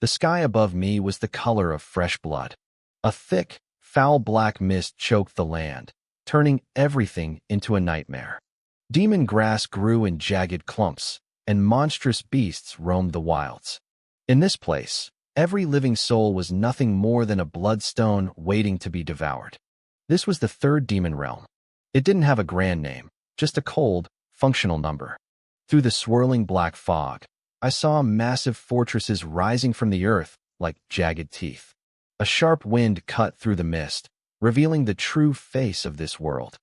The sky above me was the color of fresh blood. A thick, foul black mist choked the land, turning everything into a nightmare. Demon grass grew in jagged clumps, and monstrous beasts roamed the wilds. In this place, every living soul was nothing more than a bloodstone waiting to be devoured. This was the third demon realm. It didn't have a grand name, just a cold, functional number. Through the swirling black fog, I saw massive fortresses rising from the earth like jagged teeth. A sharp wind cut through the mist, revealing the true face of this world.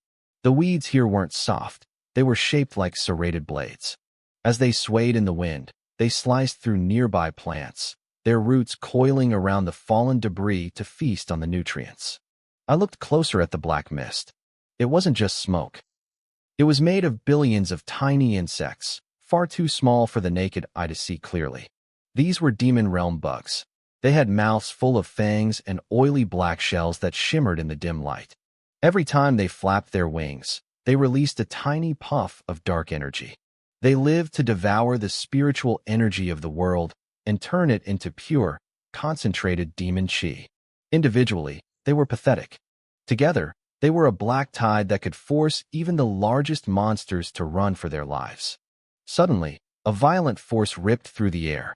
The weeds here weren't soft, they were shaped like serrated blades. As they swayed in the wind, they sliced through nearby plants, their roots coiling around the fallen debris to feast on the nutrients. I looked closer at the black mist. It wasn't just smoke. It was made of billions of tiny insects, far too small for the naked eye to see clearly. These were demon realm bugs. They had mouths full of fangs and oily black shells that shimmered in the dim light. Every time they flapped their wings, they released a tiny puff of dark energy. They lived to devour the spiritual energy of the world and turn it into pure, concentrated demon chi. Individually, they were pathetic. Together, they were a black tide that could force even the largest monsters to run for their lives. Suddenly, a violent force ripped through the air.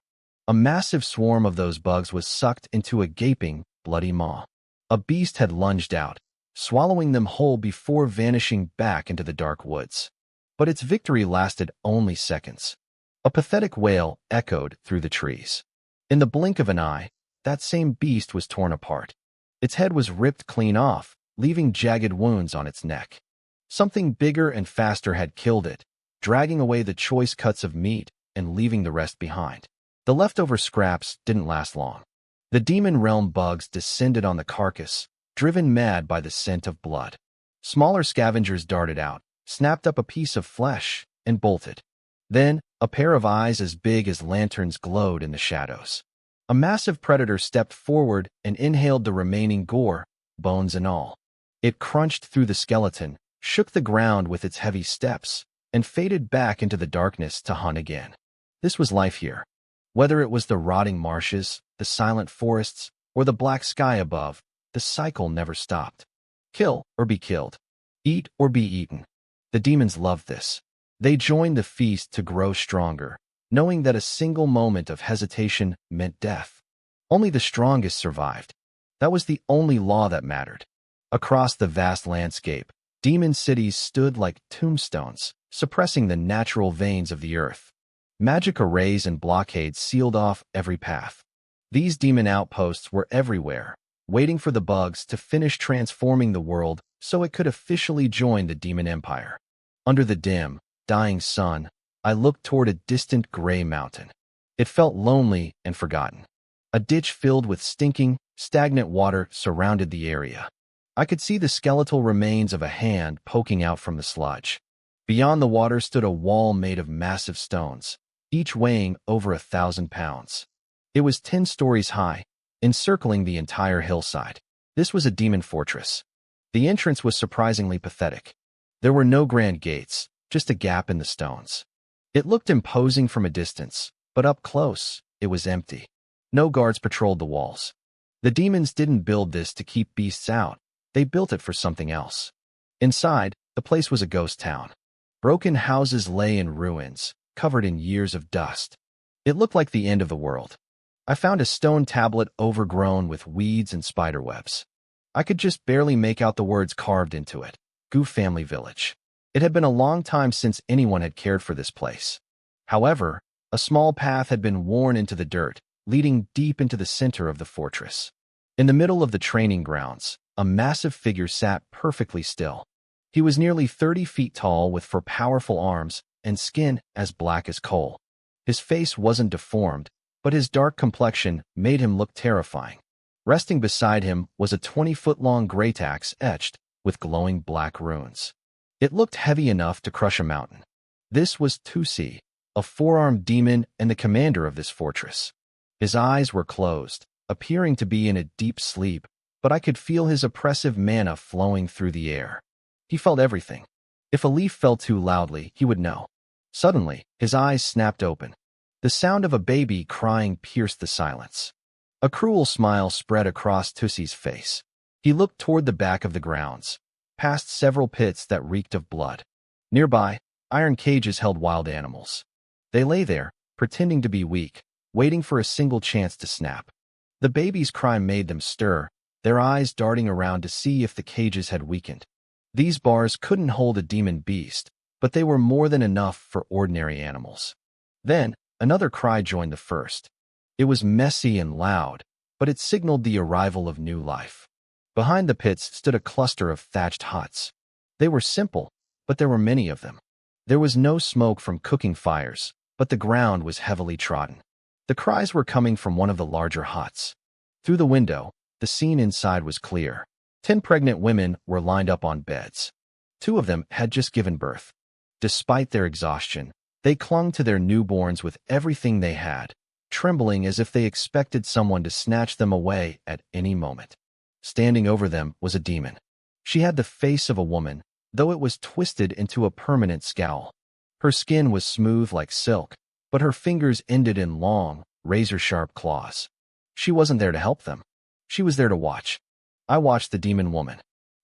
A massive swarm of those bugs was sucked into a gaping, bloody maw. A beast had lunged out, swallowing them whole before vanishing back into the dark woods. But its victory lasted only seconds. A pathetic wail echoed through the trees. In the blink of an eye, that same beast was torn apart. Its head was ripped clean off, leaving jagged wounds on its neck. Something bigger and faster had killed it, dragging away the choice cuts of meat and leaving the rest behind. The leftover scraps didn't last long. The demon realm bugs descended on the carcass, driven mad by the scent of blood. Smaller scavengers darted out, snapped up a piece of flesh, and bolted. Then, a pair of eyes as big as lanterns glowed in the shadows. A massive predator stepped forward and inhaled the remaining gore, bones and all. It crunched through the skeleton, shook the ground with its heavy steps, and faded back into the darkness to hunt again. This was life here. Whether it was the rotting marshes, the silent forests, or the black sky above, the cycle never stopped. Kill or be killed. Eat or be eaten. The demons loved this. They joined the feast to grow stronger, knowing that a single moment of hesitation meant death. Only the strongest survived. That was the only law that mattered. Across the vast landscape, demon cities stood like tombstones, suppressing the natural veins of the earth. Magic arrays and blockades sealed off every path. These demon outposts were everywhere, waiting for the bugs to finish transforming the world so it could officially join the demon empire. Under the dim, dying sun, I looked toward a distant gray mountain. It felt lonely and forgotten. A ditch filled with stinking, stagnant water surrounded the area. I could see the skeletal remains of a hand poking out from the sludge. Beyond the water stood a wall made of massive stones, each weighing over 1,000 pounds. It was 10 stories high, encircling the entire hillside. This was a demon fortress. The entrance was surprisingly pathetic. There were no grand gates, just a gap in the stones. It looked imposing from a distance, but up close, it was empty. No guards patrolled the walls. The demons didn't build this to keep beasts out. They built it for something else. Inside, the place was a ghost town. Broken houses lay in ruins, covered in years of dust. It looked like the end of the world. I found a stone tablet overgrown with weeds and spiderwebs. I could just barely make out the words carved into it. Gu Family Village. It had been a long time since anyone had cared for this place. However, a small path had been worn into the dirt, leading deep into the center of the fortress. In the middle of the training grounds, a massive figure sat perfectly still. He was nearly 30 feet tall with powerful arms and skin as black as coal. His face wasn't deformed, but his dark complexion made him look terrifying. Resting beside him was a 20-foot-long great axe etched with glowing black runes. It looked heavy enough to crush a mountain. This was Tusi, a four-armed demon and the commander of this fortress. His eyes were closed, appearing to be in a deep sleep, but I could feel his oppressive mana flowing through the air. He felt everything. If a leaf fell too loudly, he would know. Suddenly, his eyes snapped open. The sound of a baby crying pierced the silence. A cruel smile spread across Tussi's face. He looked toward the back of the grounds, past several pits that reeked of blood. Nearby, iron cages held wild animals. They lay there, pretending to be weak, waiting for a single chance to snap. The baby's cry made them stir, their eyes darting around to see if the cages had weakened. These bars couldn't hold a demon beast, but they were more than enough for ordinary animals. Then, another cry joined the first. It was messy and loud, but it signaled the arrival of new life. Behind the pits stood a cluster of thatched huts. They were simple, but there were many of them. There was no smoke from cooking fires, but the ground was heavily trodden. The cries were coming from one of the larger huts. Through the window, the scene inside was clear. 10 pregnant women were lined up on beds. 2 of them had just given birth. Despite their exhaustion, they clung to their newborns with everything they had, trembling as if they expected someone to snatch them away at any moment. Standing over them was a demon. She had the face of a woman, though it was twisted into a permanent scowl. Her skin was smooth like silk, but her fingers ended in long, razor-sharp claws. She wasn't there to help them. She was there to watch. I watched the demon woman.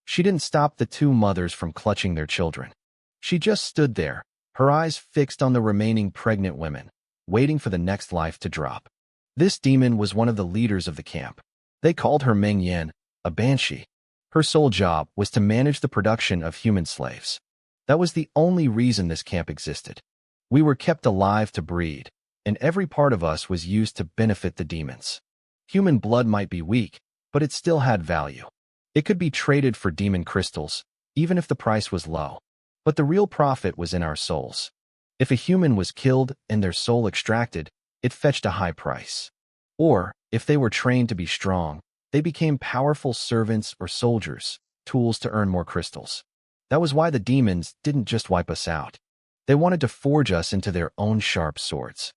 She didn't stop the 2 mothers from clutching their children. She just stood there, her eyes fixed on the remaining pregnant women, waiting for the next life to drop. This demon was one of the leaders of the camp. They called her Meng Yin, a banshee. Her sole job was to manage the production of human slaves. That was the only reason this camp existed. We were kept alive to breed, and every part of us was used to benefit the demons. Human blood might be weak, but it still had value. It could be traded for demon crystals, even if the price was low. But the real profit was in our souls. If a human was killed and their soul extracted, it fetched a high price. Or, if they were trained to be strong, they became powerful servants or soldiers, tools to earn more crystals. That was why the demons didn't just wipe us out. They wanted to forge us into their own sharp swords.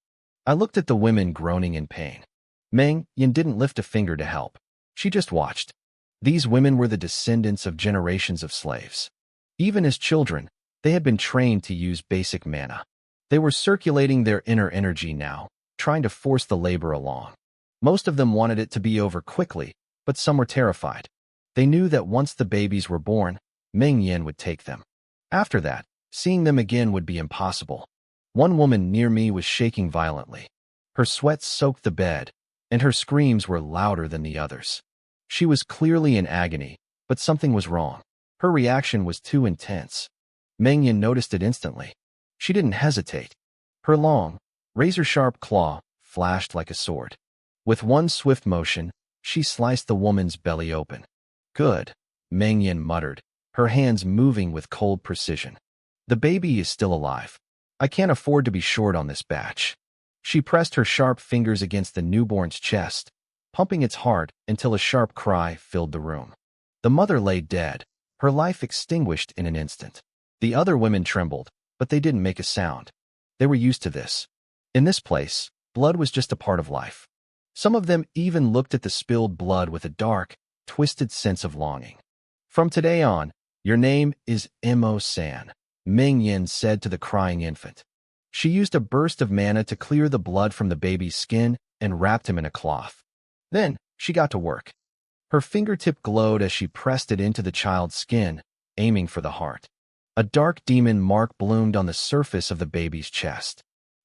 I looked at the women groaning in pain. Meng Yin didn't lift a finger to help. She just watched. These women were the descendants of generations of slaves. Even as children, they had been trained to use basic mana. They were circulating their inner energy now, trying to force the labor along. Most of them wanted it to be over quickly, but some were terrified. They knew that once the babies were born, Meng Yin would take them. After that, seeing them again would be impossible. One woman near me was shaking violently. Her sweat soaked the bed, and her screams were louder than the others. She was clearly in agony, but something was wrong. Her reaction was too intense. Meng Yin noticed it instantly. She didn't hesitate. Her long, razor-sharp claw flashed like a sword. With one swift motion, she sliced the woman's belly open. Good, Meng Yin muttered, her hands moving with cold precision. The baby is still alive. I can't afford to be short on this batch. She pressed her sharp fingers against the newborn's chest, pumping its heart until a sharp cry filled the room. The mother lay dead, her life extinguished in an instant. The other women trembled, but they didn't make a sound. They were used to this. In this place, blood was just a part of life. Some of them even looked at the spilled blood with a dark, twisted sense of longing. From today on, your name is Emo-san, Meng Yin said to the crying infant. She used a burst of mana to clear the blood from the baby's skin and wrapped him in a cloth. Then, she got to work. Her fingertip glowed as she pressed it into the child's skin, aiming for the heart. A dark demon mark bloomed on the surface of the baby's chest.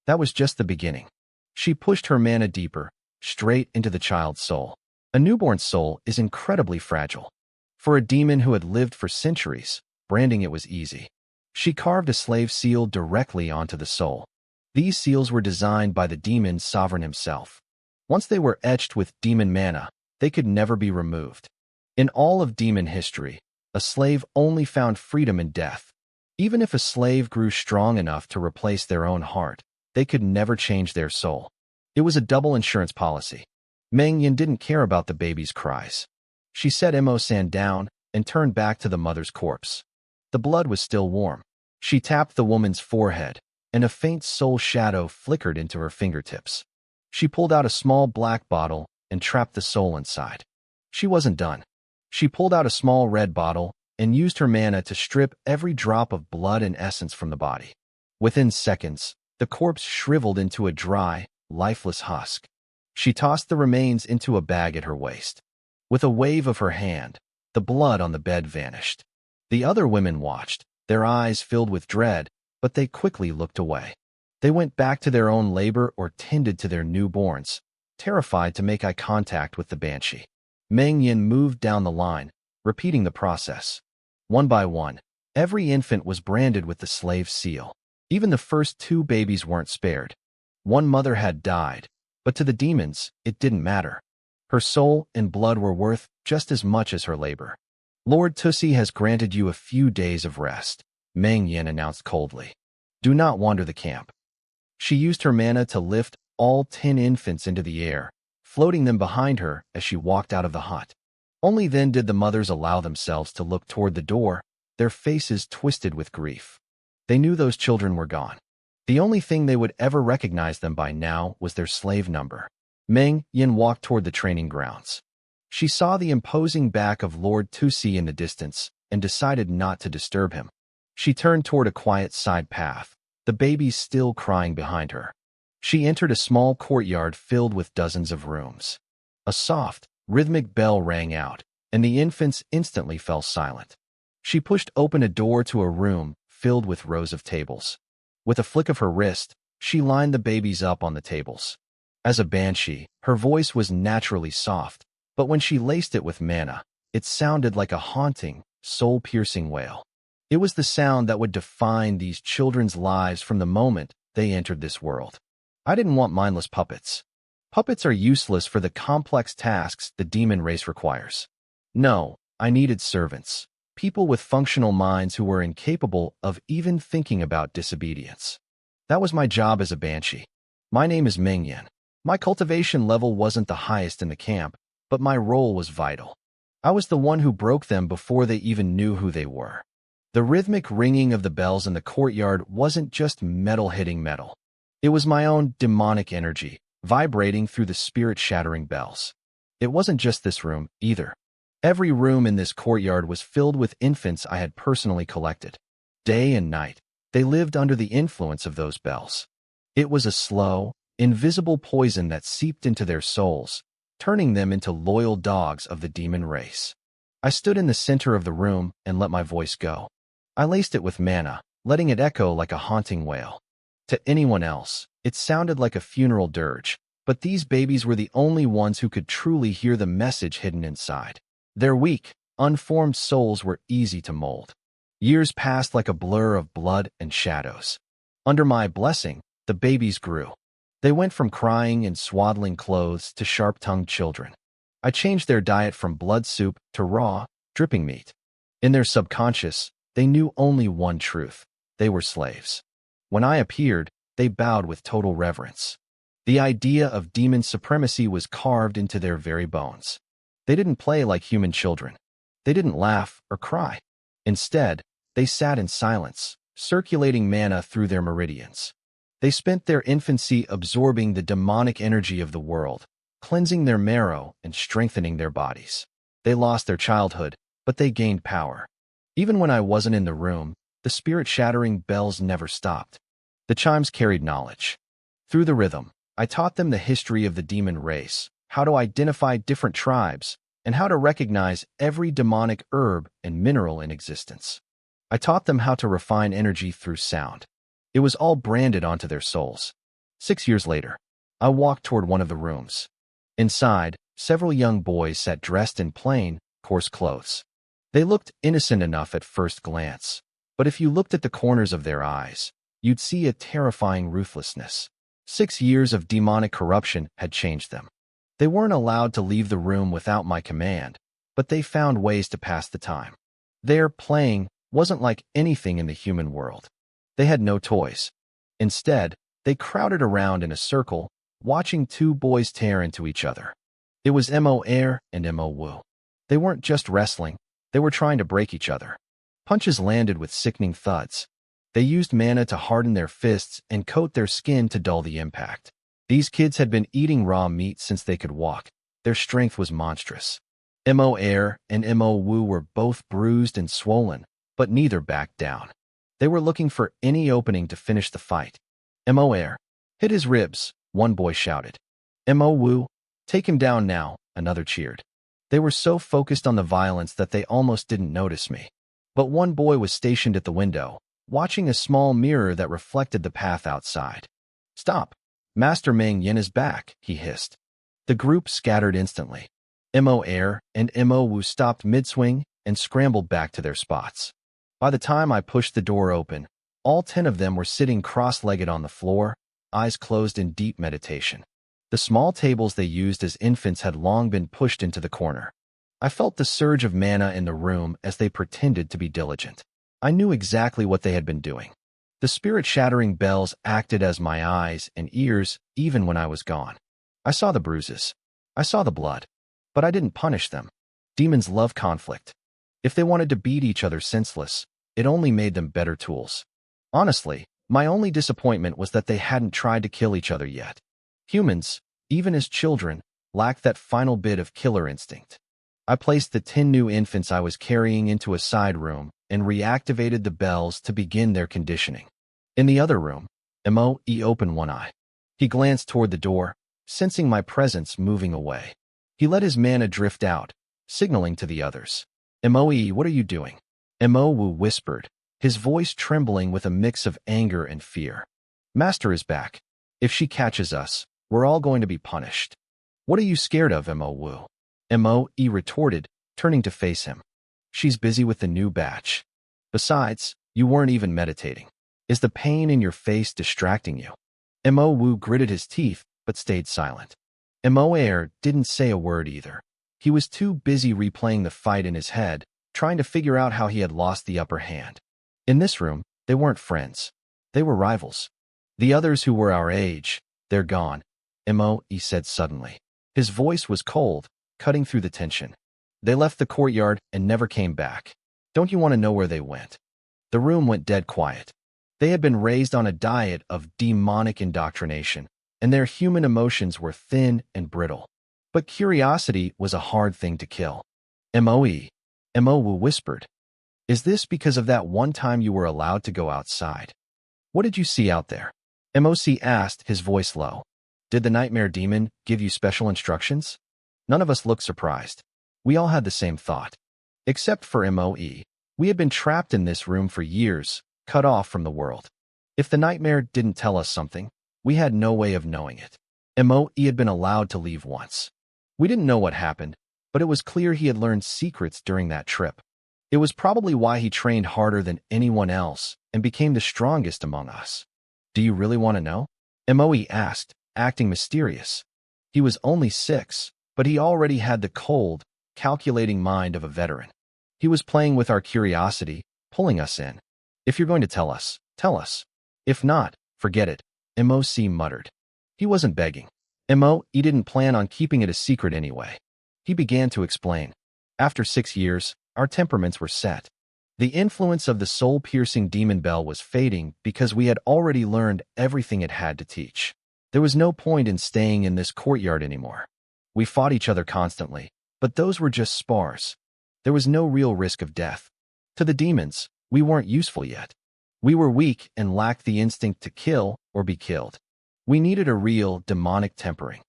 That was just the beginning. She pushed her mana deeper, straight into the child's soul. A newborn soul is incredibly fragile. For a demon who had lived for centuries, branding it was easy. She carved a slave seal directly onto the soul. These seals were designed by the demon's sovereign himself. Once they were etched with demon mana, they could never be removed. In all of demon history, a slave only found freedom in death. Even if a slave grew strong enough to replace their own heart, they could never change their soul. It was a double insurance policy. Meng Yin didn't care about the baby's cries. She set Emo-san down and turned back to the mother's corpse. The blood was still warm. She tapped the woman's forehead, and a faint soul shadow flickered into her fingertips. She pulled out a small black bottle and trapped the soul inside. She wasn't done. She pulled out a small red bottle and used her mana to strip every drop of blood and essence from the body. Within seconds, the corpse shriveled into a dry, lifeless husk. She tossed the remains into a bag at her waist. With a wave of her hand, the blood on the bed vanished. The other women watched, their eyes filled with dread, but they quickly looked away. They went back to their own labor or tended to their newborns, terrified to make eye contact with the banshee. Meng Yin moved down the line, repeating the process. One by one, every infant was branded with the slave seal. Even the first 2 babies weren't spared. One mother had died, but to the demons, it didn't matter. Her soul and blood were worth just as much as her labor. Lord Tussi has granted you a few days of rest, Meng Yin announced coldly. Do not wander the camp. She used her mana to lift all 10 infants into the air, floating them behind her as she walked out of the hut. Only then did the mothers allow themselves to look toward the door, their faces twisted with grief. They knew those children were gone. The only thing they would ever recognize them by now was their slave number. Meng Yin walked toward the training grounds. She saw the imposing back of Lord Tussi in the distance and decided not to disturb him. She turned toward a quiet side path, the babies still crying behind her. She entered a small courtyard filled with dozens of rooms. A soft, rhythmic bell rang out, and the infants instantly fell silent. She pushed open a door to a room filled with rows of tables. With a flick of her wrist, she lined the babies up on the tables. As a banshee, her voice was naturally soft, but when she laced it with mana, it sounded like a haunting, soul-piercing wail. It was the sound that would define these children's lives from the moment they entered this world. I didn't want mindless puppets. Puppets are useless for the complex tasks the demon race requires. No, I needed servants, people with functional minds who were incapable of even thinking about disobedience. That was my job as a banshee. My name is Meng Yin. My cultivation level wasn't the highest in the camp, but my role was vital. I was the one who broke them before they even knew who they were. The rhythmic ringing of the bells in the courtyard wasn't just metal hitting metal. It was my own demonic energy, vibrating through the spirit-shattering bells. It wasn't just this room, either. Every room in this courtyard was filled with infants I had personally collected. Day and night, they lived under the influence of those bells. It was a slow, invisible poison that seeped into their souls, turning them into loyal dogs of the demon race. I stood in the center of the room and let my voice go. I laced it with mana, letting it echo like a haunting wail. To anyone else, it sounded like a funeral dirge, but these babies were the only ones who could truly hear the message hidden inside. Their weak, unformed souls were easy to mold. Years passed like a blur of blood and shadows. Under my blessing, the babies grew. They went from crying in swaddling clothes to sharp-tongued children. I changed their diet from blood soup to raw, dripping meat. In their subconscious, they knew only one truth. They were slaves. When I appeared, they bowed with total reverence. The idea of demon supremacy was carved into their very bones. They didn't play like human children. They didn't laugh or cry. Instead, they sat in silence, circulating mana through their meridians. They spent their infancy absorbing the demonic energy of the world, cleansing their marrow and strengthening their bodies. They lost their childhood, but they gained power. Even when I wasn't in the room, the spirit-shattering bells never stopped. The chimes carried knowledge. Through the rhythm, I taught them the history of the demon race, how to identify different tribes, and how to recognize every demonic herb and mineral in existence. I taught them how to refine energy through sound. It was all branded onto their souls. 6 years later, I walked toward one of the rooms. Inside, several young boys sat dressed in plain, coarse clothes. They looked innocent enough at first glance, but if you looked at the corners of their eyes, you'd see a terrifying ruthlessness. 6 years of demonic corruption had changed them. They weren't allowed to leave the room without my command, but they found ways to pass the time. Their playing wasn't like anything in the human world. They had no toys. Instead, they crowded around in a circle, watching 2 boys tear into each other. It was Mo Air and Mo Wu. They weren't just wrestling, they were trying to break each other. Punches landed with sickening thuds. They used mana to harden their fists and coat their skin to dull the impact. These kids had been eating raw meat since they could walk. Their strength was monstrous. Mo Air and Mo Wu were both bruised and swollen, but neither backed down. They were looking for any opening to finish the fight. Mo Air hit his ribs, one boy shouted. Mo Wu, take him down now, another cheered. They were so focused on the violence that they almost didn't notice me. But one boy was stationed at the window, watching a small mirror that reflected the path outside. Stop! Master Meng Yin is back, he hissed. The group scattered instantly. Mo Air and Mo Wu stopped mid-swing and scrambled back to their spots. By the time I pushed the door open, all 10 of them were sitting cross-legged on the floor, eyes closed in deep meditation. The small tables they used as infants had long been pushed into the corner. I felt the surge of mana in the room as they pretended to be diligent. I knew exactly what they had been doing. The spirit-shattering bells acted as my eyes and ears even when I was gone. I saw the bruises. I saw the blood. But I didn't punish them. Demons love conflict. If they wanted to beat each other senseless, it only made them better tools. Honestly, my only disappointment was that they hadn't tried to kill each other yet. Humans, even as children, lack that final bit of killer instinct. I placed the 10 new infants I was carrying into a side room and reactivated the bells to begin their conditioning. In the other room, Mo opened one eye. He glanced toward the door, sensing my presence moving away. He let his mana drift out, signaling to the others. Mo, what are you doing? Mo Wu whispered, his voice trembling with a mix of anger and fear. Master is back. If she catches us, we're all going to be punished. What are you scared of, Mo Wu? Mo retorted, turning to face him. She's busy with the new batch. Besides, you weren't even meditating. Is the pain in your face distracting you? Mo Wu gritted his teeth, but stayed silent. Mo Air didn't say a word either. He was too busy replaying the fight in his head, trying to figure out how he had lost the upper hand. In this room, they weren't friends. They were rivals. The others who were our age, they're gone, Mo said suddenly. His voice was cold, cutting through the tension. They left the courtyard and never came back. Don't you want to know where they went? The room went dead quiet. They had been raised on a diet of demonic indoctrination, and their human emotions were thin and brittle. But curiosity was a hard thing to kill. Mo Wu whispered. Is this because of that one time you were allowed to go outside? What did you see out there? Moc asked, his voice low. Did the nightmare demon give you special instructions? None of us looked surprised. We all had the same thought. Except for Mo. We had been trapped in this room for years, cut off from the world. If the nightmare didn't tell us something, we had no way of knowing it. Mo had been allowed to leave once. We didn't know what happened, but it was clear he had learned secrets during that trip. It was probably why he trained harder than anyone else and became the strongest among us. Do you really want to know? Mo asked, acting mysterious. He was only 6, but he already had the cold, calculating mind of a veteran. He was playing with our curiosity, pulling us in. If you're going to tell us, tell us. If not, forget it, Moc muttered. He wasn't begging. Mo didn't plan on keeping it a secret anyway. He began to explain. After 6 years, our temperaments were set. The influence of the soul-piercing demon bell was fading because we had already learned everything it had to teach. There was no point in staying in this courtyard anymore. We fought each other constantly, but those were just spars. There was no real risk of death. To the demons, we weren't useful yet. We were weak and lacked the instinct to kill or be killed. We needed a real, demonic tempering.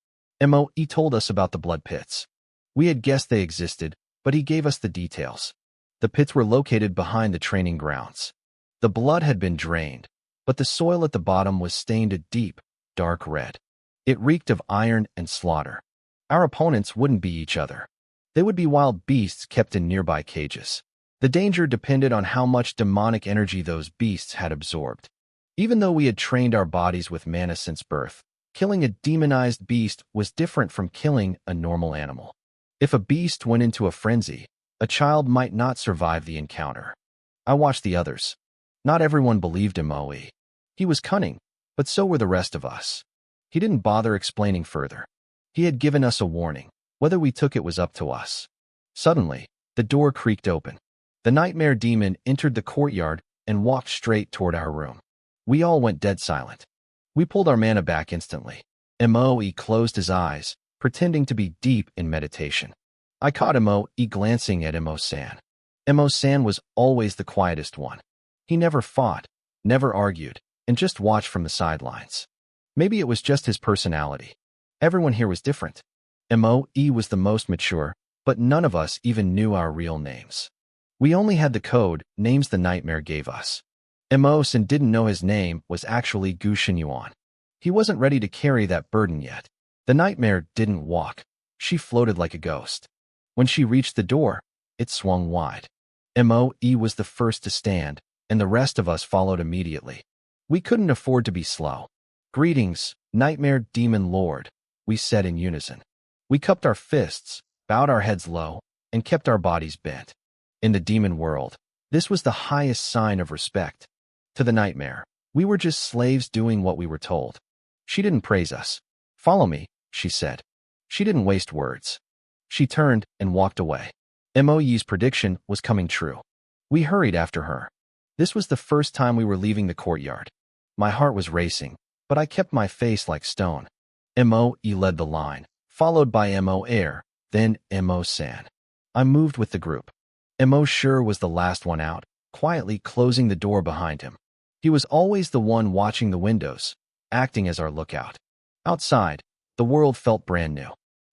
Mo told us about the blood pits. We had guessed they existed, but he gave us the details. The pits were located behind the training grounds. The blood had been drained, but the soil at the bottom was stained a deep, dark red. It reeked of iron and slaughter. Our opponents wouldn't be each other. They would be wild beasts kept in nearby cages. The danger depended on how much demonic energy those beasts had absorbed. Even though we had trained our bodies with mana since birth, killing a demonized beast was different from killing a normal animal. If a beast went into a frenzy, a child might not survive the encounter. I watched the others. Not everyone believed in Mo. He was cunning, but so were the rest of us. He didn't bother explaining further. He had given us a warning. Whether we took it was up to us. Suddenly, the door creaked open. The nightmare demon entered the courtyard and walked straight toward our room. We all went dead silent. We pulled our mana back instantly. Mo closed his eyes, pretending to be deep in meditation. I caught Mo glancing at Mo-san. Mo-san was always the quietest one. He never fought, never argued, and just watched from the sidelines. Maybe it was just his personality. Everyone here was different. Moe was the most mature, but none of us even knew our real names. We only had the code names the nightmare gave us. Emosen didn't know his name was actually Gu Xinyuan. He wasn't ready to carry that burden yet. The nightmare didn't walk. She floated like a ghost. When she reached the door, it swung wide. Moe was the first to stand, and the rest of us followed immediately. We couldn't afford to be slow. "Greetings, Nightmare Demon Lord," we said in unison. We cupped our fists, bowed our heads low, and kept our bodies bent. In the demon world, this was the highest sign of respect. To the nightmare, we were just slaves doing what we were told. She didn't praise us. "Follow me," she said. She didn't waste words. She turned and walked away. Moe's prediction was coming true. We hurried after her. This was the first time we were leaving the courtyard. My heart was racing, but I kept my face like stone. Moe led the line, followed by Mo Air, then Mo San. I moved with the group. Mo Sure was the last one out, quietly closing the door behind him. He was always the one watching the windows, acting as our lookout. Outside, the world felt brand new.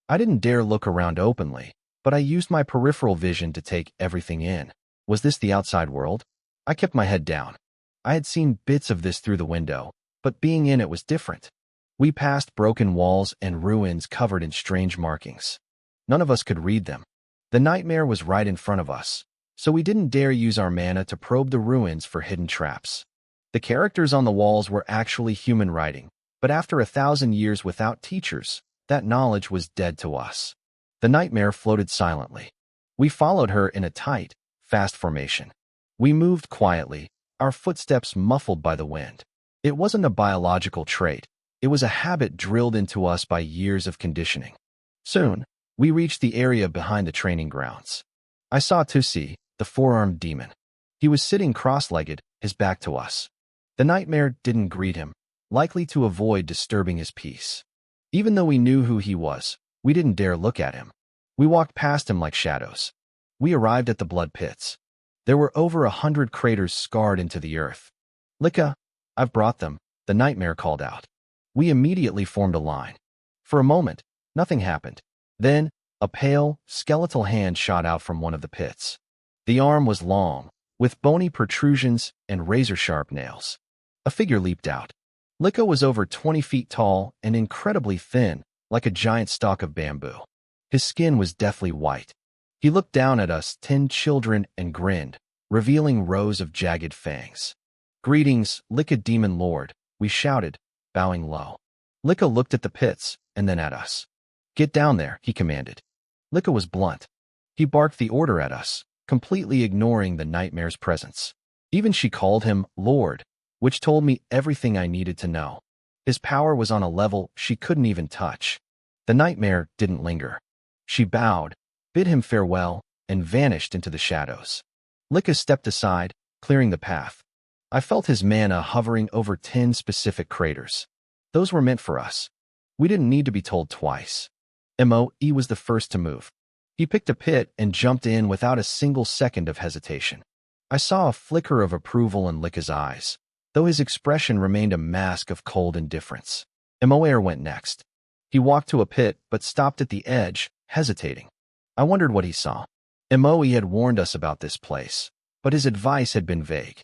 I didn't dare look around openly, but I used my peripheral vision to take everything in. Was this the outside world? I kept my head down. I had seen bits of this through the window, but being in it was different. We passed broken walls and ruins covered in strange markings. None of us could read them. The nightmare was right in front of us, so we didn't dare use our mana to probe the ruins for hidden traps. The characters on the walls were actually human writing, but after 1,000 years without teachers, that knowledge was dead to us. The nightmare floated silently. We followed her in a tight, fast formation. We moved quietly, our footsteps muffled by the wind. It wasn't a biological trait. It was a habit drilled into us by years of conditioning. Soon, we reached the area behind the training grounds. I saw Tusi, the four-armed demon. He was sitting cross-legged, his back to us. The nightmare didn't greet him, likely to avoid disturbing his peace. Even though we knew who he was, we didn't dare look at him. We walked past him like shadows. We arrived at the blood pits. There were over 100 craters scarred into the earth. "Lika, I've brought them," the nightmare called out. We immediately formed a line. For a moment, nothing happened. Then, a pale, skeletal hand shot out from one of the pits. The arm was long, with bony protrusions and razor-sharp nails. A figure leaped out. Lika was over 20 feet tall and incredibly thin, like a giant stalk of bamboo. His skin was deathly white. He looked down at us 10 children and grinned, revealing rows of jagged fangs. "Greetings, Lika Demon Lord," we shouted, bowing low. Lika looked at the pits and then at us. "Get down there," he commanded. Lika was blunt. He barked the order at us, completely ignoring the nightmare's presence. Even she called him Lord, which told me everything I needed to know. His power was on a level she couldn't even touch. The nightmare didn't linger. She bowed, bid him farewell, and vanished into the shadows. Lika stepped aside, clearing the path. I felt his mana hovering over 10 specific craters. Those were meant for us. We didn't need to be told twice. Moe was the first to move. He picked a pit and jumped in without a single second of hesitation. I saw a flicker of approval in Lika's eyes, though his expression remained a mask of cold indifference. Moe went next. He walked to a pit but stopped at the edge, hesitating. I wondered what he saw. Moe had warned us about this place, but his advice had been vague.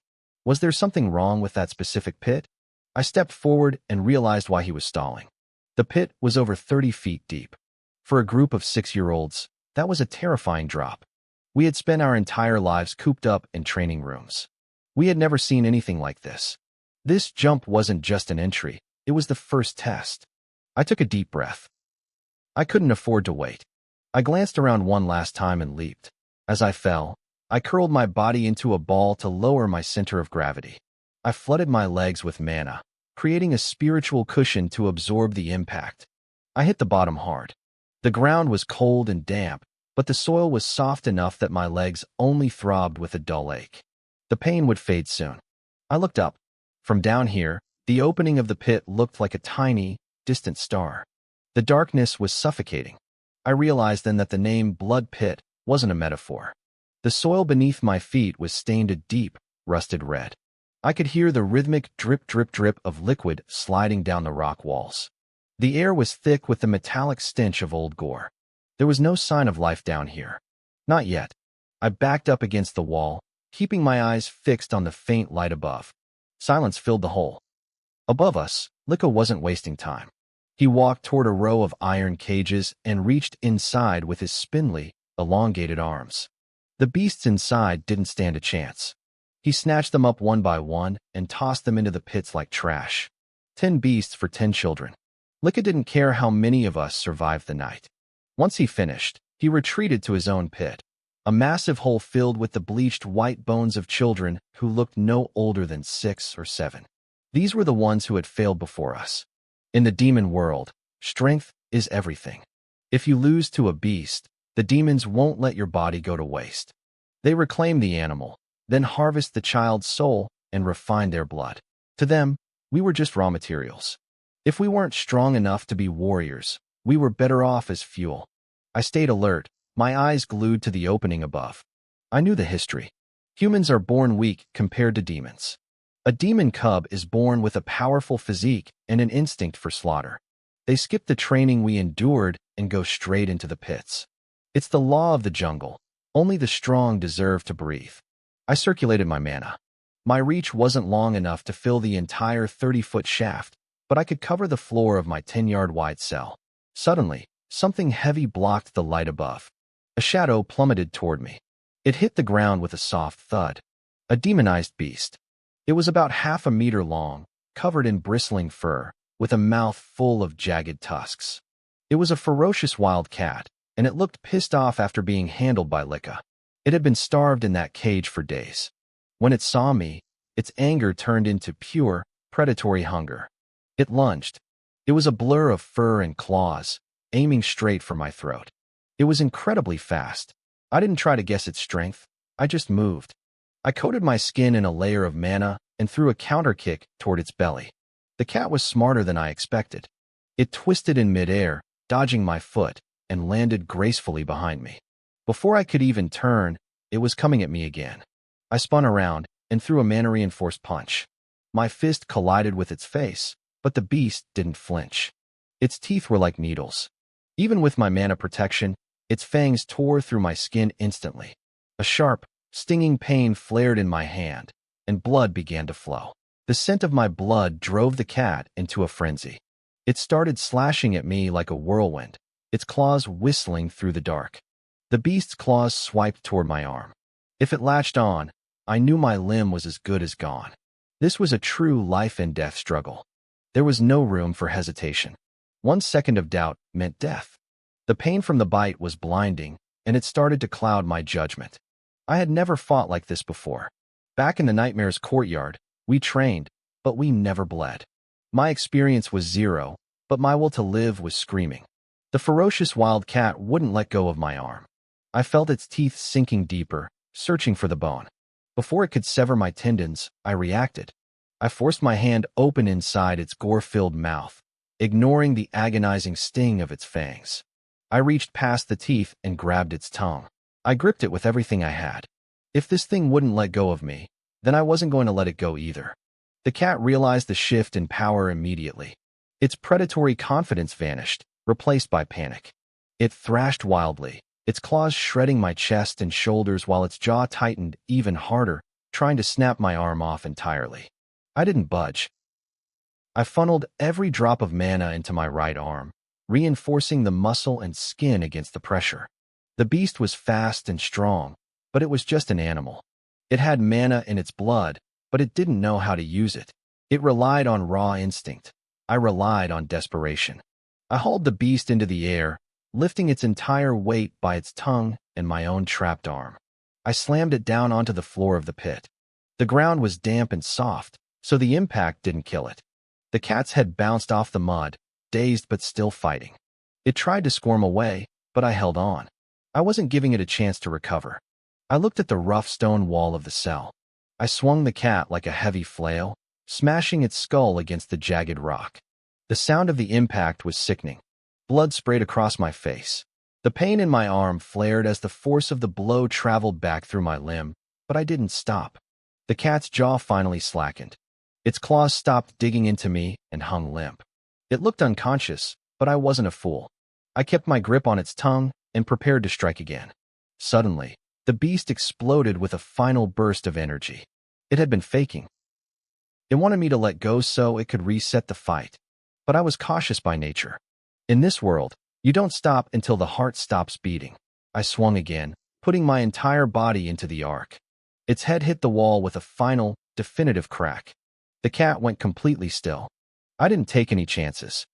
Was there something wrong with that specific pit? I stepped forward and realized why he was stalling. The pit was over 30 feet deep. For a group of 6-year-olds, that was a terrifying drop. We had spent our entire lives cooped up in training rooms. We had never seen anything like this. This jump wasn't just an entry, it was the first test. I took a deep breath. I couldn't afford to wait. I glanced around one last time and leaped. As I fell, I curled my body into a ball to lower my center of gravity. I flooded my legs with mana, creating a spiritual cushion to absorb the impact. I hit the bottom hard. The ground was cold and damp, but the soil was soft enough that my legs only throbbed with a dull ache. The pain would fade soon. I looked up. From down here, the opening of the pit looked like a tiny, distant star. The darkness was suffocating. I realized then that the name Blood Pit wasn't a metaphor. The soil beneath my feet was stained a deep, rusted red. I could hear the rhythmic drip, drip, drip of liquid sliding down the rock walls. The air was thick with the metallic stench of old gore. There was no sign of life down here. Not yet. I backed up against the wall, keeping my eyes fixed on the faint light above. Silence filled the hole. Above us, Liko wasn't wasting time. He walked toward a row of iron cages and reached inside with his spindly, elongated arms. The beasts inside didn't stand a chance. He snatched them up one by one and tossed them into the pits like trash. 10 beasts for 10 children. Liko didn't care how many of us survived the night. Once he finished, he retreated to his own pit, a massive hole filled with the bleached white bones of children who looked no older than 6 or 7. These were the ones who had failed before us. In the demon world, strength is everything. If you lose to a beast, the demons won't let your body go to waste. They reclaim the animal, then harvest the child's soul and refine their blood. To them, we were just raw materials. If we weren't strong enough to be warriors, we were better off as fuel. I stayed alert, my eyes glued to the opening above. I knew the history. Humans are born weak compared to demons. A demon cub is born with a powerful physique and an instinct for slaughter. They skip the training we endured and go straight into the pits. It's the law of the jungle. Only the strong deserve to breathe. I circulated my mana. My reach wasn't long enough to fill the entire 30-foot shaft, but I could cover the floor of my 10-yard-wide cell. Suddenly, something heavy blocked the light above. A shadow plummeted toward me. It hit the ground with a soft thud. A demonized beast. It was about half a meter long, covered in bristling fur, with a mouth full of jagged tusks. It was a ferocious wild cat, and it looked pissed off after being handled by Liko. It had been starved in that cage for days. When it saw me, its anger turned into pure, predatory hunger. It lunged. It was a blur of fur and claws, aiming straight for my throat. It was incredibly fast. I didn't try to guess its strength. I just moved. I coated my skin in a layer of mana and threw a counter kick toward its belly. The cat was smarter than I expected. It twisted in midair, dodging my foot, and landed gracefully behind me. Before I could even turn, it was coming at me again. I spun around and threw a mana-reinforced punch. My fist collided with its face, but the beast didn't flinch. Its teeth were like needles. Even with my mana protection, its fangs tore through my skin instantly. A sharp, stinging pain flared in my hand, and blood began to flow. The scent of my blood drove the cat into a frenzy. It started slashing at me like a whirlwind, its claws whistling through the dark. The beast's claws swiped toward my arm. If it latched on, I knew my limb was as good as gone. This was a true life-and-death struggle. There was no room for hesitation. 1 second of doubt meant death. The pain from the bite was blinding, and it started to cloud my judgment. I had never fought like this before. Back in the Nightmare's courtyard, we trained, but we never bled. My experience was zero, but my will to live was screaming. The ferocious wild cat wouldn't let go of my arm. I felt its teeth sinking deeper, searching for the bone. Before it could sever my tendons, I reacted. I forced my hand open inside its gore-filled mouth, ignoring the agonizing sting of its fangs. I reached past the teeth and grabbed its tongue. I gripped it with everything I had. If this thing wouldn't let go of me, then I wasn't going to let it go either. The cat realized the shift in power immediately. Its predatory confidence vanished, replaced by panic. It thrashed wildly, its claws shredding my chest and shoulders while its jaw tightened even harder, trying to snap my arm off entirely. I didn't budge. I funneled every drop of mana into my right arm, reinforcing the muscle and skin against the pressure. The beast was fast and strong, but it was just an animal. It had mana in its blood, but it didn't know how to use it. It relied on raw instinct. I relied on desperation. I hauled the beast into the air, lifting its entire weight by its tongue and my own trapped arm. I slammed it down onto the floor of the pit. The ground was damp and soft, so the impact didn't kill it. The cat's head bounced off the mud, dazed but still fighting. It tried to squirm away, but I held on. I wasn't giving it a chance to recover. I looked at the rough stone wall of the cell. I swung the cat like a heavy flail, smashing its skull against the jagged rock. The sound of the impact was sickening. Blood sprayed across my face. The pain in my arm flared as the force of the blow traveled back through my limb, but I didn't stop. The cat's jaw finally slackened. Its claws stopped digging into me and hung limp. It looked unconscious, but I wasn't a fool. I kept my grip on its tongue and prepared to strike again. Suddenly, the beast exploded with a final burst of energy. It had been faking. It wanted me to let go so it could reset the fight. But I was cautious by nature. In this world, you don't stop until the heart stops beating. I swung again, putting my entire body into the arc. Its head hit the wall with a final, definitive crack. The cat went completely still. I didn't take any chances.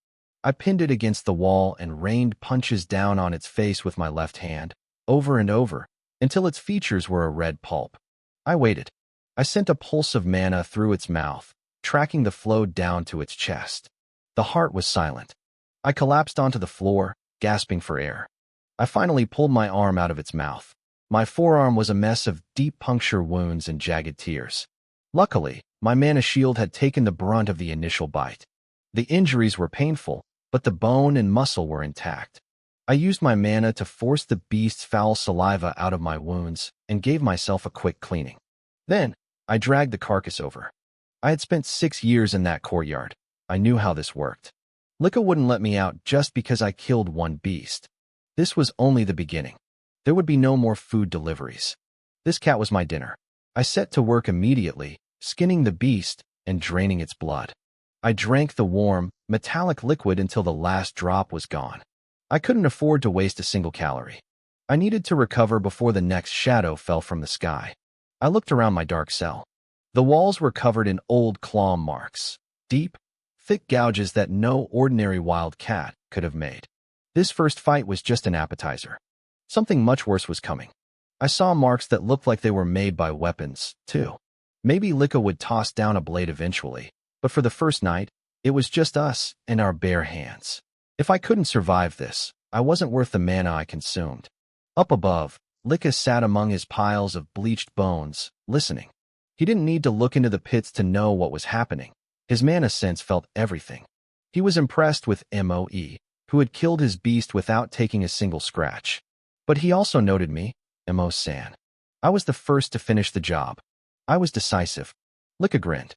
I pinned it against the wall and rained punches down on its face with my left hand, over and over, until its features were a red pulp. I waited. I sent a pulse of mana through its mouth, tracking the flow down to its chest. The heart was silent. I collapsed onto the floor, gasping for air. I finally pulled my arm out of its mouth. My forearm was a mess of deep puncture wounds and jagged tears. Luckily, my mana shield had taken the brunt of the initial bite. The injuries were painful, but the bone and muscle were intact. I used my mana to force the beast's foul saliva out of my wounds and gave myself a quick cleaning. Then, I dragged the carcass over. I had spent 6 years in that courtyard. I knew how this worked. Lika wouldn't let me out just because I killed one beast. This was only the beginning. There would be no more food deliveries. This cat was my dinner. I set to work immediately, skinning the beast and draining its blood. I drank the warm, metallic liquid until the last drop was gone. I couldn't afford to waste a single calorie. I needed to recover before the next shadow fell from the sky. I looked around my dark cell. The walls were covered in old claw marks, deep, thick gouges that no ordinary wild cat could have made. This first fight was just an appetizer. Something much worse was coming. I saw marks that looked like they were made by weapons, too. Maybe Lika would toss down a blade eventually, but for the first night, it was just us and our bare hands. If I couldn't survive this, I wasn't worth the mana I consumed. Up above, Lika sat among his piles of bleached bones, listening. He didn't need to look into the pits to know what was happening. His mana sense felt everything. He was impressed with Moe, who had killed his beast without taking a single scratch. But he also noted me, Mo-san. I was the first to finish the job. I was decisive. Lika grinned.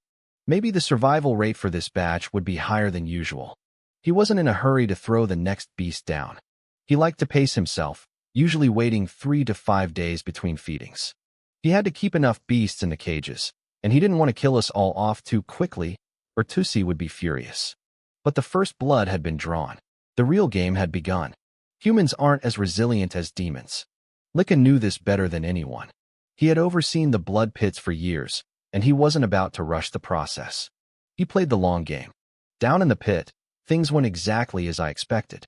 Maybe the survival rate for this batch would be higher than usual. He wasn't in a hurry to throw the next beast down. He liked to pace himself, usually waiting 3 to 5 days between feedings. He had to keep enough beasts in the cages, and he didn't want to kill us all off too quickly, or Tusi would be furious. But the first blood had been drawn. The real game had begun. Humans aren't as resilient as demons. Lika knew this better than anyone. He had overseen the blood pits for years, and he wasn't about to rush the process. He played the long game. Down in the pit, things went exactly as I expected.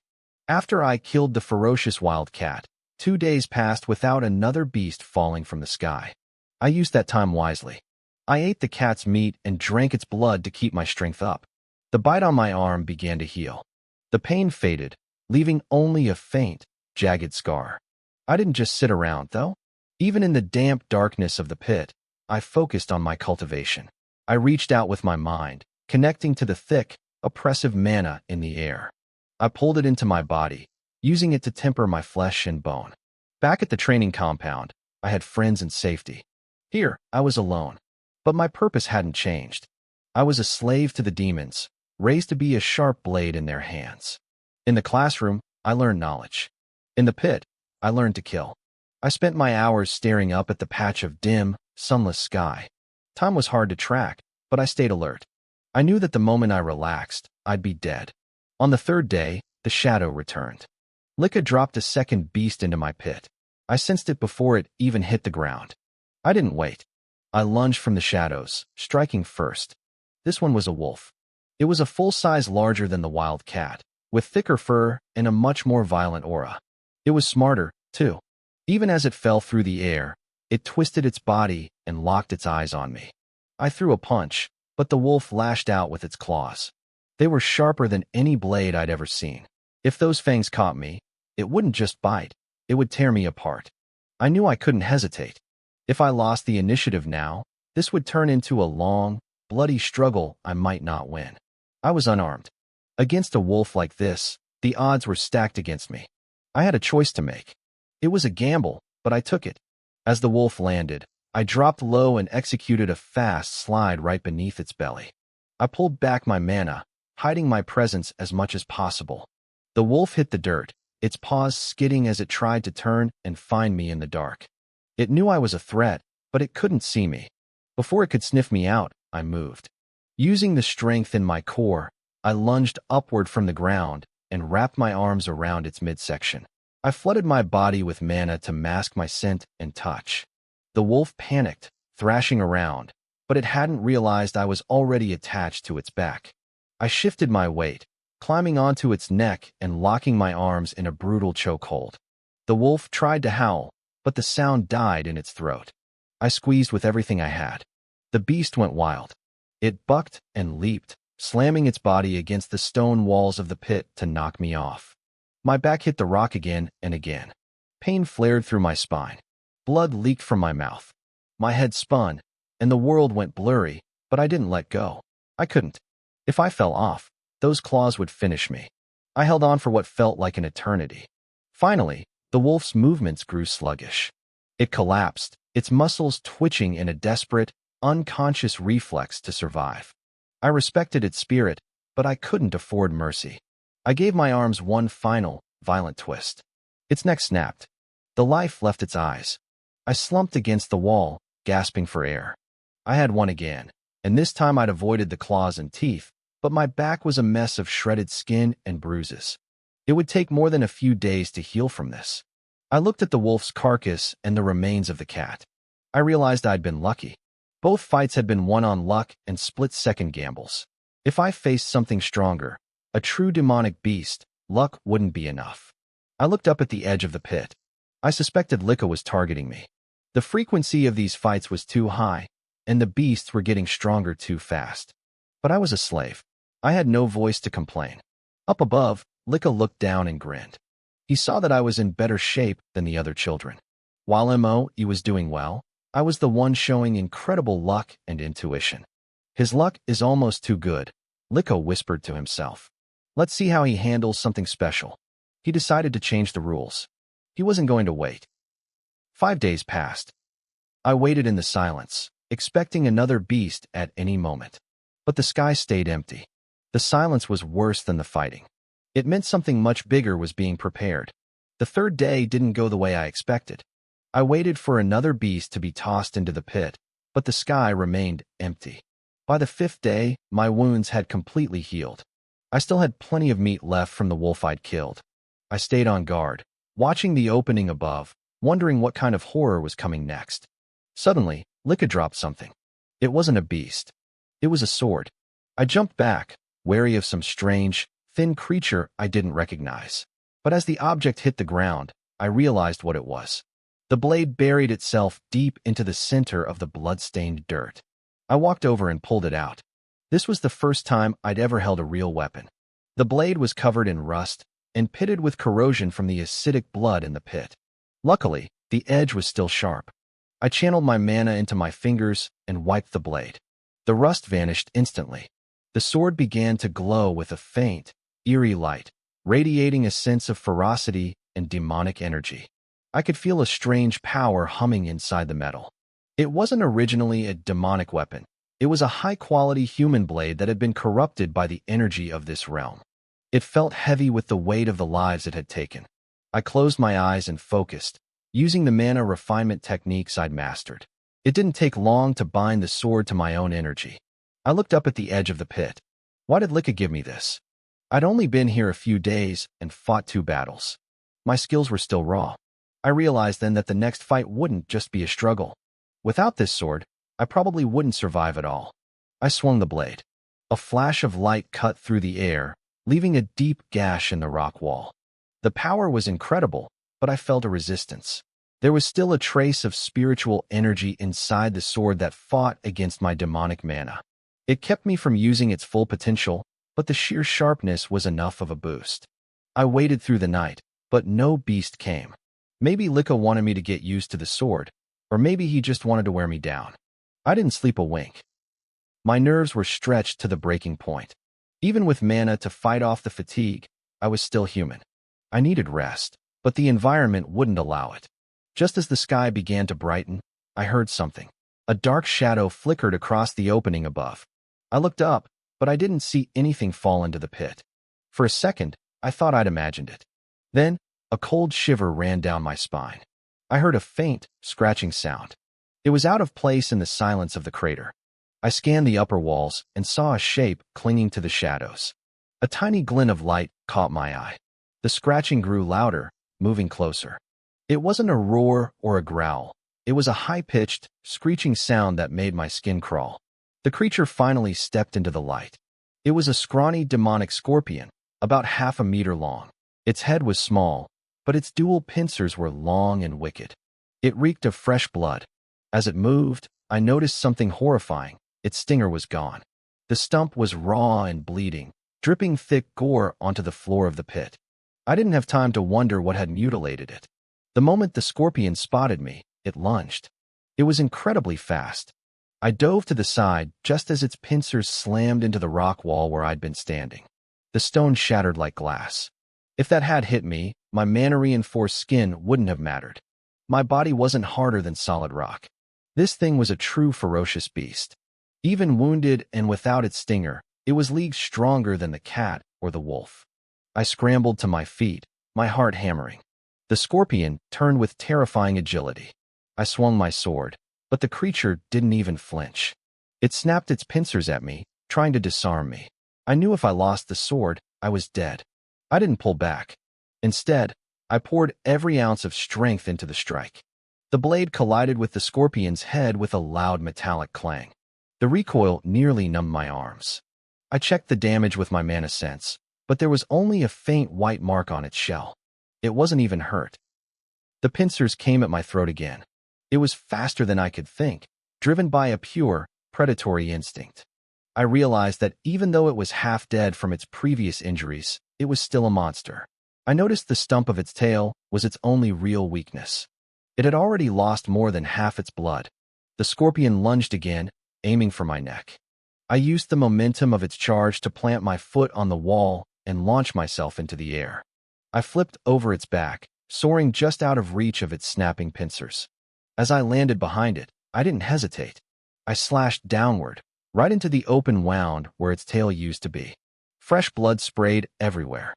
After I killed the ferocious wild cat, 2 days passed without another beast falling from the sky. I used that time wisely. I ate the cat's meat and drank its blood to keep my strength up. The bite on my arm began to heal. The pain faded, leaving only a faint, jagged scar. I didn't just sit around, though. Even in the damp darkness of the pit, I focused on my cultivation. I reached out with my mind, connecting to the thick, oppressive mana in the air. I pulled it into my body, using it to temper my flesh and bone. Back at the training compound, I had friends and safety. Here, I was alone. But my purpose hadn't changed. I was a slave to the demons, raised to be a sharp blade in their hands. In the classroom, I learned knowledge. In the pit, I learned to kill. I spent my hours staring up at the patch of dim, sunless sky. Time was hard to track, but I stayed alert. I knew that the moment I relaxed, I'd be dead. On the 3rd day, the shadow returned. Lika dropped a second beast into my pit. I sensed it before it even hit the ground. I didn't wait. I lunged from the shadows, striking first. This one was a wolf. It was a full size larger than the wild cat, with thicker fur and a much more violent aura. It was smarter, too. Even as it fell through the air, it twisted its body and locked its eyes on me. I threw a punch, but the wolf lashed out with its claws. They were sharper than any blade I'd ever seen. If those fangs caught me, it wouldn't just bite, it would tear me apart. I knew I couldn't hesitate. If I lost the initiative now, this would turn into a long, bloody struggle I might not win. I was unarmed. Against a wolf like this, the odds were stacked against me. I had a choice to make. It was a gamble, but I took it. As the wolf landed, I dropped low and executed a fast slide right beneath its belly. I pulled back my mana, hiding my presence as much as possible. The wolf hit the dirt, its paws skidding as it tried to turn and find me in the dark. It knew I was a threat, but it couldn't see me. Before it could sniff me out, I moved. Using the strength in my core, I lunged upward from the ground and wrapped my arms around its midsection. I flooded my body with mana to mask my scent and touch. The wolf panicked, thrashing around, but it hadn't realized I was already attached to its back. I shifted my weight, climbing onto its neck and locking my arms in a brutal chokehold. The wolf tried to howl, but the sound died in its throat. I squeezed with everything I had. The beast went wild. It bucked and leaped, slamming its body against the stone walls of the pit to knock me off. My back hit the rock again and again. Pain flared through my spine. Blood leaked from my mouth. My head spun, and the world went blurry, but I didn't let go. I couldn't. If I fell off, those claws would finish me. I held on for what felt like an eternity. Finally, the wolf's movements grew sluggish. It collapsed, its muscles twitching in a desperate, unconscious reflex to survive. I respected its spirit, but I couldn't afford mercy. I gave my arms one final, violent twist. Its neck snapped. The life left its eyes. I slumped against the wall, gasping for air. I had won again, and this time I'd avoided the claws and teeth, but my back was a mess of shredded skin and bruises. It would take more than a few days to heal from this. I looked at the wolf's carcass and the remains of the cat. I realized I'd been lucky. Both fights had been won on luck and split-second gambles. If I faced something stronger, a true demonic beast, luck wouldn't be enough. I looked up at the edge of the pit. I suspected Licca was targeting me. The frequency of these fights was too high, and the beasts were getting stronger too fast. But I was a slave. I had no voice to complain. Up above, Licca looked down and grinned. He saw that I was in better shape than the other children. While Mo.E. was doing well, I was the one showing incredible luck and intuition. His luck is almost too good, Licca whispered to himself. Let's see how he handles something special. He decided to change the rules. He wasn't going to wait. 5 days passed. I waited in the silence, expecting another beast at any moment. But the sky stayed empty. The silence was worse than the fighting. It meant something much bigger was being prepared. The third day didn't go the way I expected. I waited for another beast to be tossed into the pit, but the sky remained empty. By the 5th day, my wounds had completely healed. I still had plenty of meat left from the wolf I'd killed. I stayed on guard, watching the opening above, wondering what kind of horror was coming next. Suddenly, Licca dropped something. It wasn't a beast. It was a sword. I jumped back, wary of some strange, thin creature I didn't recognize. But as the object hit the ground, I realized what it was. The blade buried itself deep into the center of the blood-stained dirt. I walked over and pulled it out. This was the first time I'd ever held a real weapon. The blade was covered in rust and pitted with corrosion from the acidic blood in the pit. Luckily, the edge was still sharp. I channeled my mana into my fingers and wiped the blade. The rust vanished instantly. The sword began to glow with a faint, eerie light, radiating a sense of ferocity and demonic energy. I could feel a strange power humming inside the metal. It wasn't originally a demonic weapon. It was a high-quality human blade that had been corrupted by the energy of this realm. It felt heavy with the weight of the lives it had taken. I closed my eyes and focused, using the mana refinement techniques I'd mastered. It didn't take long to bind the sword to my own energy. I looked up at the edge of the pit. Why did Licca give me this? I'd only been here a few days and fought 2 battles. My skills were still raw. I realized then that the next fight wouldn't just be a struggle. Without this sword, I probably wouldn't survive at all. I swung the blade. A flash of light cut through the air, leaving a deep gash in the rock wall. The power was incredible, but I felt a resistance. There was still a trace of spiritual energy inside the sword that fought against my demonic mana. It kept me from using its full potential, but the sheer sharpness was enough of a boost. I waited through the night, but no beast came. Maybe Licca wanted me to get used to the sword, or maybe he just wanted to wear me down. I didn't sleep a wink. My nerves were stretched to the breaking point. Even with mana to fight off the fatigue, I was still human. I needed rest, but the environment wouldn't allow it. Just as the sky began to brighten, I heard something. A dark shadow flickered across the opening above. I looked up, but I didn't see anything fall into the pit. For a second, I thought I'd imagined it. Then, a cold shiver ran down my spine. I heard a faint, scratching sound. It was out of place in the silence of the crater. I scanned the upper walls and saw a shape clinging to the shadows. A tiny glint of light caught my eye. The scratching grew louder, moving closer. It wasn't a roar or a growl. It was a high-pitched, screeching sound that made my skin crawl. The creature finally stepped into the light. It was a scrawny demonic scorpion, about half a meter long. Its head was small, but its dual pincers were long and wicked. It reeked of fresh blood. As it moved, I noticed something horrifying. Its stinger was gone. The stump was raw and bleeding, dripping thick gore onto the floor of the pit. I didn't have time to wonder what had mutilated it. The moment the scorpion spotted me, it lunged. It was incredibly fast. I dove to the side just as its pincers slammed into the rock wall where I'd been standing. The stone shattered like glass. If that had hit me, my mana-reinforced skin wouldn't have mattered. My body wasn't harder than solid rock. This thing was a true ferocious beast. Even wounded and without its stinger, it was leagues stronger than the cat or the wolf. I scrambled to my feet, my heart hammering. The scorpion turned with terrifying agility. I swung my sword, but the creature didn't even flinch. It snapped its pincers at me, trying to disarm me. I knew if I lost the sword, I was dead. I didn't pull back. Instead, I poured every ounce of strength into the strike. The blade collided with the scorpion's head with a loud metallic clang. The recoil nearly numbed my arms. I checked the damage with my mana sense, but there was only a faint white mark on its shell. It wasn't even hurt. The pincers came at my throat again. It was faster than I could think, driven by a pure, predatory instinct. I realized that even though it was half dead from its previous injuries, it was still a monster. I noticed the stump of its tail was its only real weakness. It had already lost more than half its blood. The scorpion lunged again, aiming for my neck. I used the momentum of its charge to plant my foot on the wall and launch myself into the air. I flipped over its back, soaring just out of reach of its snapping pincers. As I landed behind it, I didn't hesitate. I slashed downward, right into the open wound where its tail used to be. Fresh blood sprayed everywhere.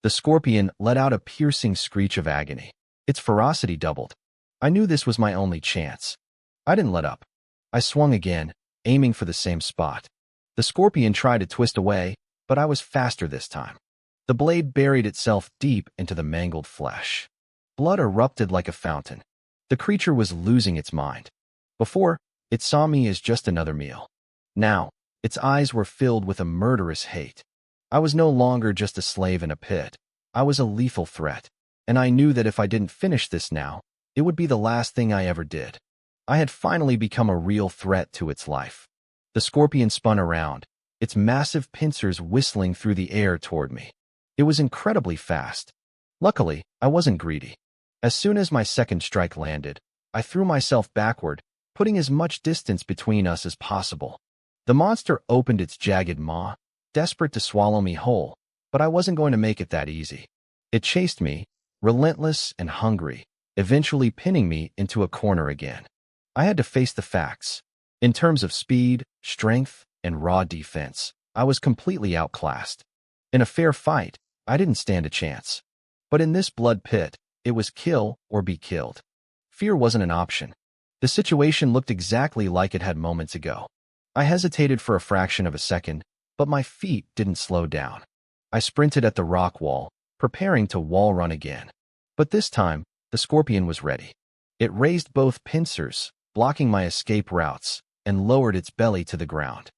The scorpion let out a piercing screech of agony. Its ferocity doubled. I knew this was my only chance. I didn't let up. I swung again, aiming for the same spot. The scorpion tried to twist away, but I was faster this time. The blade buried itself deep into the mangled flesh. Blood erupted like a fountain. The creature was losing its mind. Before, it saw me as just another meal. Now, its eyes were filled with a murderous hate. I was no longer just a slave in a pit. I was a lethal threat, and I knew that if I didn't finish this now, it would be the last thing I ever did. I had finally become a real threat to its life. The scorpion spun around, its massive pincers whistling through the air toward me. It was incredibly fast. Luckily, I wasn't greedy. As soon as my second strike landed, I threw myself backward, putting as much distance between us as possible. The monster opened its jagged maw, desperate to swallow me whole, but I wasn't going to make it that easy. It chased me, relentless and hungry, eventually pinning me into a corner again. I had to face the facts. In terms of speed, strength, and raw defense, I was completely outclassed. In a fair fight, I didn't stand a chance. But in this blood pit, it was kill or be killed. Fear wasn't an option. The situation looked exactly like it had moments ago. I hesitated for a fraction of a second, but my feet didn't slow down. I sprinted at the rock wall, preparing to wall run again. But this time, the scorpion was ready. It raised both pincers, blocking my escape routes, and lowered its belly to the ground.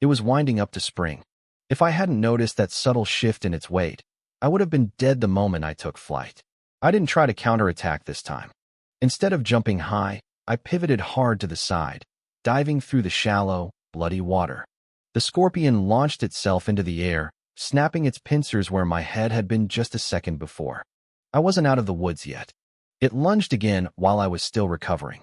It was winding up to spring. If I hadn't noticed that subtle shift in its weight, I would have been dead the moment I took flight. I didn't try to counterattack this time. Instead of jumping high, I pivoted hard to the side, diving through the shallow, bloody water. The scorpion launched itself into the air, snapping its pincers where my head had been just a second before. I wasn't out of the woods yet. It lunged again while I was still recovering.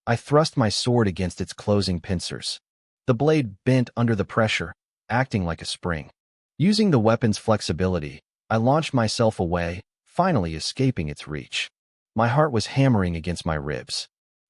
I thrust my sword against its closing pincers. The blade bent under the pressure, acting like a spring. Using the weapon's flexibility, I launched myself away, finally escaping its reach. My heart was hammering against my ribs.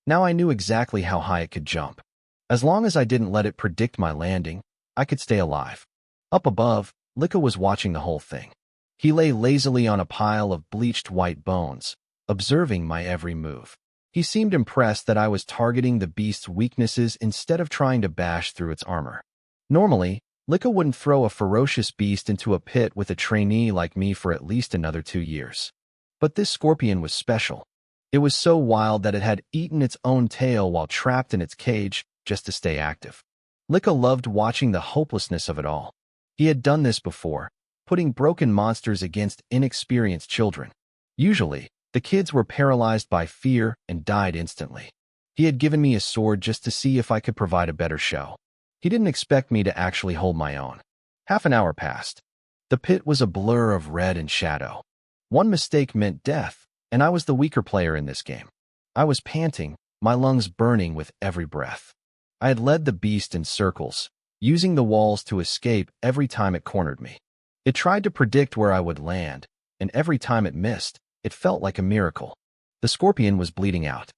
Now I knew exactly how high it could jump. As long as I didn't let it predict my landing, I could stay alive. Up above, Lika was watching the whole thing. He lay lazily on a pile of bleached white bones, observing my every move. He seemed impressed that I was targeting the beast's weaknesses instead of trying to bash through its armor. Normally, Lika wouldn't throw a ferocious beast into a pit with a trainee like me for at least another 2 years. But this scorpion was special. It was so wild that it had eaten its own tail while trapped in its cage just to stay active. Lika loved watching the hopelessness of it all. He had done this before, putting broken monsters against inexperienced children. Usually, the kids were paralyzed by fear and died instantly. He had given me a sword just to see if I could provide a better show. He didn't expect me to actually hold my own. Half an hour passed. The pit was a blur of red and shadow. One mistake meant death, and I was the weaker player in this game. I was panting, my lungs burning with every breath. I had led the beast in circles, using the walls to escape every time it cornered me. It tried to predict where I would land, and every time it missed, it felt like a miracle. The scorpion was bleeding out.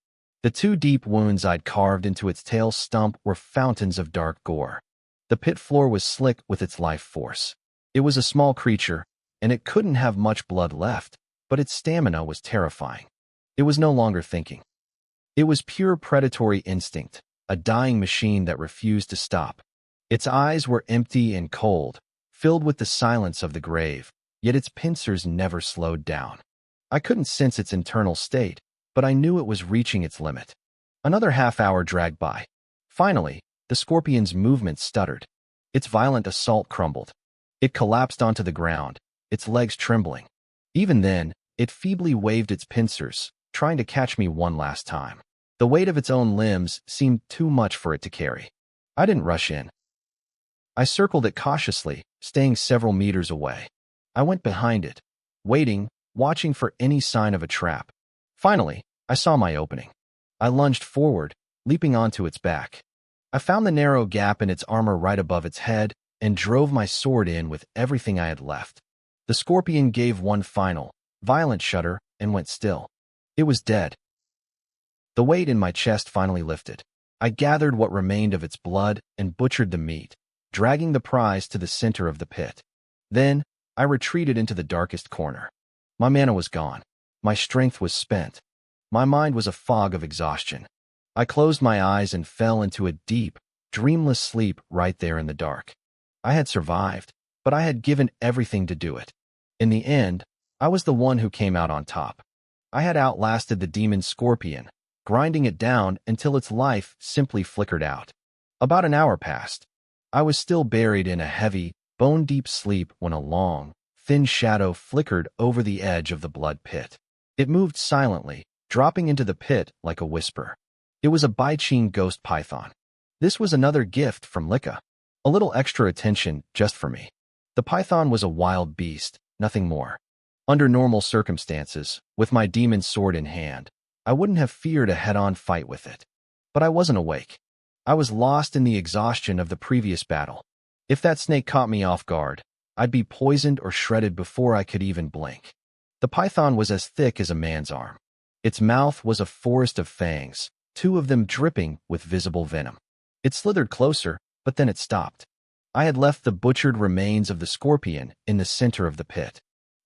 The 2 deep wounds I'd carved into its tail stump were fountains of dark gore. The pit floor was slick with its life force. It was a small creature, and it couldn't have much blood left, but its stamina was terrifying. It was no longer thinking. It was pure predatory instinct, a dying machine that refused to stop. Its eyes were empty and cold, filled with the silence of the grave, yet its pincers never slowed down. I couldn't sense its internal state, but I knew it was reaching its limit. Another half hour dragged by. Finally, the scorpion's movement stuttered. Its violent assault crumbled. It collapsed onto the ground, its legs trembling. Even then, it feebly waved its pincers, trying to catch me one last time. The weight of its own limbs seemed too much for it to carry. I didn't rush in. I circled it cautiously, staying several meters away. I went behind it, waiting, watching for any sign of a trap. Finally, I saw my opening. I lunged forward, leaping onto its back. I found the narrow gap in its armor right above its head and drove my sword in with everything I had left. The scorpion gave one final, violent shudder and went still. It was dead. The weight in my chest finally lifted. I gathered what remained of its blood and butchered the meat, dragging the prize to the center of the pit. Then, I retreated into the darkest corner. My mana was gone. My strength was spent. My mind was a fog of exhaustion. I closed my eyes and fell into a deep, dreamless sleep right there in the dark. I had survived, but I had given everything to do it. In the end, I was the one who came out on top. I had outlasted the demon scorpion, grinding it down until its life simply flickered out. About an hour passed. I was still buried in a heavy, bone-deep sleep when a long, thin shadow flickered over the edge of the blood pit. It moved silently, dropping into the pit like a whisper. It was a Baiqing ghost python. This was another gift from Lika. A little extra attention just for me. The python was a wild beast, nothing more. Under normal circumstances, with my demon sword in hand, I wouldn't have feared a head-on fight with it. But I wasn't awake. I was lost in the exhaustion of the previous battle. If that snake caught me off guard, I'd be poisoned or shredded before I could even blink. The python was as thick as a man's arm. Its mouth was a forest of fangs, 2 of them dripping with visible venom. It slithered closer, but then it stopped. I had left the butchered remains of the scorpion in the center of the pit.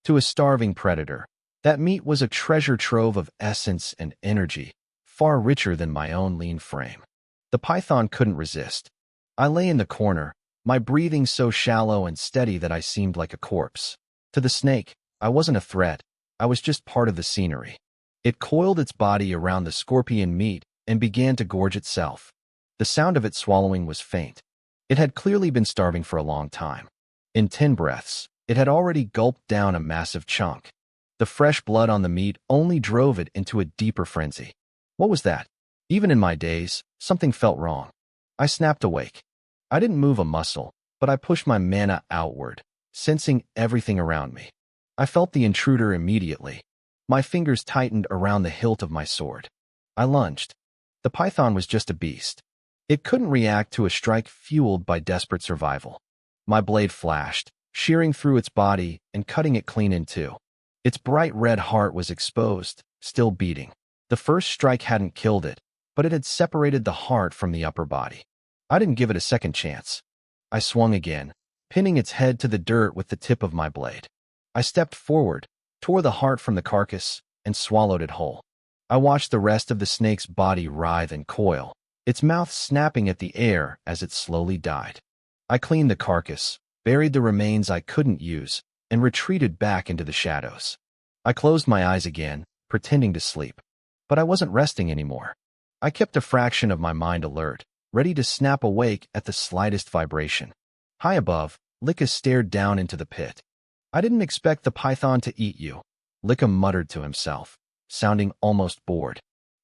To a starving predator, that meat was a treasure trove of essence and energy, far richer than my own lean frame. The python couldn't resist. I lay in the corner, my breathing so shallow and steady that I seemed like a corpse. To the snake, I wasn't a threat. I was just part of the scenery. It coiled its body around the scorpion meat and began to gorge itself. The sound of it swallowing was faint. It had clearly been starving for a long time. In 10 breaths, it had already gulped down a massive chunk. The fresh blood on the meat only drove it into a deeper frenzy. What was that? Even in my daze, something felt wrong. I snapped awake. I didn't move a muscle, but I pushed my mana outward, sensing everything around me. I felt the intruder immediately. My fingers tightened around the hilt of my sword. I lunged. The python was just a beast. It couldn't react to a strike fueled by desperate survival. My blade flashed, shearing through its body and cutting it clean in 2. Its bright red heart was exposed, still beating. The first strike hadn't killed it, but it had separated the heart from the upper body. I didn't give it a second chance. I swung again, pinning its head to the dirt with the tip of my blade. I stepped forward, tore the heart from the carcass, and swallowed it whole. I watched the rest of the snake's body writhe and coil, its mouth snapping at the air as it slowly died. I cleaned the carcass, buried the remains I couldn't use, and retreated back into the shadows. I closed my eyes again, pretending to sleep. But I wasn't resting anymore. I kept a fraction of my mind alert, ready to snap awake at the slightest vibration. High above, Lika stared down into the pit. "I didn't expect the python to eat you," Lika muttered to himself, sounding almost bored.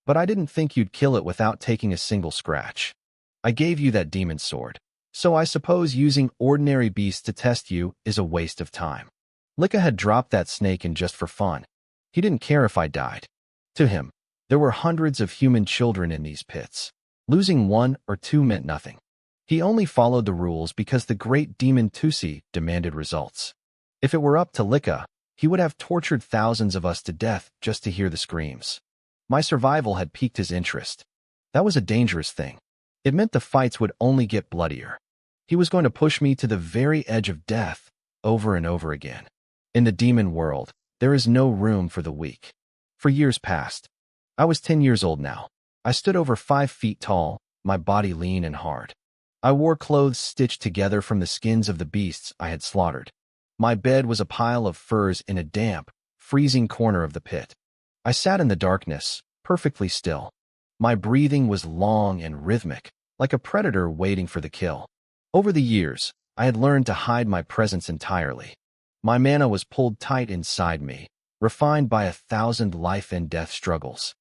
"But I didn't think you'd kill it without taking a single scratch. I gave you that demon sword, so I suppose using ordinary beasts to test you is a waste of time." Lika had dropped that snake in just for fun. He didn't care if I died. To him, there were hundreds of human children in these pits. Losing one or two meant nothing. He only followed the rules because the great demon Tusi demanded results. If it were up to Lika, he would have tortured thousands of us to death just to hear the screams. My survival had piqued his interest. That was a dangerous thing. It meant the fights would only get bloodier. He was going to push me to the very edge of death, over and over again. In the demon world, there is no room for the weak. For years passed. I was 10 years old now. I stood over 5 feet tall, my body lean and hard. I wore clothes stitched together from the skins of the beasts I had slaughtered. My bed was a pile of furs in a damp, freezing corner of the pit. I sat in the darkness, perfectly still. My breathing was long and rhythmic, like a predator waiting for the kill. Over the years, I had learned to hide my presence entirely. My mana was pulled tight inside me, refined by 1,000 life and death struggles.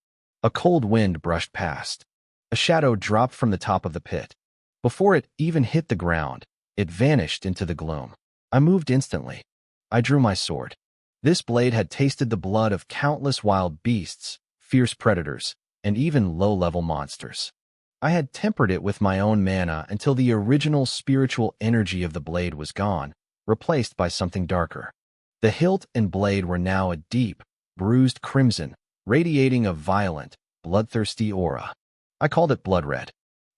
A cold wind brushed past. A shadow dropped from the top of the pit. Before it even hit the ground, it vanished into the gloom. I moved instantly. I drew my sword. This blade had tasted the blood of countless wild beasts, fierce predators, and even low-level monsters. I had tempered it with my own mana until the original spiritual energy of the blade was gone, replaced by something darker. The hilt and blade were now a deep, bruised crimson, radiating a violent, bloodthirsty aura. I called it blood red.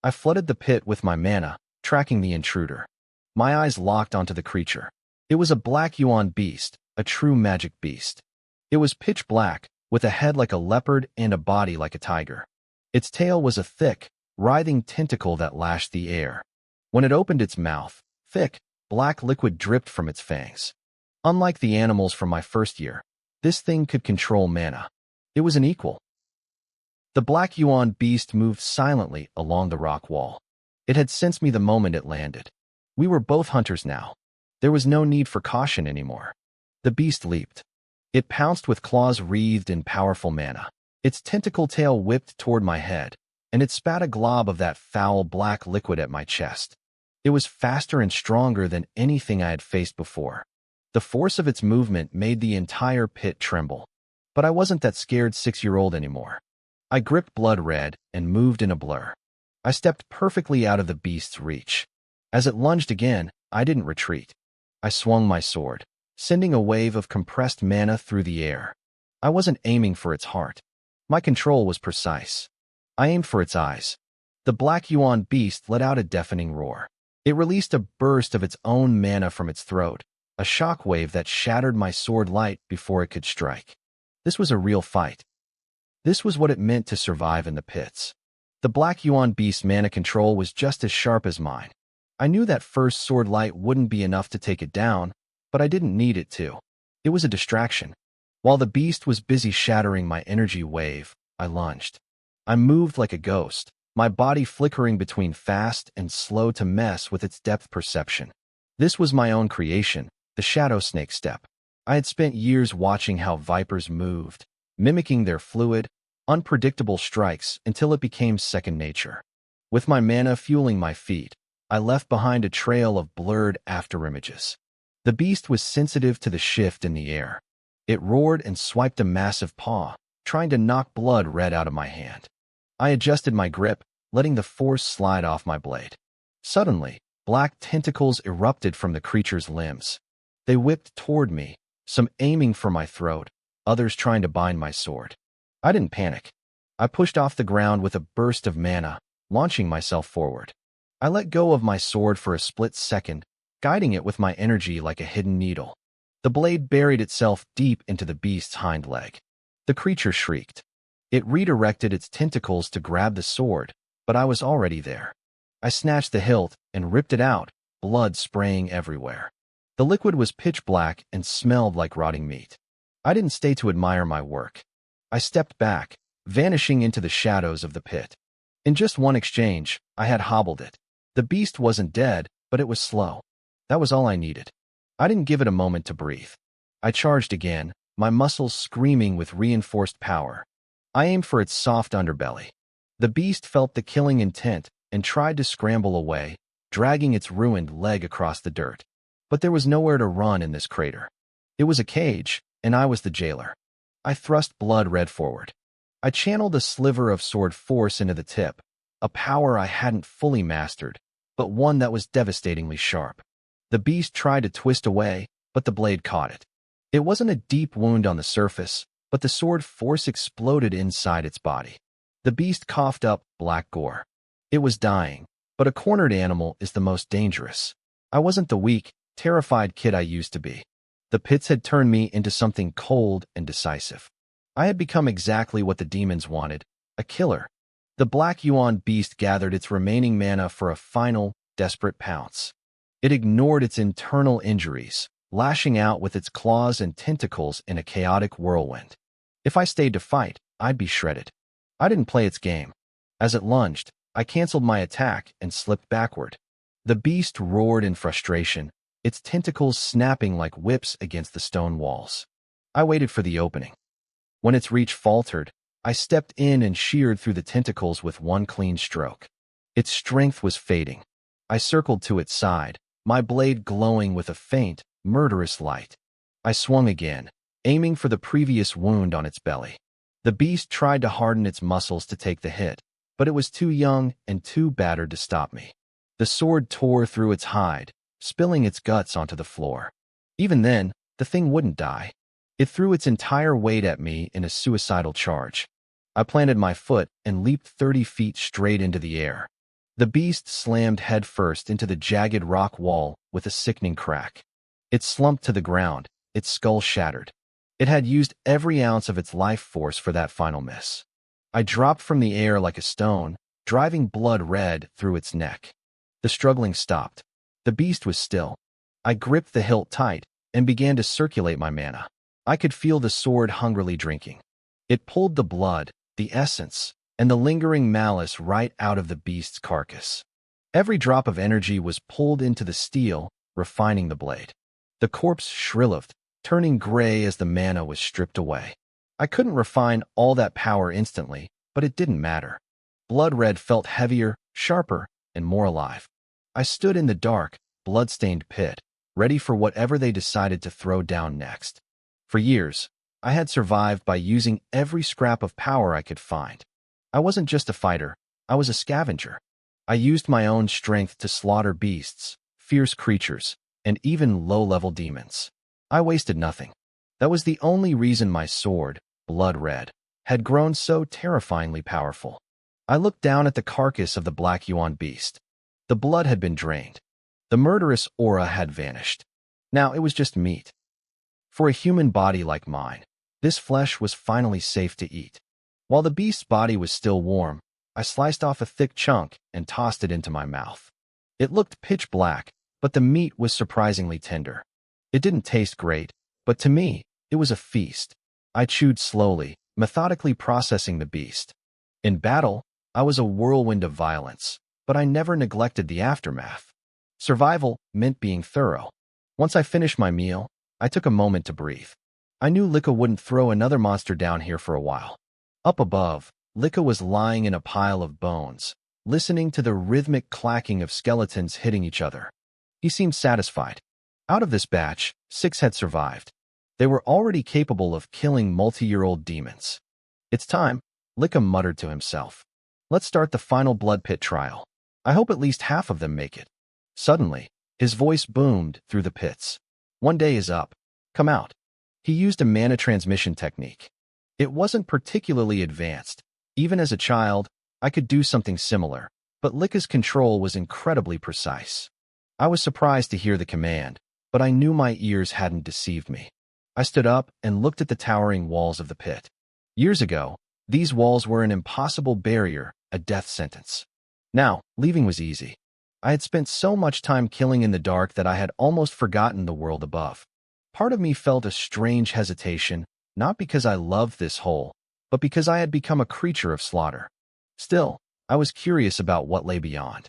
I flooded the pit with my mana, tracking the intruder. My eyes locked onto the creature. It was a black yuan beast, a true magic beast. It was pitch black, with a head like a leopard and a body like a tiger. Its tail was a thick, writhing tentacle that lashed the air. When it opened its mouth, thick, black liquid dripped from its fangs. Unlike the animals from my first year, this thing could control mana. It was an equal. The black yuan beast moved silently along the rock wall. It had sensed me the moment it landed. We were both hunters now. There was no need for caution anymore. The beast leaped. It pounced with claws wreathed in powerful mana. Its tentacle tail whipped toward my head, and it spat a glob of that foul black liquid at my chest. It was faster and stronger than anything I had faced before. The force of its movement made the entire pit tremble. But I wasn't that scared 6-year-old anymore. I gripped blood red and moved in a blur. I stepped perfectly out of the beast's reach. As it lunged again, I didn't retreat. I swung my sword, sending a wave of compressed mana through the air. I wasn't aiming for its heart. My control was precise. I aimed for its eyes. The black yuan beast let out a deafening roar. It released a burst of its own mana from its throat, a shockwave that shattered my sword light before it could strike. This was a real fight. This was what it meant to survive in the pits. The black yuan beast's mana control was just as sharp as mine. I knew that first sword light wouldn't be enough to take it down, but I didn't need it to. It was a distraction. While the beast was busy shattering my energy wave, I lunged. I moved like a ghost, my body flickering between fast and slow to mess with its depth perception. This was my own creation, the shadow snake step. I had spent years watching how vipers moved, mimicking their fluid, unpredictable strikes until it became second nature. With my mana fueling my feet, I left behind a trail of blurred afterimages. The beast was sensitive to the shift in the air. It roared and swiped a massive paw, trying to knock blood red out of my hand. I adjusted my grip, letting the force slide off my blade. Suddenly, black tentacles erupted from the creature's limbs. They whipped toward me, some aiming for my throat, others trying to bind my sword. I didn't panic. I pushed off the ground with a burst of mana, launching myself forward. I let go of my sword for a split second, guiding it with my energy like a hidden needle. The blade buried itself deep into the beast's hind leg. The creature shrieked. It redirected its tentacles to grab the sword, but I was already there. I snatched the hilt and ripped it out, blood spraying everywhere. The liquid was pitch black and smelled like rotting meat. I didn't stay to admire my work. I stepped back, vanishing into the shadows of the pit. In just one exchange, I had hobbled it. The beast wasn't dead, but it was slow. That was all I needed. I didn't give it a moment to breathe. I charged again, my muscles screaming with reinforced power. I aimed for its soft underbelly. The beast felt the killing intent and tried to scramble away, dragging its ruined leg across the dirt. But there was nowhere to run in this crater. It was a cage, and I was the jailer. I thrust blood red forward. I channeled a sliver of sword force into the tip, a power I hadn't fully mastered, but one that was devastatingly sharp. The beast tried to twist away, but the blade caught it. It wasn't a deep wound on the surface, but the sword force exploded inside its body. The beast coughed up black gore. It was dying, but a cornered animal is the most dangerous. I wasn't the weak, terrified kid I used to be. The pits had turned me into something cold and decisive. I had become exactly what the demons wanted, a killer. The Black Yuan beast gathered its remaining mana for a final, desperate pounce. It ignored its internal injuries, lashing out with its claws and tentacles in a chaotic whirlwind. If I stayed to fight, I'd be shredded. I didn't play its game. As it lunged, I canceled my attack and slipped backward. The beast roared in frustration, its tentacles snapping like whips against the stone walls. I waited for the opening. When its reach faltered, I stepped in and sheared through the tentacles with one clean stroke. Its strength was fading. I circled to its side, my blade glowing with a faint, murderous light. I swung again, aiming for the previous wound on its belly. The beast tried to harden its muscles to take the hit, but it was too young and too battered to stop me. The sword tore through its hide, spilling its guts onto the floor. Even then, the thing wouldn't die. It threw its entire weight at me in a suicidal charge. I planted my foot and leaped 30 feet straight into the air. The beast slammed headfirst into the jagged rock wall with a sickening crack. It slumped to the ground, its skull shattered. It had used every ounce of its life force for that final miss. I dropped from the air like a stone, driving blood red through its neck. The struggling stopped. The beast was still. I gripped the hilt tight and began to circulate my mana. I could feel the sword hungrily drinking. It pulled the blood, the essence, and the lingering malice right out of the beast's carcass. Every drop of energy was pulled into the steel, refining the blade. The corpse shriveled, turning gray as the mana was stripped away. I couldn't refine all that power instantly, but it didn't matter. Blood red felt heavier, sharper, and more alive. I stood in the dark, blood-stained pit, ready for whatever they decided to throw down next. For years, I had survived by using every scrap of power I could find. I wasn't just a fighter, I was a scavenger. I used my own strength to slaughter beasts, fierce creatures, and even low-level demons. I wasted nothing. That was the only reason my sword, blood red, had grown so terrifyingly powerful. I looked down at the carcass of the Black Yuan beast. The blood had been drained. The murderous aura had vanished. Now it was just meat. For a human body like mine, this flesh was finally safe to eat. While the beast's body was still warm, I sliced off a thick chunk and tossed it into my mouth. It looked pitch black, but the meat was surprisingly tender. It didn't taste great, but to me, it was a feast. I chewed slowly, methodically processing the beast. In battle, I was a whirlwind of violence, but I never neglected the aftermath. Survival meant being thorough. Once I finished my meal, I took a moment to breathe. I knew Lika wouldn't throw another monster down here for a while. Up above, Lika was lying in a pile of bones, listening to the rhythmic clacking of skeletons hitting each other. He seemed satisfied. Out of this batch, 6 had survived. They were already capable of killing multi-year-old demons. It's time, Lika muttered to himself. Let's start the final blood pit trial. I hope at least half of them make it. Suddenly, his voice boomed through the pits. One day is up. Come out. He used a mana transmission technique. It wasn't particularly advanced. Even as a child, I could do something similar, but Lika's control was incredibly precise. I was surprised to hear the command, but I knew my ears hadn't deceived me. I stood up and looked at the towering walls of the pit. Years ago, these walls were an impossible barrier, a death sentence. Now, leaving was easy. I had spent so much time killing in the dark that I had almost forgotten the world above. Part of me felt a strange hesitation, not because I loved this hole, but because I had become a creature of slaughter. Still, I was curious about what lay beyond.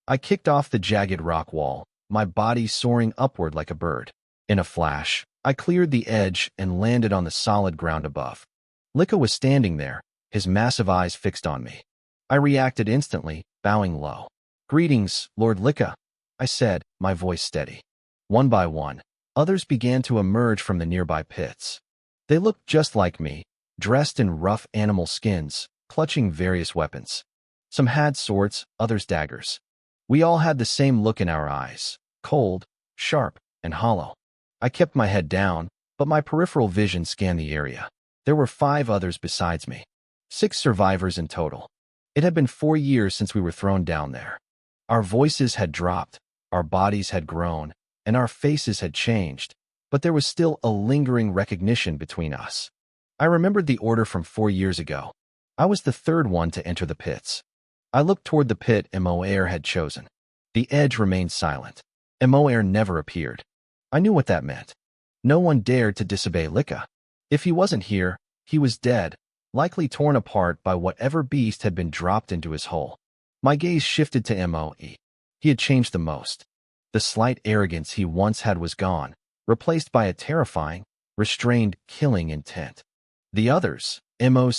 I kicked off the jagged rock wall, my body soaring upward like a bird. In a flash, I cleared the edge and landed on the solid ground above. Lika was standing there, his massive eyes fixed on me. I reacted instantly, bowing low. "Greetings, Lord Lika," I said, my voice steady. One by one, others began to emerge from the nearby pits. They looked just like me, dressed in rough animal skins, clutching various weapons. Some had swords, others daggers. We all had the same look in our eyes, cold, sharp, and hollow. I kept my head down, but my peripheral vision scanned the area. There were 5 others besides me. 6 survivors in total. It had been 4 years since we were thrown down there. Our voices had dropped, our bodies had grown, and our faces had changed, but there was still a lingering recognition between us. I remembered the order from 4 years ago. I was the 3rd one to enter the pits. I looked toward the pit Moair had chosen. The edge remained silent. Moair never appeared. I knew what that meant. No one dared to disobey Lika. If he wasn't here, he was dead, likely torn apart by whatever beast had been dropped into his hole. My gaze shifted to Moe. He had changed the most. The slight arrogance he once had was gone, replaced by a terrifying, restrained, killing intent. The others, Moc,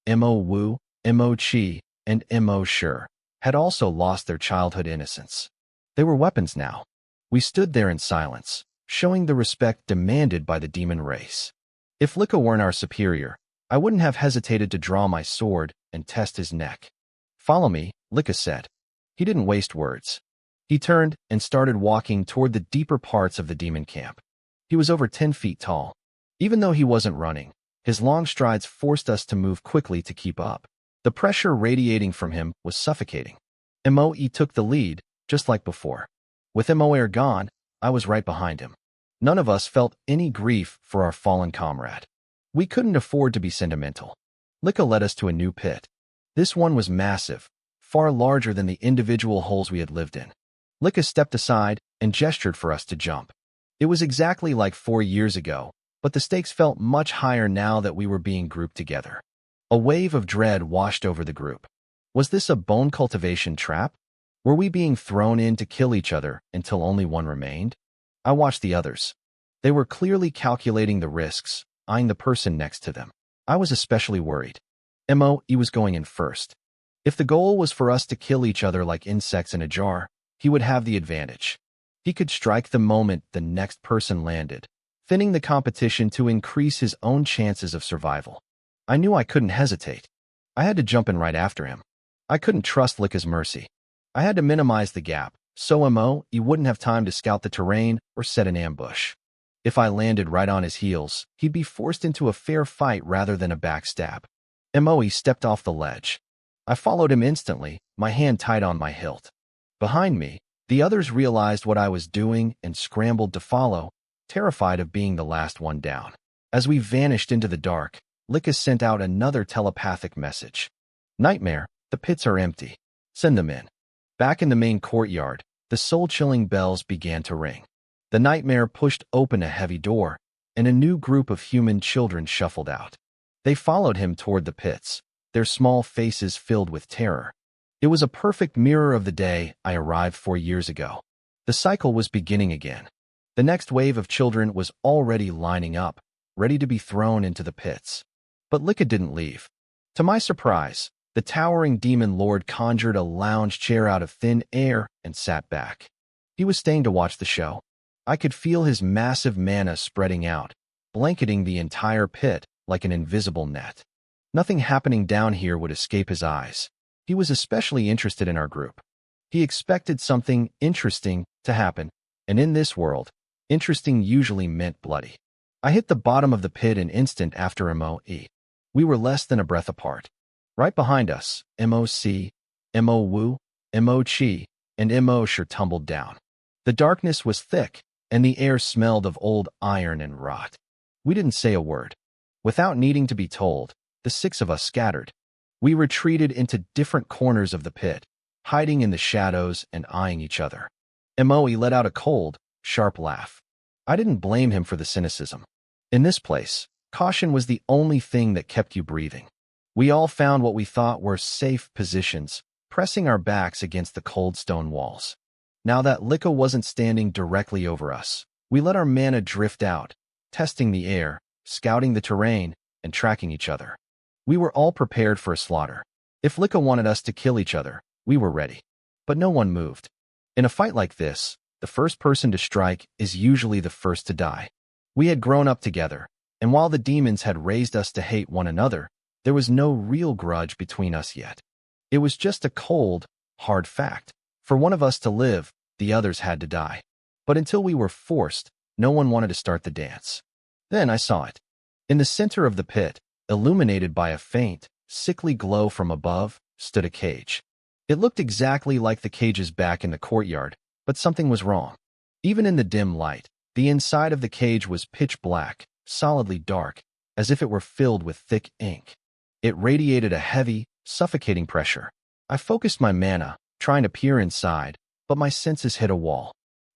Mo Chi, and Mo Sure, had also lost their childhood innocence. They were weapons now. We stood there in silence, showing the respect demanded by the demon race. If Lika weren't our superior, I wouldn't have hesitated to draw my sword and test his neck. "Follow me," Lika said. He didn't waste words. He turned and started walking toward the deeper parts of the demon camp. He was over 10 feet tall. Even though he wasn't running, his long strides forced us to move quickly to keep up. The pressure radiating from him was suffocating. Moe took the lead, just like before. With Moair gone, I was right behind him. None of us felt any grief for our fallen comrade. We couldn't afford to be sentimental. Lika led us to a new pit. This one was massive, far larger than the individual holes we had lived in. Lika stepped aside and gestured for us to jump. It was exactly like 4 years ago, but the stakes felt much higher now that we were being grouped together. A wave of dread washed over the group. Was this a bone cultivation trap? Were we being thrown in to kill each other until only one remained? I watched the others. They were clearly calculating the risks, eyeing the person next to them. I was especially worried. Moe was going in first. If the goal was for us to kill each other like insects in a jar, he would have the advantage. He could strike the moment the next person landed, thinning the competition to increase his own chances of survival. I knew I couldn't hesitate. I had to jump in right after him. I couldn't trust Lika's mercy. I had to minimize the gap, so Moe wouldn't have time to scout the terrain or set an ambush. If I landed right on his heels, he'd be forced into a fair fight rather than a backstab. Moe stepped off the ledge. I followed him instantly, my hand tight on my hilt. Behind me, the others realized what I was doing and scrambled to follow, terrified of being the last one down. As we vanished into the dark, Lika sent out another telepathic message. "Nightmare, the pits are empty. Send them in." Back in the main courtyard, the soul-chilling bells began to ring. The nightmare pushed open a heavy door, and a new group of human children shuffled out. They followed him toward the pits, their small faces filled with terror. It was a perfect mirror of the day I arrived 4 years ago. The cycle was beginning again. The next wave of children was already lining up, ready to be thrown into the pits. But Lika didn't leave. To my surprise, the towering demon lord conjured a lounge chair out of thin air and sat back. He was staying to watch the show. I could feel his massive mana spreading out, blanketing the entire pit like an invisible net. Nothing happening down here would escape his eyes. He was especially interested in our group. He expected something interesting to happen, and in this world, interesting usually meant bloody. I hit the bottom of the pit an instant after Moe. We were less than a breath apart. Right behind us, Moc, Mo Chi, and Mo Sure tumbled down. The darkness was thick, and the air smelled of old iron and rot. We didn't say a word. Without needing to be told, the 6 of us scattered. We retreated into different corners of the pit, hiding in the shadows and eyeing each other. Moe let out a cold, sharp laugh. I didn't blame him for the cynicism. In this place, caution was the only thing that kept you breathing. We all found what we thought were safe positions, pressing our backs against the cold stone walls. Now that Licca wasn't standing directly over us, we let our mana drift out, testing the air, scouting the terrain, and tracking each other. We were all prepared for a slaughter. If Licca wanted us to kill each other, we were ready. But no one moved. In a fight like this, the first person to strike is usually the first to die. We had grown up together, and while the demons had raised us to hate one another, there was no real grudge between us yet. It was just a cold, hard fact. For one of us to live, the others had to die. But until we were forced, no one wanted to start the dance. Then I saw it. In the center of the pit, illuminated by a faint, sickly glow from above, stood a cage. It looked exactly like the cages back in the courtyard, but something was wrong. Even in the dim light, the inside of the cage was pitch black, solidly dark, as if it were filled with thick ink. It radiated a heavy, suffocating pressure. I focused my mana, trying to peer inside, but my senses hit a wall.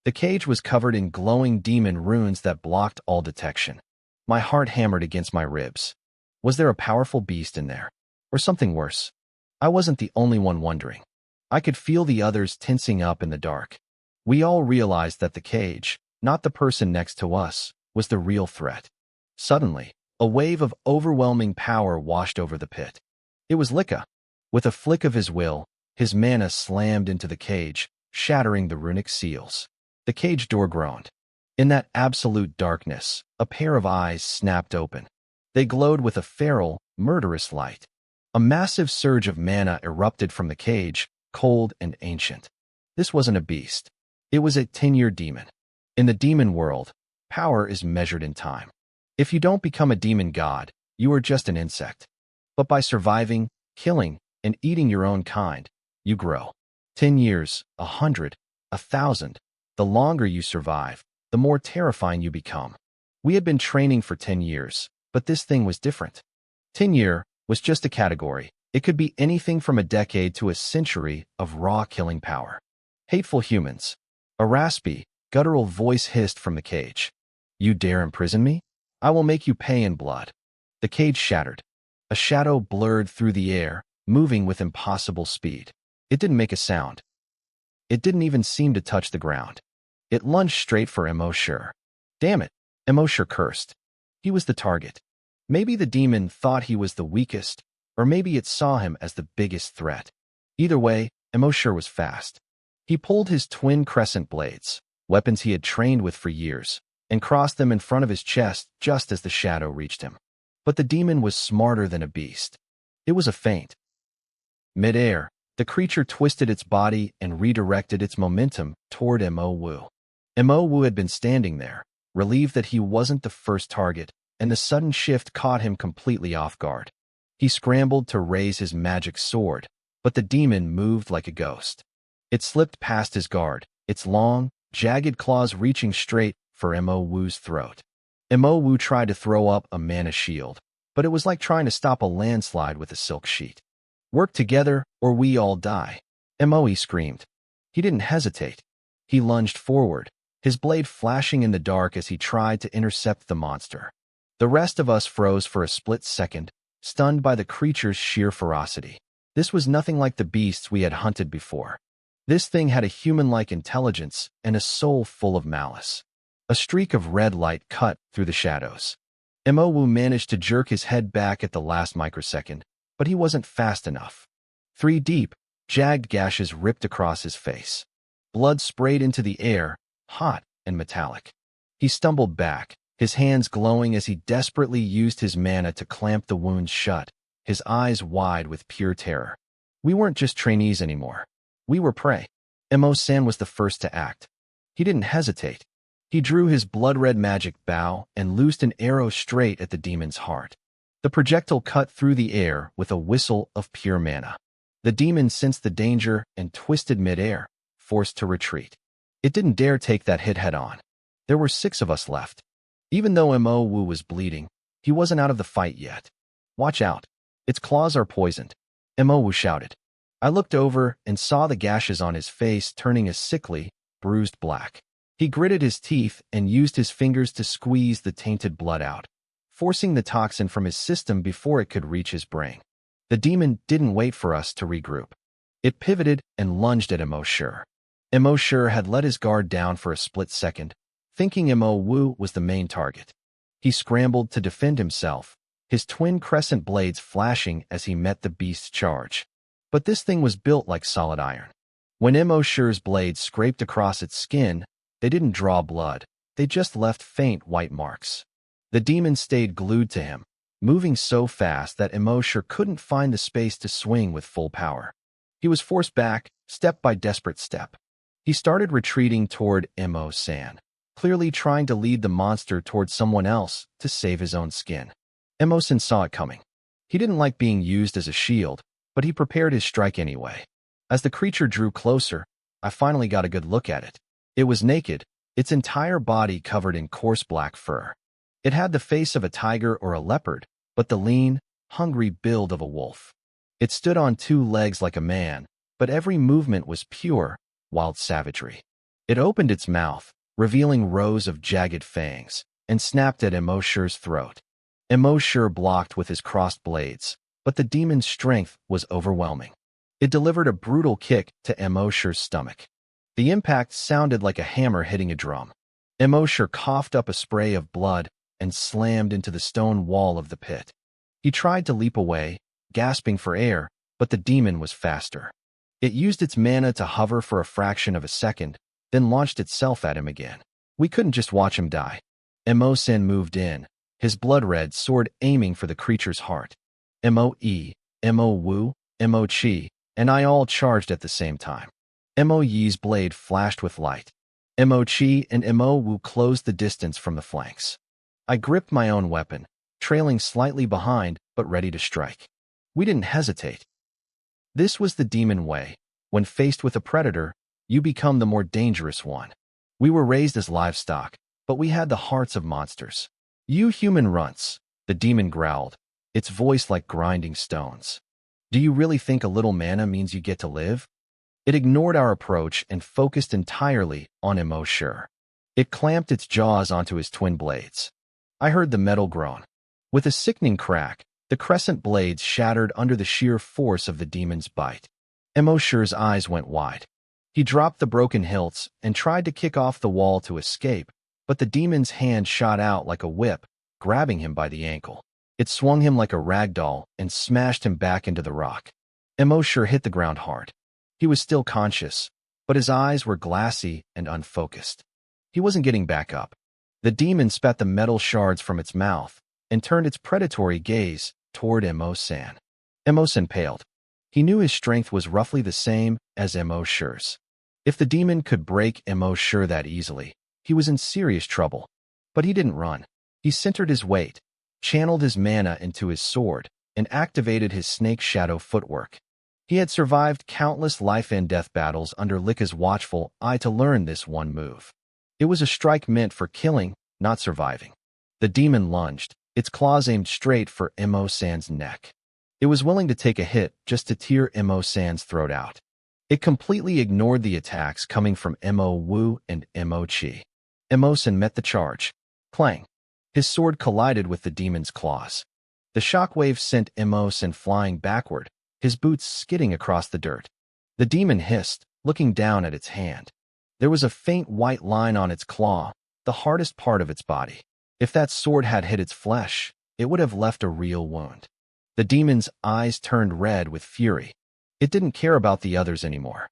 The cage was covered in glowing demon runes that blocked all detection. My heart hammered against my ribs. Was there a powerful beast in there? Or something worse? I wasn't the only one wondering. I could feel the others tensing up in the dark. We all realized that the cage, not the person next to us, was the real threat. Suddenly, a wave of overwhelming power washed over the pit. It was Licca. With a flick of his will, his mana slammed into the cage, shattering the runic seals. The cage door groaned. In that absolute darkness, a pair of eyes snapped open. They glowed with a feral, murderous light. A massive surge of mana erupted from the cage, cold and ancient. This wasn't a beast. It was a 10-year demon. In the demon world, power is measured in time. If you don't become a demon god, you are just an insect. But by surviving, killing, and eating your own kind, you grow. 10 years, 100, 1,000. The longer you survive, the more terrifying you become. We had been training for 10 years, but this thing was different. 10-year was just a category. It could be anything from a decade to a century of raw killing power. Hateful humans. A raspy, guttural voice hissed from the cage. You dare imprison me? I will make you pay in blood. The cage shattered. A shadow blurred through the air, moving with impossible speed. It didn't make a sound. It didn't even seem to touch the ground. It lunged straight for Emoshur. Damn it, Emoshur cursed. He was the target. Maybe the demon thought he was the weakest, or maybe it saw him as the biggest threat. Either way, Emoshur was fast. He pulled his twin crescent blades, weapons he had trained with for years, and crossed them in front of his chest just as the shadow reached him. But the demon was smarter than a beast. It was a feint. Mid-air, the creature twisted its body and redirected its momentum toward Mo Wu. Mo Wu had been standing there, relieved that he wasn't the first target, and the sudden shift caught him completely off guard. He scrambled to raise his magic sword, but the demon moved like a ghost. It slipped past his guard, its long, jagged claws reaching straight for Mo Wu's throat. Mo Wu tried to throw up a mana shield, but it was like trying to stop a landslide with a silk sheet. Work together, or we all die, Moe screamed. He didn't hesitate. He lunged forward, his blade flashing in the dark as he tried to intercept the monster. The rest of us froze for a split second, stunned by the creature's sheer ferocity. This was nothing like the beasts we had hunted before. This thing had a human-like intelligence and a soul full of malice. A streak of red light cut through the shadows. Mo Wu managed to jerk his head back at the last microsecond, but he wasn't fast enough. 3 deep, jagged gashes ripped across his face. Blood sprayed into the air, hot and metallic. He stumbled back, his hands glowing as he desperately used his mana to clamp the wounds shut, his eyes wide with pure terror. We weren't just trainees anymore. We were prey. Mo-san was the first to act. He didn't hesitate. He drew his blood-red magic bow and loosed an arrow straight at the demon's heart. The projectile cut through the air with a whistle of pure mana. The demon sensed the danger and twisted mid-air, forced to retreat. It didn't dare take that hit head-on. There were 6 of us left. Even though Mo Wu was bleeding, he wasn't out of the fight yet. "Watch out. Its claws are poisoned," Mo Wu shouted. I looked over and saw the gashes on his face turning a sickly, bruised black. He gritted his teeth and used his fingers to squeeze the tainted blood out, forcing the toxin from his system before it could reach his brain. The demon didn't wait for us to regroup. It pivoted and lunged at Mo Sure. Mo Sure had let his guard down for a split second, thinking Mo Wu was the main target. He scrambled to defend himself, his twin crescent blades flashing as he met the beast's charge. But this thing was built like solid iron. When Mo Sure's blades scraped across its skin, they didn't draw blood, they just left faint white marks. The demon stayed glued to him, moving so fast that Mo Sure couldn't find the space to swing with full power. He was forced back, step by desperate step. He started retreating toward Mo San, clearly trying to lead the monster toward someone else to save his own skin. Mo San saw it coming. He didn't like being used as a shield, but he prepared his strike anyway. As the creature drew closer, I finally got a good look at it. It was naked, its entire body covered in coarse black fur. It had the face of a tiger or a leopard, but the lean, hungry build of a wolf. It stood on 2 legs like a man, but every movement was pure, wild savagery. It opened its mouth, revealing rows of jagged fangs, and snapped at Mo Sure's throat. Mo Sure blocked with his crossed blades, but the demon's strength was overwhelming. It delivered a brutal kick to Mo Sure's stomach. The impact sounded like a hammer hitting a drum. Mo Sure coughed up a spray of blood and slammed into the stone wall of the pit. He tried to leap away, gasping for air, but the demon was faster. It used its mana to hover for a fraction of a second, then launched itself at him again. We couldn't just watch him die. Mo San moved in, his blood-red sword aiming for the creature's heart. Mo Wu, Mo Chi, and I all charged at the same time. Mo Yi's blade flashed with light. Mo Chi and Mo Wu closed the distance from the flanks. I gripped my own weapon, trailing slightly behind but ready to strike. We didn't hesitate. This was the demon way. When faced with a predator, you become the more dangerous one. We were raised as livestock, but we had the hearts of monsters. "You human runts," the demon growled, its voice like grinding stones. "Do you really think a little mana means you get to live?" It ignored our approach and focused entirely on Mo Sure. It clamped its jaws onto his twin blades. I heard the metal groan. With a sickening crack, the crescent blades shattered under the sheer force of the demon's bite. Mo Sure's eyes went wide. He dropped the broken hilts and tried to kick off the wall to escape, but the demon's hand shot out like a whip, grabbing him by the ankle. It swung him like a rag doll and smashed him back into the rock. Mo Sure hit the ground hard. He was still conscious, but his eyes were glassy and unfocused. He wasn't getting back up. The demon spat the metal shards from its mouth and turned its predatory gaze toward Mo San. Mo San paled. He knew his strength was roughly the same as Mo Sure's. If the demon could break Mo Sure that easily, he was in serious trouble. But he didn't run. He centered his weight, channeled his mana into his sword, and activated his snake shadow footwork. He had survived countless life-and-death battles under Lika's watchful eye to learn this one move. It was a strike meant for killing, not surviving. The demon lunged, its claws aimed straight for Mo San's neck. It was willing to take a hit just to tear Mo San's throat out. It completely ignored the attacks coming from Mo Wu and Mo Chi. Mo San met the charge. Clang. His sword collided with the demon's claws. The shockwave sent Mo San flying backward, his boots skidding across the dirt. The demon hissed, looking down at its hand. There was a faint white line on its claw, the hardest part of its body. If that sword had hit its flesh, it would have left a real wound. The demon's eyes turned red with fury. It didn't care about the others anymore.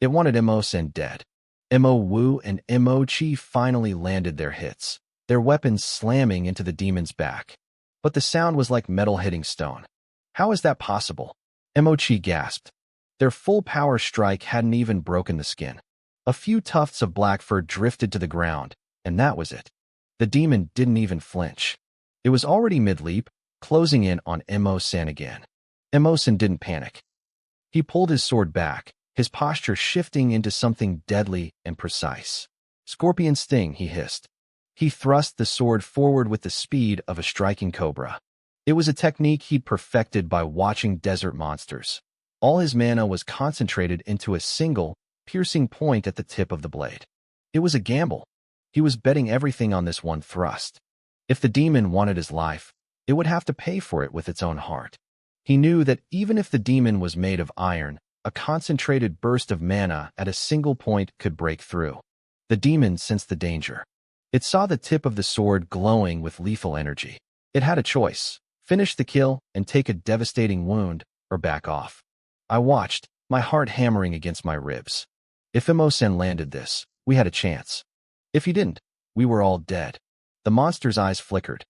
It wanted Mo San dead. Mo Wu and Mo Chi finally landed their hits, their weapons slamming into the demon's back. But the sound was like metal hitting stone. How is that possible? Mo Chi gasped. Their full-power strike hadn't even broken the skin. A few tufts of black fur drifted to the ground, and that was it. The demon didn't even flinch. It was already mid-leap, closing in on Mo San again. Mo San didn't panic. He pulled his sword back, his posture shifting into something deadly and precise. "Scorpion sting," he hissed. He thrust the sword forward with the speed of a striking cobra. It was a technique he'd perfected by watching desert monsters. All his mana was concentrated into a single, piercing point at the tip of the blade. It was a gamble. He was betting everything on this one thrust. If the demon wanted his life, it would have to pay for it with its own heart. He knew that even if the demon was made of iron, a concentrated burst of mana at a single point could break through. The demon sensed the danger. It saw the tip of the sword glowing with lethal energy. It had a choice: finish the kill and take a devastating wound, or back off. I watched, my heart hammering against my ribs. If Imo-san landed this, we had a chance. If he didn't, we were all dead. The monster's eyes flickered.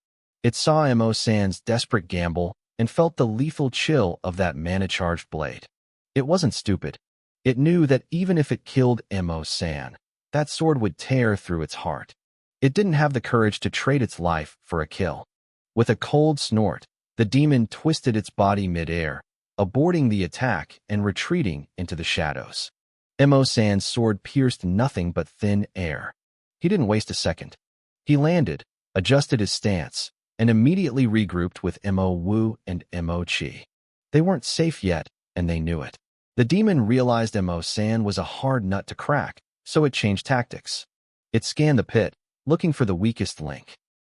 It saw Imo-san's desperate gamble and felt the lethal chill of that mana-charged blade. It wasn't stupid. It knew that even if it killed Imo-san, that sword would tear through its heart. It didn't have the courage to trade its life for a kill. With a cold snort, the demon twisted its body mid-air, aborting the attack and retreating into the shadows. Imo-san's sword pierced nothing but thin air. He didn't waste a second. He landed, adjusted his stance, and immediately regrouped with Imo-wu and Imo-chi. They weren't safe yet, and they knew it. The demon realized Imo-san was a hard nut to crack, so it changed tactics. It scanned the pit, looking for the weakest link.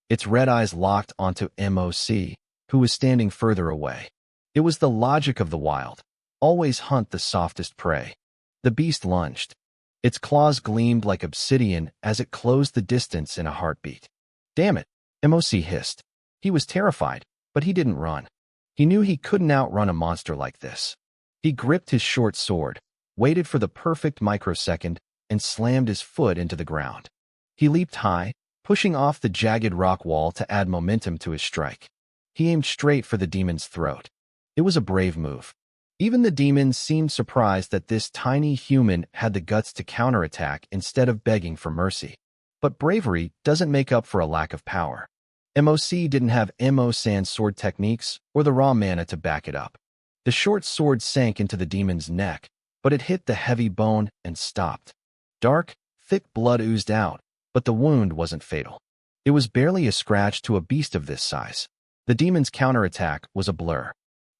Its red eyes locked onto Imo-ci, who was standing further away. It was the logic of the wild. Always hunt the softest prey. The beast lunged. Its claws gleamed like obsidian as it closed the distance in a heartbeat. "Damn it," Imo-ci hissed. He was terrified, but he didn't run. He knew he couldn't outrun a monster like this. He gripped his short sword, waited for the perfect microsecond, and slammed his foot into the ground. He leaped high, pushing off the jagged rock wall to add momentum to his strike. He aimed straight for the demon's throat. It was a brave move. Even the demon seemed surprised that this tiny human had the guts to counterattack instead of begging for mercy. But bravery doesn't make up for a lack of power. Imo-ci didn't have Imo-san's sword techniques or the raw mana to back it up. The short sword sank into the demon's neck, but it hit the heavy bone and stopped. Dark, thick blood oozed out, but the wound wasn't fatal. It was barely a scratch to a beast of this size. The demon's counterattack was a blur.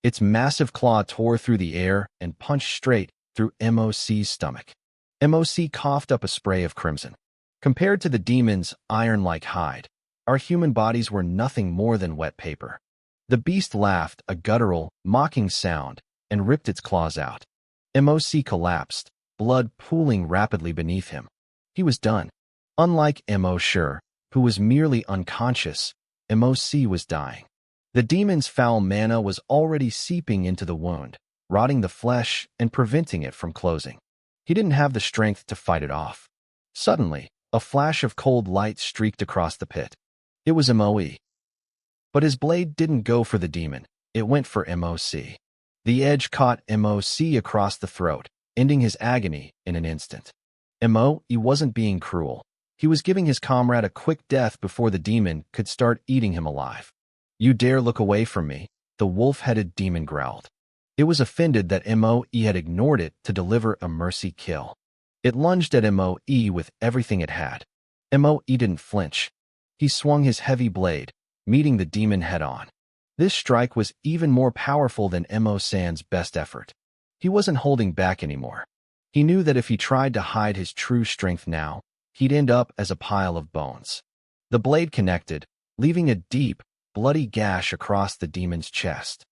Its massive claw tore through the air and punched straight through Imo-ci's stomach. Imo-ci coughed up a spray of crimson. Compared to the demon's iron-like hide, our human bodies were nothing more than wet paper. The beast laughed, a guttural, mocking sound, and ripped its claws out. Imo-ci collapsed, blood pooling rapidly beneath him. He was done. Unlike Imo-shi, who was merely unconscious, Imo-ci was dying. The demon's foul mana was already seeping into the wound, rotting the flesh and preventing it from closing. He didn't have the strength to fight it off. Suddenly, a flash of cold light streaked across the pit. It was Imo-i. But his blade didn't go for the demon, it went for Imo-ci. The edge caught Imo-ci across the throat, ending his agony in an instant. Imo-i wasn't being cruel. He was giving his comrade a quick death before the demon could start eating him alive. "You dare look away from me," the wolf-headed demon growled. It was offended that Imo-i had ignored it to deliver a mercy kill. It lunged at Imo-i with everything it had. Imo-i didn't flinch. He swung his heavy blade, meeting the demon head-on. This strike was even more powerful than Imo-san's best effort. He wasn't holding back anymore. He knew that if he tried to hide his true strength now, he'd end up as a pile of bones. The blade connected, leaving a deep, bloody gash across the demon's chest.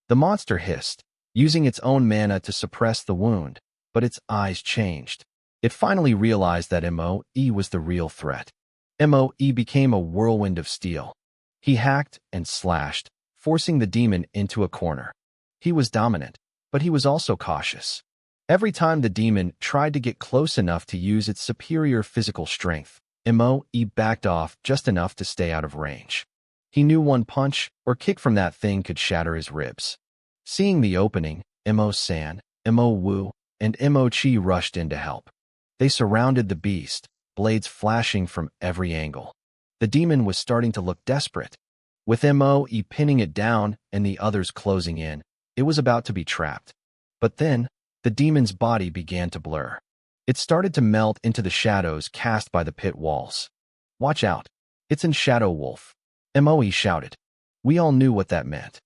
The monster hissed, using its own mana to suppress the wound, but its eyes changed. It finally realized that Imo-i was the real threat. Imo-i became a whirlwind of steel. He hacked and slashed, forcing the demon into a corner. He was dominant, but he was also cautious. Every time the demon tried to get close enough to use its superior physical strength, Imo-i backed off just enough to stay out of range. He knew one punch or kick from that thing could shatter his ribs. Seeing the opening, Imo-san, Imo-wu, and Imo-chi rushed in to help. They surrounded the beast, blades flashing from every angle. The demon was starting to look desperate. With Imo-i pinning it down and the others closing in, it was about to be trapped. But then, The demon's body began to blur. It started to melt into the shadows cast by the pit walls. "Watch out. It's in Shadow Wolf," Moe shouted. We all knew what that meant.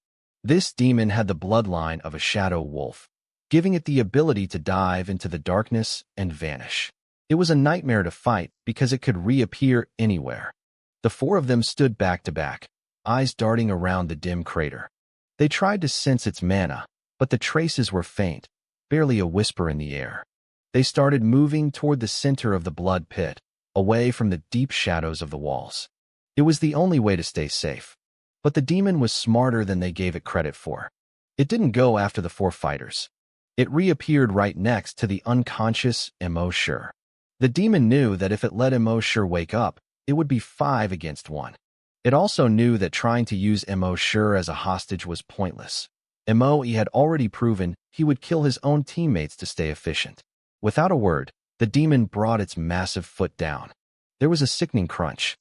This demon had the bloodline of a shadow wolf, giving it the ability to dive into the darkness and vanish. It was a nightmare to fight because it could reappear anywhere. The four of them stood back to back, eyes darting around the dim crater. They tried to sense its mana, but the traces were faint, barely a whisper in the air. They started moving toward the center of the blood pit, away from the deep shadows of the walls. It was the only way to stay safe. But the demon was smarter than they gave it credit for. It didn't go after the four fighters. It reappeared right next to the unconscious Mo Sure. The demon knew that if it let Mo Sure wake up, it would be 5 against 1. It also knew that trying to use Mo Sure as a hostage was pointless. Moe had already proven he would kill his own teammates to stay efficient. Without a word, the demon brought its massive foot down. There was a sickening crunch.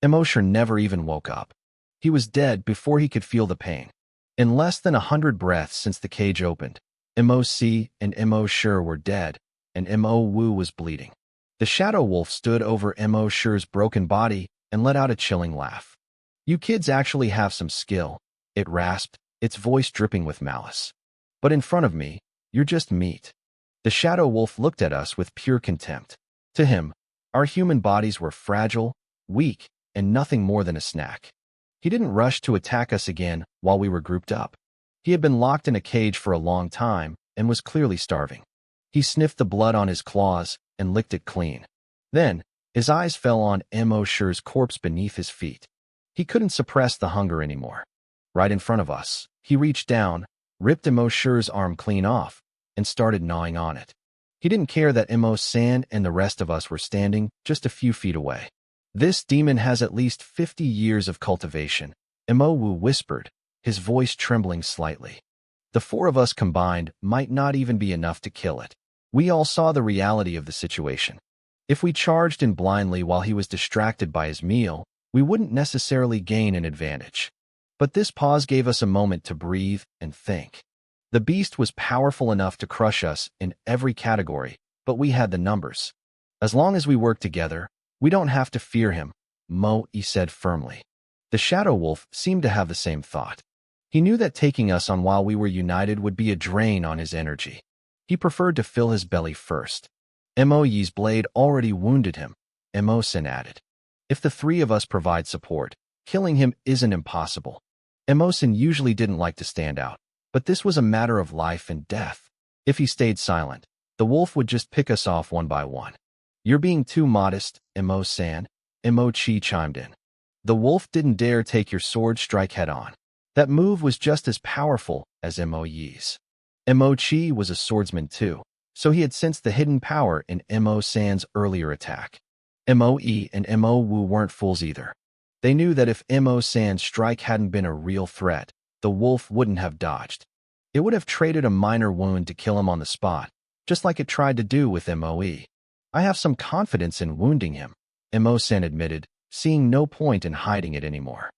Mo Sure never even woke up. He was dead before he could feel the pain. In less than 100 breaths since the cage opened, MOC and Mo Sure were dead, and Mo Wu was bleeding. The Shadow Wolf stood over Mo Sure's broken body and let out a chilling laugh. "You kids actually have some skill," it rasped, its voice dripping with malice. "But in front of me, you're just meat." The Shadow Wolf looked at us with pure contempt. To him, our human bodies were fragile, weak, and nothing more than a snack. He didn't rush to attack us again while we were grouped up. He had been locked in a cage for a long time and was clearly starving. He sniffed the blood on his claws and licked it clean. Then, his eyes fell on Mo Sure's corpse beneath his feet. He couldn't suppress the hunger anymore. Right in front of us, he reached down, ripped Mo Sure's arm clean off, and started gnawing on it. He didn't care that Mo-san and the rest of us were standing just a few feet away. "This demon has at least 50 years of cultivation," Mo Wu whispered, his voice trembling slightly. "The four of us combined might not even be enough to kill it." We all saw the reality of the situation. If we charged in blindly while he was distracted by his meal, we wouldn't necessarily gain an advantage. But this pause gave us a moment to breathe and think. The beast was powerful enough to crush us in every category, but we had the numbers. As long as we work together, we don't have to fear him, Moe said firmly. The Shadow Wolf seemed to have the same thought. He knew that taking us on while we were united would be a drain on his energy. He preferred to fill his belly first. Moe's blade already wounded him, Mo-san added. "If the three of us provide support, killing him isn't impossible." Mo-san usually didn't like to stand out, but this was a matter of life and death. If he stayed silent, the wolf would just pick us off one by one. "You're being too modest, Mo-san," Mo-chi chimed in. The wolf didn't dare take your sword strike head-on. That move was just as powerful as Moe's. Mo-chi was a swordsman too, so he had sensed the hidden power in Mo-san's earlier attack. Moe and Mo Wu weren't fools either. They knew that if Mo-san's strike hadn't been a real threat, the wolf wouldn't have dodged. It would have traded a minor wound to kill him on the spot, just like it tried to do with Moe. "I have some confidence in wounding him," Mo-san admitted, seeing no point in hiding it anymore.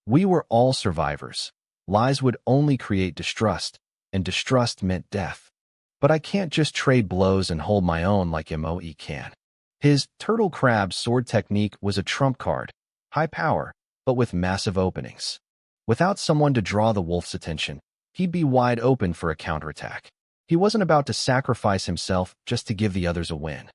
We were all survivors. Lies would only create distrust, and distrust meant death. But I can't just trade blows and hold my own like Moe can. His turtle crab sword technique was a trump card, high power, but with massive openings. Without someone to draw the wolf's attention, he'd be wide open for a counterattack. He wasn't about to sacrifice himself just to give the others a win.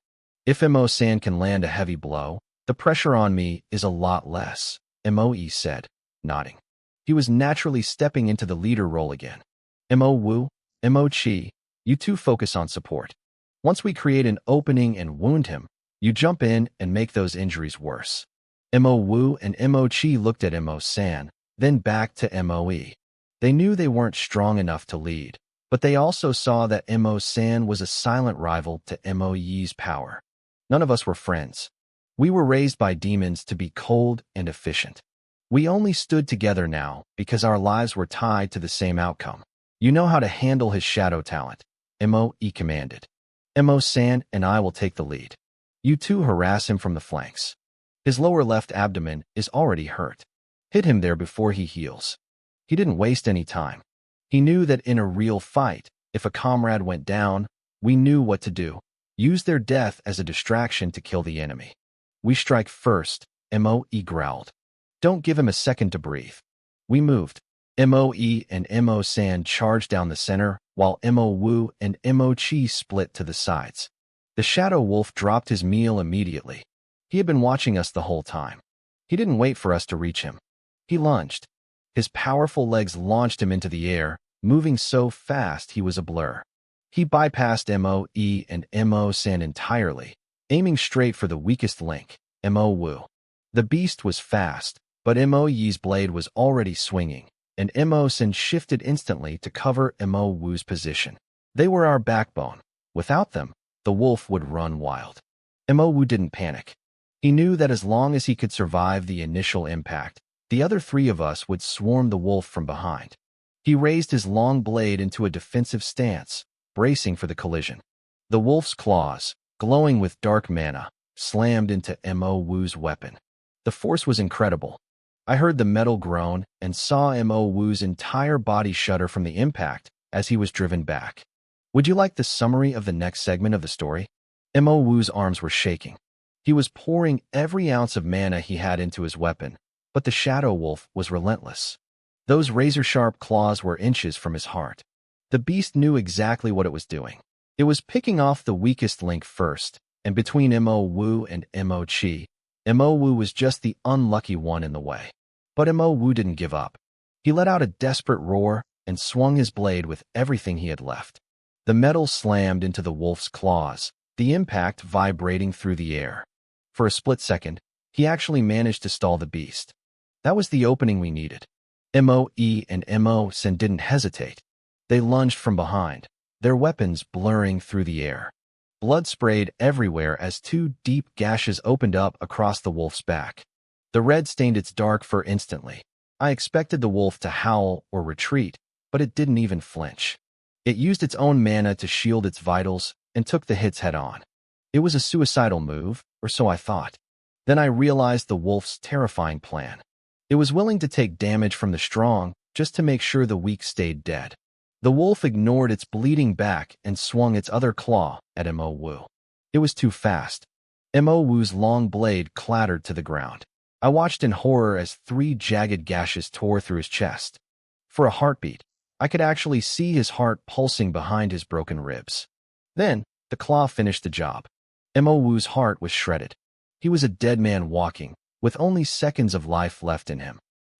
"If Mo-san can land a heavy blow, the pressure on me is a lot less," Moe said, nodding. He was naturally stepping into the leader role again. "Mo Wu, Mo-chi, you two focus on support. Once we create an opening and wound him, you jump in and make those injuries worse." Mo Wu and Mo-chi looked at Mo-san, then back to Moe. They knew they weren't strong enough to lead, but they also saw that Mo-san was a silent rival to Moe's power. None of us were friends. We were raised by demons to be cold and efficient. We only stood together now because our lives were tied to the same outcome. "You know how to handle his shadow talent," Moe commanded. "Mo-san and I will take the lead. You two harass him from the flanks. His lower left abdomen is already hurt. Hit him there before he heals." He didn't waste any time. He knew that in a real fight, if a comrade went down, We knew what to do. Use their death as a distraction to kill the enemy. We strike first, Moe growled. Don't give him a second to breathe. We moved. Moe and Mo-san charged down the center, while Mo-woo and Mo-chi split to the sides. The shadow wolf dropped his meal immediately. He had been watching us the whole time. He didn't wait for us to reach him. He lunged. His powerful legs launched him into the air, moving so fast he was a blur. He bypassed Moe and Mo-san entirely, aiming straight for the weakest link, Mo-woo. The beast was fast, but Moe's blade was already swinging, and Mo-san shifted instantly to cover Mo-woo's position. They were our backbone. Without them, the wolf would run wild. Mo-woo didn't panic. He knew that as long as he could survive the initial impact, the other three of us would swarm the wolf from behind. He raised his long blade into a defensive stance, bracing for the collision. The wolf's claws, glowing with dark mana, slammed into Mo-woo's weapon. The force was incredible. I heard the metal groan and saw Mo-woo's entire body shudder from the impact as he was driven back. Would you like the summary of the next segment of the story? Mo-woo's arms were shaking. He was pouring every ounce of mana he had into his weapon, but the shadow wolf was relentless. Those razor-sharp claws were inches from his heart. The beast knew exactly what it was doing. It was picking off the weakest link first, and between Mo-woo and Mo-chi, Mo-woo was just the unlucky one in the way. But Mo-woo didn't give up. He let out a desperate roar and swung his blade with everything he had left. The metal slammed into the wolf's claws, the impact vibrating through the air. For a split second, he actually managed to stall the beast. That was the opening we needed. Moe and Mo-san didn't hesitate. They lunged from behind, their weapons blurring through the air. Blood sprayed everywhere as two deep gashes opened up across the wolf's back. The red stained its dark fur instantly. I expected the wolf to howl or retreat, but it didn't even flinch. It used its own mana to shield its vitals and took the hits head-on. It was a suicidal move, or so I thought. Then I realized the wolf's terrifying plan. It was willing to take damage from the strong just to make sure the weak stayed dead. The wolf ignored its bleeding back and swung its other claw at Mo-woo. It was too fast. Mo-woo's long blade clattered to the ground. I watched in horror as 3 jagged gashes tore through his chest. For a heartbeat, I could actually see his heart pulsing behind his broken ribs. Then, the claw finished the job. Mo-woo's heart was shredded. He was a dead man walking, with only seconds of life left in him.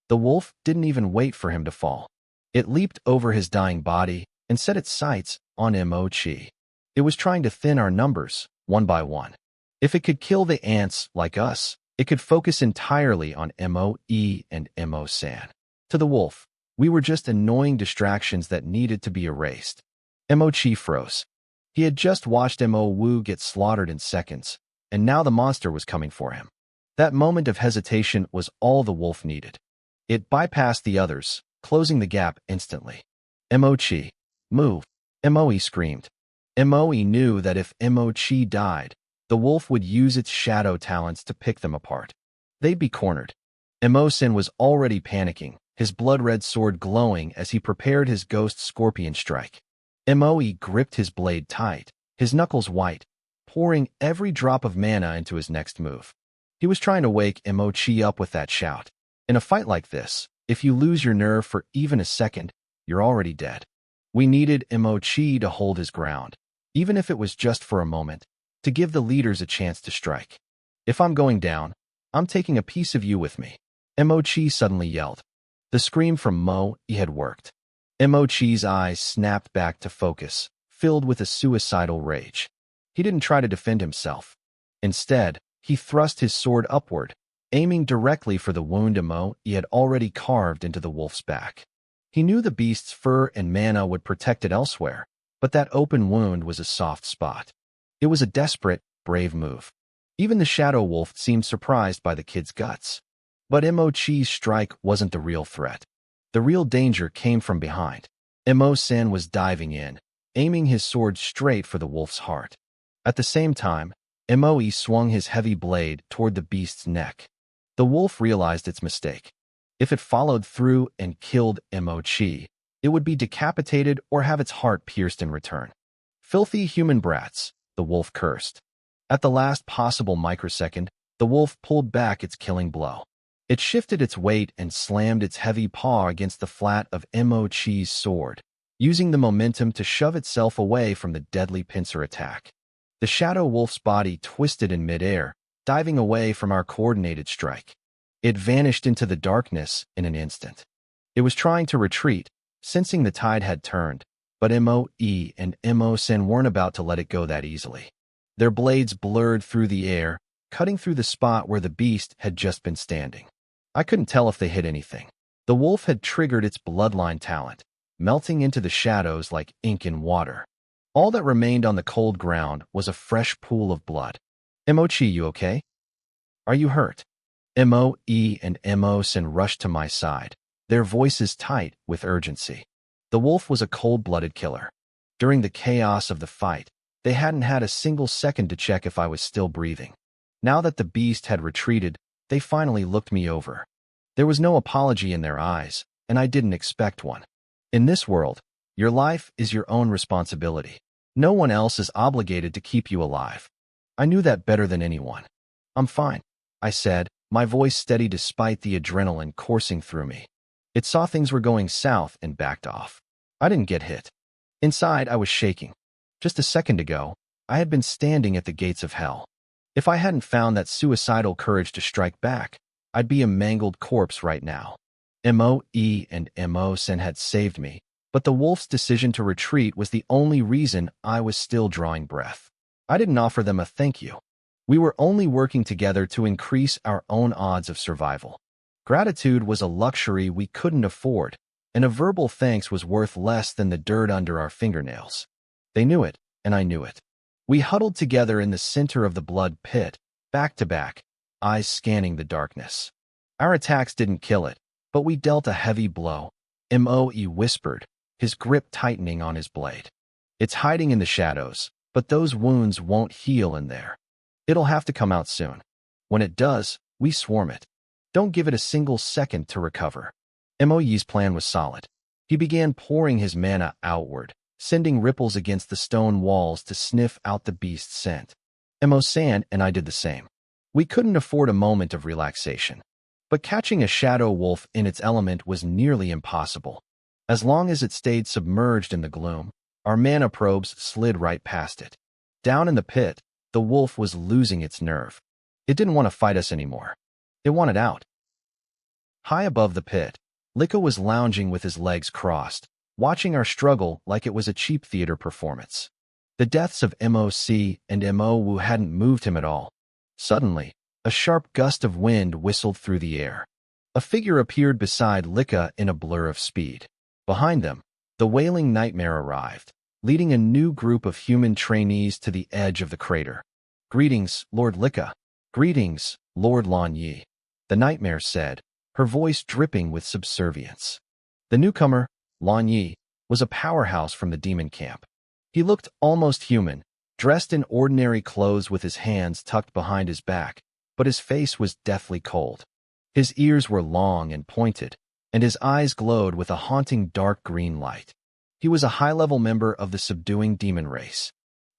The wolf didn't even wait for him to fall. It leaped over his dying body and set its sights on Mo-chi. It was trying to thin our numbers, one by one. If it could kill the ants like us, it could focus entirely on Moe and Mo-san. To the wolf, we were just annoying distractions that needed to be erased. Mo-chi froze. He had just watched Mo-woo get slaughtered in seconds, and now the monster was coming for him. That moment of hesitation was all the wolf needed. It bypassed the others, closing the gap instantly. Mo-chi, move, Moe screamed. Moe knew that if Mo-chi died, the wolf would use its shadow talents to pick them apart. They'd be cornered. Mo-san was already panicking, his blood-red sword glowing as he prepared his ghost scorpion strike. Moe gripped his blade tight, his knuckles white, pouring every drop of mana into his next move. He was trying to wake Mo-chi up with that shout. In a fight like this, if you lose your nerve for even a second, you're already dead. We needed Mo-chi to hold his ground, even if it was just for a moment, to give the leaders a chance to strike. If I'm going down, I'm taking a piece of you with me, Mo-chi suddenly yelled. The scream from Moe had worked. Mo-chi's eyes snapped back to focus, filled with a suicidal rage. He didn't try to defend himself. Instead, he thrust his sword upward, aiming directly for the wound Moe had already carved into the wolf's back. He knew the beast's fur and mana would protect it elsewhere, but that open wound was a soft spot. It was a desperate, brave move. Even the shadow wolf seemed surprised by the kid's guts. But Mo-chi's strike wasn't the real threat. The real danger came from behind. Mo-san was diving in, aiming his sword straight for the wolf's heart. At the same time, Moe swung his heavy blade toward the beast's neck. The wolf realized its mistake. If it followed through and killed Mo-chi, it would be decapitated or have its heart pierced in return. Filthy human brats, the wolf cursed. At the last possible microsecond, the wolf pulled back its killing blow. It shifted its weight and slammed its heavy paw against the flat of Mo-Chi's sword, using the momentum to shove itself away from the deadly pincer attack. The shadow wolf's body twisted in midair, diving away from our coordinated strike. It vanished into the darkness in an instant. It was trying to retreat, sensing the tide had turned, but Mo-E and Mo-Sen weren't about to let it go that easily. Their blades blurred through the air, cutting through the spot where the beast had just been standing. I couldn't tell if they hit anything. The wolf had triggered its bloodline talent, melting into the shadows like ink in water. All that remained on the cold ground was a fresh pool of blood. Mo-Chi, you okay? Are you hurt? Mo-E and Mo-Sen rushed to my side, their voices tight with urgency. The wolf was a cold-blooded killer. During the chaos of the fight, they hadn't had a single second to check if I was still breathing. Now that the beast had retreated, they finally looked me over. There was no apology in their eyes, and I didn't expect one. In this world, your life is your own responsibility. No one else is obligated to keep you alive. I knew that better than anyone. I'm fine, I said, my voice steady despite the adrenaline coursing through me. It saw things were going south and backed off. I didn't get hit. Inside, I was shaking. Just a second ago, I had been standing at the gates of hell. If I hadn't found that suicidal courage to strike back, I'd be a mangled corpse right now. Mo-E and Mo-Sen had saved me, but the wolf's decision to retreat was the only reason I was still drawing breath. I didn't offer them a thank you. We were only working together to increase our own odds of survival. Gratitude was a luxury we couldn't afford, and a verbal thanks was worth less than the dirt under our fingernails. They knew it, and I knew it. We huddled together in the center of the blood pit, back to back, eyes scanning the darkness. Our attacks didn't kill it, but we dealt a heavy blow. Mo-E whispered, his grip tightening on his blade. It's hiding in the shadows, but those wounds won't heal in there. It'll have to come out soon. When it does, we swarm it. Don't give it a single second to recover. Mo-E's plan was solid. He began pouring his mana outward, sending ripples against the stone walls to sniff out the beast's scent. Mo-San and I did the same. We couldn't afford a moment of relaxation. But catching a shadow wolf in its element was nearly impossible. As long as it stayed submerged in the gloom, our mana probes slid right past it. Down in the pit, the wolf was losing its nerve. It didn't want to fight us anymore. It wanted out. High above the pit, Licca was lounging with his legs crossed, watching our struggle like it was a cheap theater performance. The deaths of Mo-C and Mo-Wu hadn't moved him at all. Suddenly, a sharp gust of wind whistled through the air. A figure appeared beside Licca in a blur of speed. Behind them, the wailing nightmare arrived, leading a new group of human trainees to the edge of the crater. "Greetings, Lord Licca." "Greetings, Lord Lan Yi," the nightmare said, her voice dripping with subservience. The newcomer, Lan Yi, was a powerhouse from the demon camp. He looked almost human, dressed in ordinary clothes with his hands tucked behind his back, but his face was deathly cold. His ears were long and pointed, and his eyes glowed with a haunting dark green light. He was a high-level member of the subduing demon race.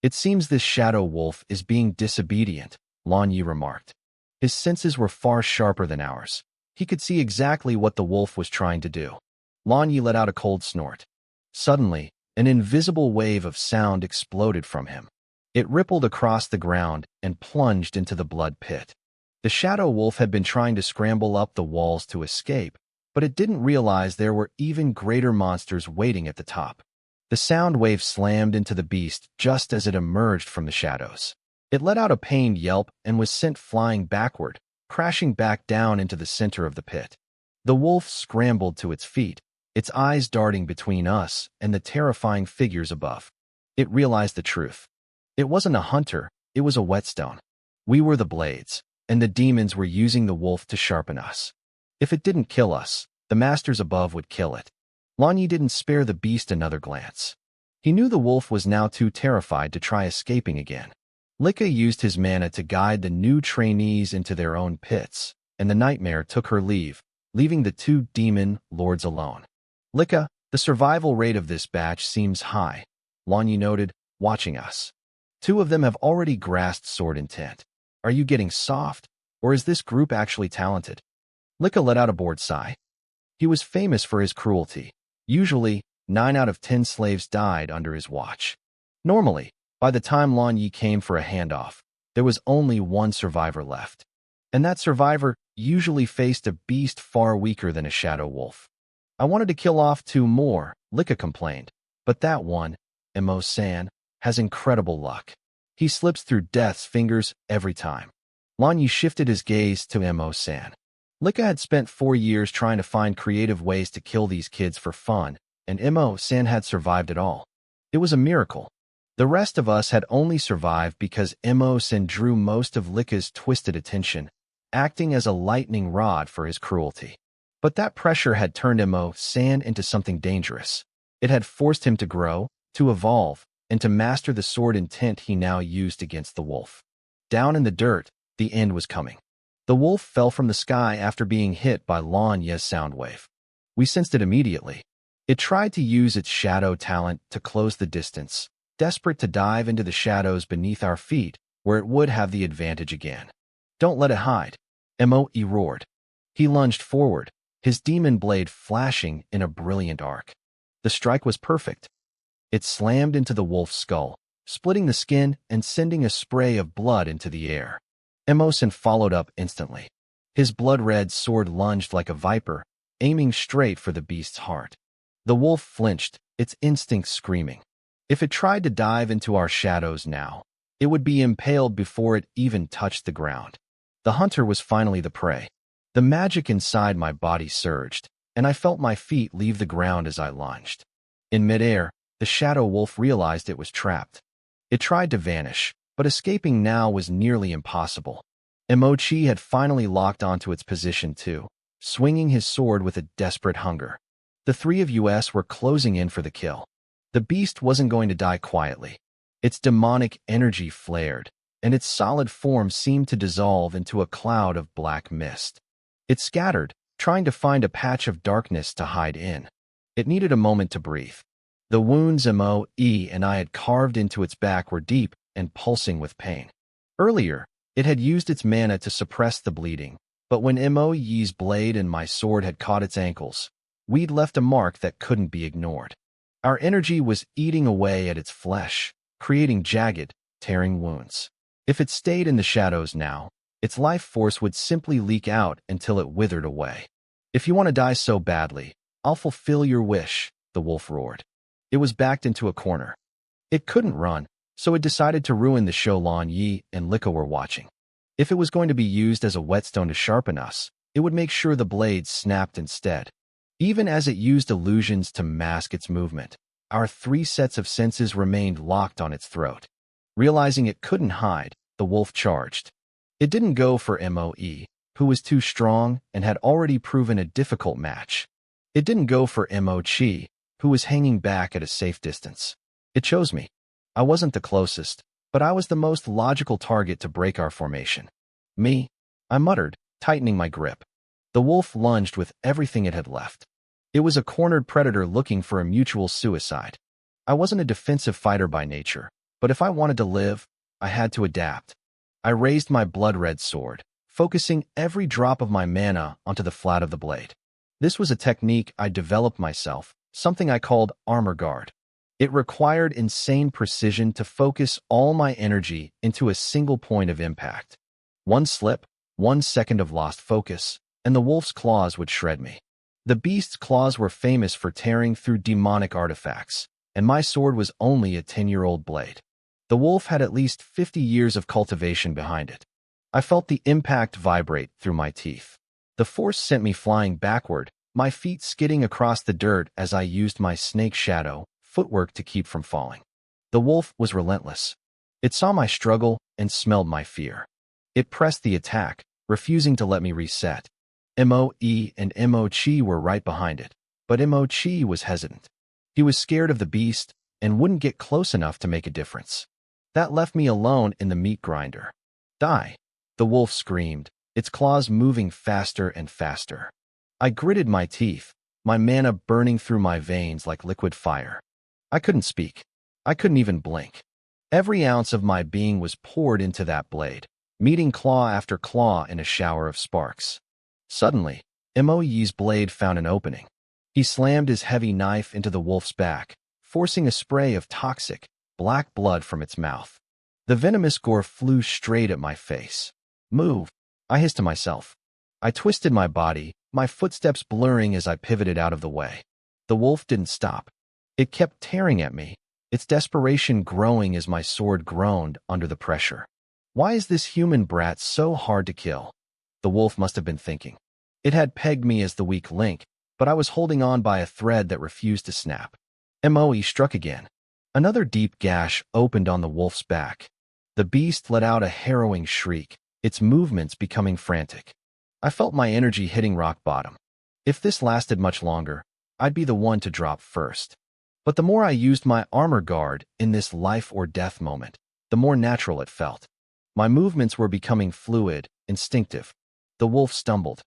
"It seems this shadow wolf is being disobedient," Lan Yi remarked. His senses were far sharper than ours. He could see exactly what the wolf was trying to do. Lan Yi let out a cold snort. Suddenly, an invisible wave of sound exploded from him. It rippled across the ground and plunged into the blood pit. The shadow wolf had been trying to scramble up the walls to escape, but it didn't realize there were even greater monsters waiting at the top. The sound wave slammed into the beast just as it emerged from the shadows. It let out a pained yelp and was sent flying backward, crashing back down into the center of the pit. The wolf scrambled to its feet, its eyes darting between us and the terrifying figures above. It realized the truth. It wasn't a hunter, it was a whetstone. We were the blades, and the demons were using the wolf to sharpen us. If it didn't kill us, the masters above would kill it. Lan Yi didn't spare the beast another glance. He knew the wolf was now too terrified to try escaping again. Licca used his mana to guide the new trainees into their own pits, and the nightmare took her leave, leaving the two demon lords alone. "Licca, the survival rate of this batch seems high," Lan Yi noted, watching us. Two of them have already grasped sword intent. Are you getting soft, or is this group actually talented? Lika let out a bored sigh. He was famous for his cruelty. Usually, 9 out of 10 slaves died under his watch. Normally, by the time Lan Yi came for a handoff, there was only one survivor left. And that survivor usually faced a beast far weaker than a shadow wolf. I wanted to kill off 2 more, Lika complained, but that one, Emo-san, has incredible luck. He slips through death's fingers every time. Lan Yi shifted his gaze to Emo-san. Lika had spent 4 years trying to find creative ways to kill these kids for fun, and Emo-san had survived it all. It was a miracle. The rest of us had only survived because Emo-san drew most of Lika's twisted attention, acting as a lightning rod for his cruelty. But that pressure had turned Emo-san into something dangerous. It had forced him to grow, to evolve, and to master the sword intent he now used against the wolf. Down in the dirt, the end was coming. The wolf fell from the sky after being hit by Lan Yi's sound wave. We sensed it immediately. It tried to use its shadow talent to close the distance, desperate to dive into the shadows beneath our feet, where it would have the advantage again. Don't let it hide, Emo-e roared. He lunged forward, his demon blade flashing in a brilliant arc. The strike was perfect. It slammed into the wolf's skull, splitting the skin and sending a spray of blood into the air. Emo-san followed up instantly. His blood-red sword lunged like a viper, aiming straight for the beast's heart. The wolf flinched, its instincts screaming. If it tried to dive into our shadows now, it would be impaled before it even touched the ground. The hunter was finally the prey. The magic inside my body surged, and I felt my feet leave the ground as I lunged. In midair, the shadow wolf realized it was trapped. It tried to vanish, but escaping now was nearly impossible. Emo-chi had finally locked onto its position too, swinging his sword with a desperate hunger. The 3 of us were closing in for the kill. The beast wasn't going to die quietly. Its demonic energy flared, and its solid form seemed to dissolve into a cloud of black mist. It scattered, trying to find a patch of darkness to hide in. It needed a moment to breathe. The wounds Emo-e and I had carved into its back were deep and pulsing with pain. Earlier, it had used its mana to suppress the bleeding, but when Emo-e's blade and my sword had caught its ankles, we'd left a mark that couldn't be ignored. Our energy was eating away at its flesh, creating jagged, tearing wounds. If it stayed in the shadows now, its life force would simply leak out until it withered away. If you want to die so badly, I'll fulfill your wish, the wolf roared. It was backed into a corner. It couldn't run, so it decided to ruin the show Lan Yi and Lika were watching. If it was going to be used as a whetstone to sharpen us, it would make sure the blades snapped instead. Even as it used illusions to mask its movement, our 3 sets of senses remained locked on its throat. Realizing it couldn't hide, the wolf charged. It didn't go for Emo-e, who was too strong and had already proven a difficult match. It didn't go for Emo-chi, who was hanging back at a safe distance. It chose me. I wasn't the closest, but I was the most logical target to break our formation. Me? I muttered, tightening my grip. The wolf lunged with everything it had left. It was a cornered predator looking for a mutual suicide. I wasn't a defensive fighter by nature, but if I wanted to live, I had to adapt. I raised my blood-red sword, focusing every drop of my mana onto the flat of the blade. This was a technique I developed myself, something I called armor guard. It required insane precision to focus all my energy into a single point of impact. One slip, 1 second of lost focus, and the wolf's claws would shred me. The beast's claws were famous for tearing through demonic artifacts, and my sword was only a 10-year-old blade. The wolf had at least 50 years of cultivation behind it. I felt the impact vibrate through my teeth. The force sent me flying backward, my feet skidding across the dirt as I used my snake shadow footwork to keep from falling. The wolf was relentless. It saw my struggle and smelled my fear. It pressed the attack, refusing to let me reset. Emo-e and Emo-chi were right behind it, but Emo-chi was hesitant. He was scared of the beast and wouldn't get close enough to make a difference. That left me alone in the meat grinder. Die! The wolf screamed, its claws moving faster and faster. I gritted my teeth, my mana burning through my veins like liquid fire. I couldn't speak. I couldn't even blink. Every ounce of my being was poured into that blade, meeting claw after claw in a shower of sparks. Suddenly, Moe's blade found an opening. He slammed his heavy knife into the wolf's back, forcing a spray of toxic, black blood from its mouth. The venomous gore flew straight at my face. "Move!" I hissed to myself. I twisted my body, my footsteps blurring as I pivoted out of the way. The wolf didn't stop. It kept tearing at me, its desperation growing as my sword groaned under the pressure. Why is this human brat so hard to kill? The wolf must have been thinking. It had pegged me as the weak link, but I was holding on by a thread that refused to snap. Moe struck again. Another deep gash opened on the wolf's back. The beast let out a harrowing shriek, its movements becoming frantic. I felt my energy hitting rock bottom. If this lasted much longer, I'd be the one to drop first. But the more I used my armor guard in this life or death moment, the more natural it felt. My movements were becoming fluid, instinctive. The wolf stumbled.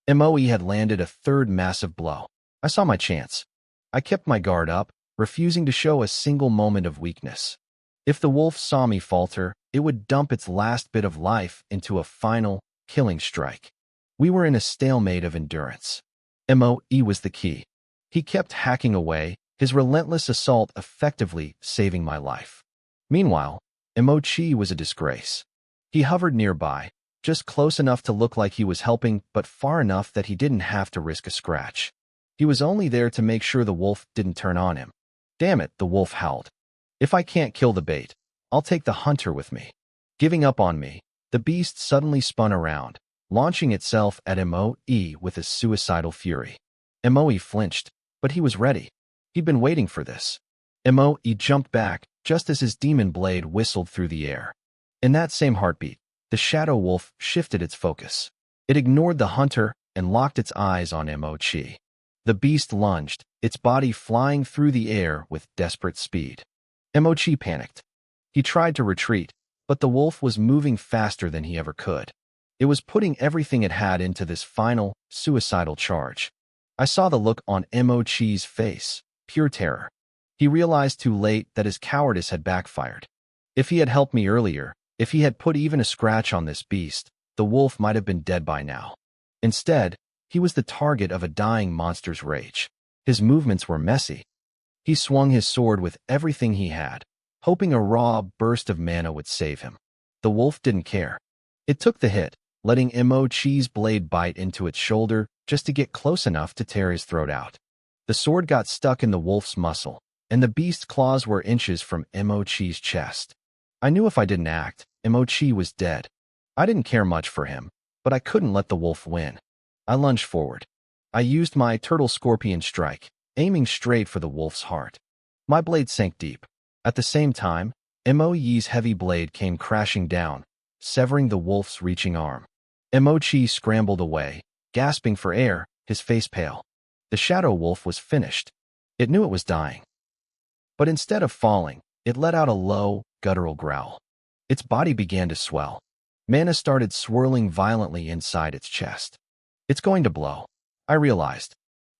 Moe had landed a third massive blow. I saw my chance. I kept my guard up, refusing to show a single moment of weakness. If the wolf saw me falter, it would dump its last bit of life into a final, killing strike. We were in a stalemate of endurance. Moe was the key. He kept hacking away, his relentless assault effectively saving my life. Meanwhile, Mochi was a disgrace. He hovered nearby, just close enough to look like he was helping, but far enough that he didn't have to risk a scratch. He was only there to make sure the wolf didn't turn on him. "Damn it," the wolf howled. "If I can't kill the bait, I'll take the hunter with me." Giving up on me, the beast suddenly spun around, launching itself at Moe with a suicidal fury. Moe flinched, but he was ready. He'd been waiting for this. Moe jumped back just as his demon blade whistled through the air. In that same heartbeat, the shadow wolf shifted its focus. It ignored the hunter and locked its eyes on Mochi. The beast lunged, its body flying through the air with desperate speed. Mochi panicked. He tried to retreat, but the wolf was moving faster than he ever could. It was putting everything it had into this final, suicidal charge. I saw the look on Mochi's face, pure terror. He realized too late that his cowardice had backfired. If he had helped me earlier, if he had put even a scratch on this beast, the wolf might have been dead by now. Instead, he was the target of a dying monster's rage. His movements were messy. He swung his sword with everything he had, hoping a raw burst of mana would save him. The wolf didn't care. It took the hit, letting Mochi's blade bite into its shoulder just to get close enough to tear his throat out. The sword got stuck in the wolf's muscle, and the beast's claws were inches from Mochi's chest. I knew if I didn't act, Mochi was dead. I didn't care much for him, but I couldn't let the wolf win. I lunged forward. I used my turtle scorpion strike, aiming straight for the wolf's heart. My blade sank deep. At the same time, Moe's heavy blade came crashing down, severing the wolf's reaching arm. Mochi scrambled away, gasping for air, his face pale. The shadow wolf was finished. It knew it was dying. But instead of falling, it let out a low, guttural growl. Its body began to swell. Mana started swirling violently inside its chest. It's going to blow, I realized.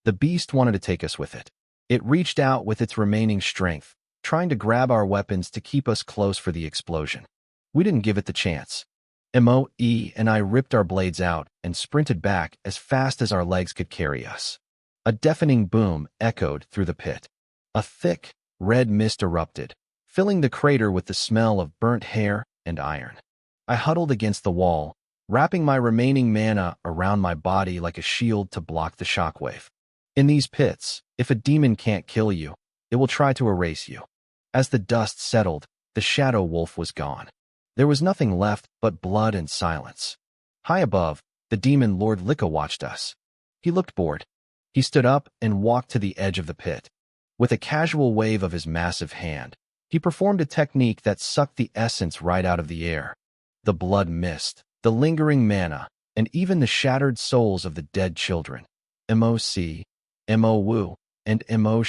The beast wanted to take us with it. It reached out with its remaining strength, trying to grab our weapons to keep us close for the explosion. We didn't give it the chance. Moe and I ripped our blades out and sprinted back as fast as our legs could carry us. A deafening boom echoed through the pit. A thick, red mist erupted, filling the crater with the smell of burnt hair and iron. I huddled against the wall, wrapping my remaining mana around my body like a shield to block the shockwave. In these pits, if a demon can't kill you, it will try to erase you. As the dust settled, the shadow wolf was gone. There was nothing left but blood and silence. High above, the demon Lord Licca watched us. He looked bored. He stood up and walked to the edge of the pit. With a casual wave of his massive hand, he performed a technique that sucked the essence right out of the air. The blood mist, the lingering mana, and even the shattered souls of the dead children, Moc, Mo, and Mo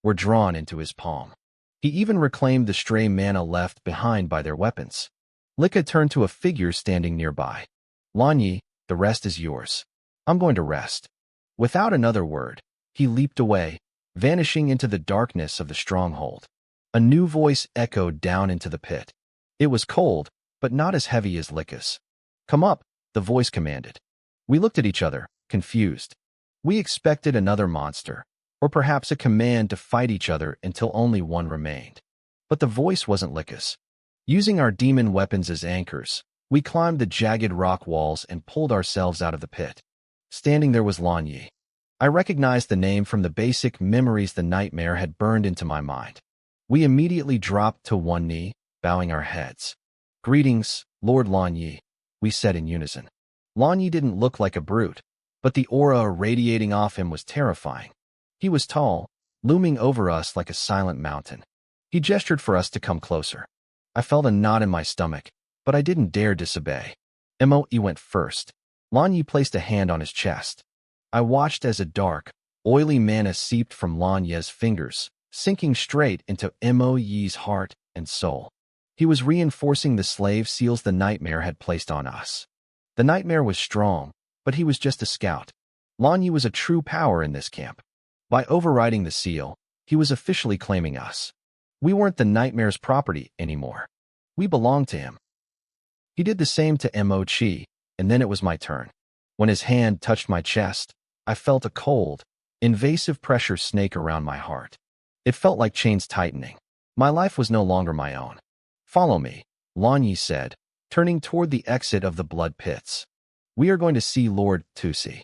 were drawn into his palm. He even reclaimed the stray mana left behind by their weapons. Licca turned to a figure standing nearby. "Lanyi, the rest is yours. I'm going to rest." Without another word, he leaped away, vanishing into the darkness of the stronghold. A new voice echoed down into the pit. It was cold, but not as heavy as Lika's. "Come up," the voice commanded. We looked at each other, confused. We expected another monster, or perhaps a command to fight each other until only one remained. But the voice wasn't Lika's. Using our demon weapons as anchors, we climbed the jagged rock walls and pulled ourselves out of the pit. Standing there was Lan Yi. I recognized the name from the basic memories the nightmare had burned into my mind. We immediately dropped to one knee, bowing our heads. "Greetings, Lord Lan Yi," we said in unison. Lan Yi didn't look like a brute, but the aura radiating off him was terrifying. He was tall, looming over us like a silent mountain. He gestured for us to come closer. I felt a knot in my stomach, but I didn't dare disobey. Moe went first. Lan Yi placed a hand on his chest. I watched as a dark, oily mana seeped from Lan Yi's fingers, sinking straight into Moe's heart and soul. He was reinforcing the slave seals the nightmare had placed on us. The nightmare was strong, but he was just a scout. Lan Yi was a true power in this camp. By overriding the seal, he was officially claiming us. We weren't the nightmare's property anymore. We belonged to him. He did the same to Mo Chi, and then it was my turn. When his hand touched my chest, I felt a cold, invasive pressure snake around my heart. It felt like chains tightening. My life was no longer my own. "Follow me," Lan Yi said, turning toward the exit of the blood pits. "We are going to see Lord Tusi."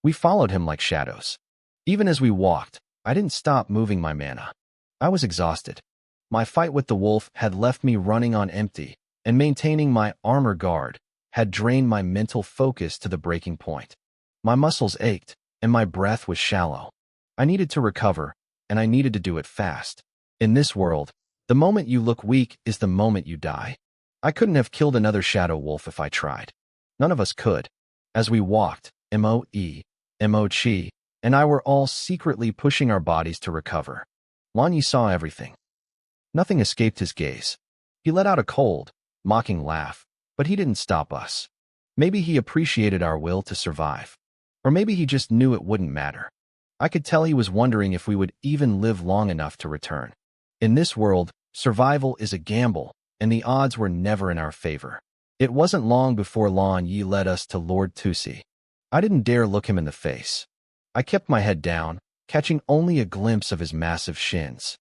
We followed him like shadows. Even as we walked, I didn't stop moving my mana. I was exhausted. My fight with the wolf had left me running on empty, and maintaining my armor guard had drained my mental focus to the breaking point. My muscles ached, and my breath was shallow. I needed to recover, and I needed to do it fast. In this world, the moment you look weak is the moment you die. I couldn't have killed another shadow wolf if I tried. None of us could. As we walked, Moe, Mo Chi, and I were all secretly pushing our bodies to recover. Lan Yi saw everything. Nothing escaped his gaze. He let out a cold, mocking laugh, but he didn't stop us. Maybe he appreciated our will to survive. Or maybe he just knew it wouldn't matter. I could tell he was wondering if we would even live long enough to return. In this world, survival is a gamble, and the odds were never in our favor. It wasn't long before Lan Yi led us to Lord Tusi. I didn't dare look him in the face. I kept my head down, catching only a glimpse of his massive shins.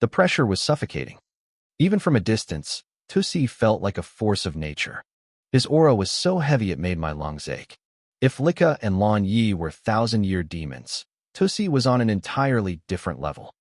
The pressure was suffocating. Even from a distance, Tusi felt like a force of nature. His aura was so heavy it made my lungs ache. If Lika and Lan Yi were thousand-year demons, Tusi was on an entirely different level.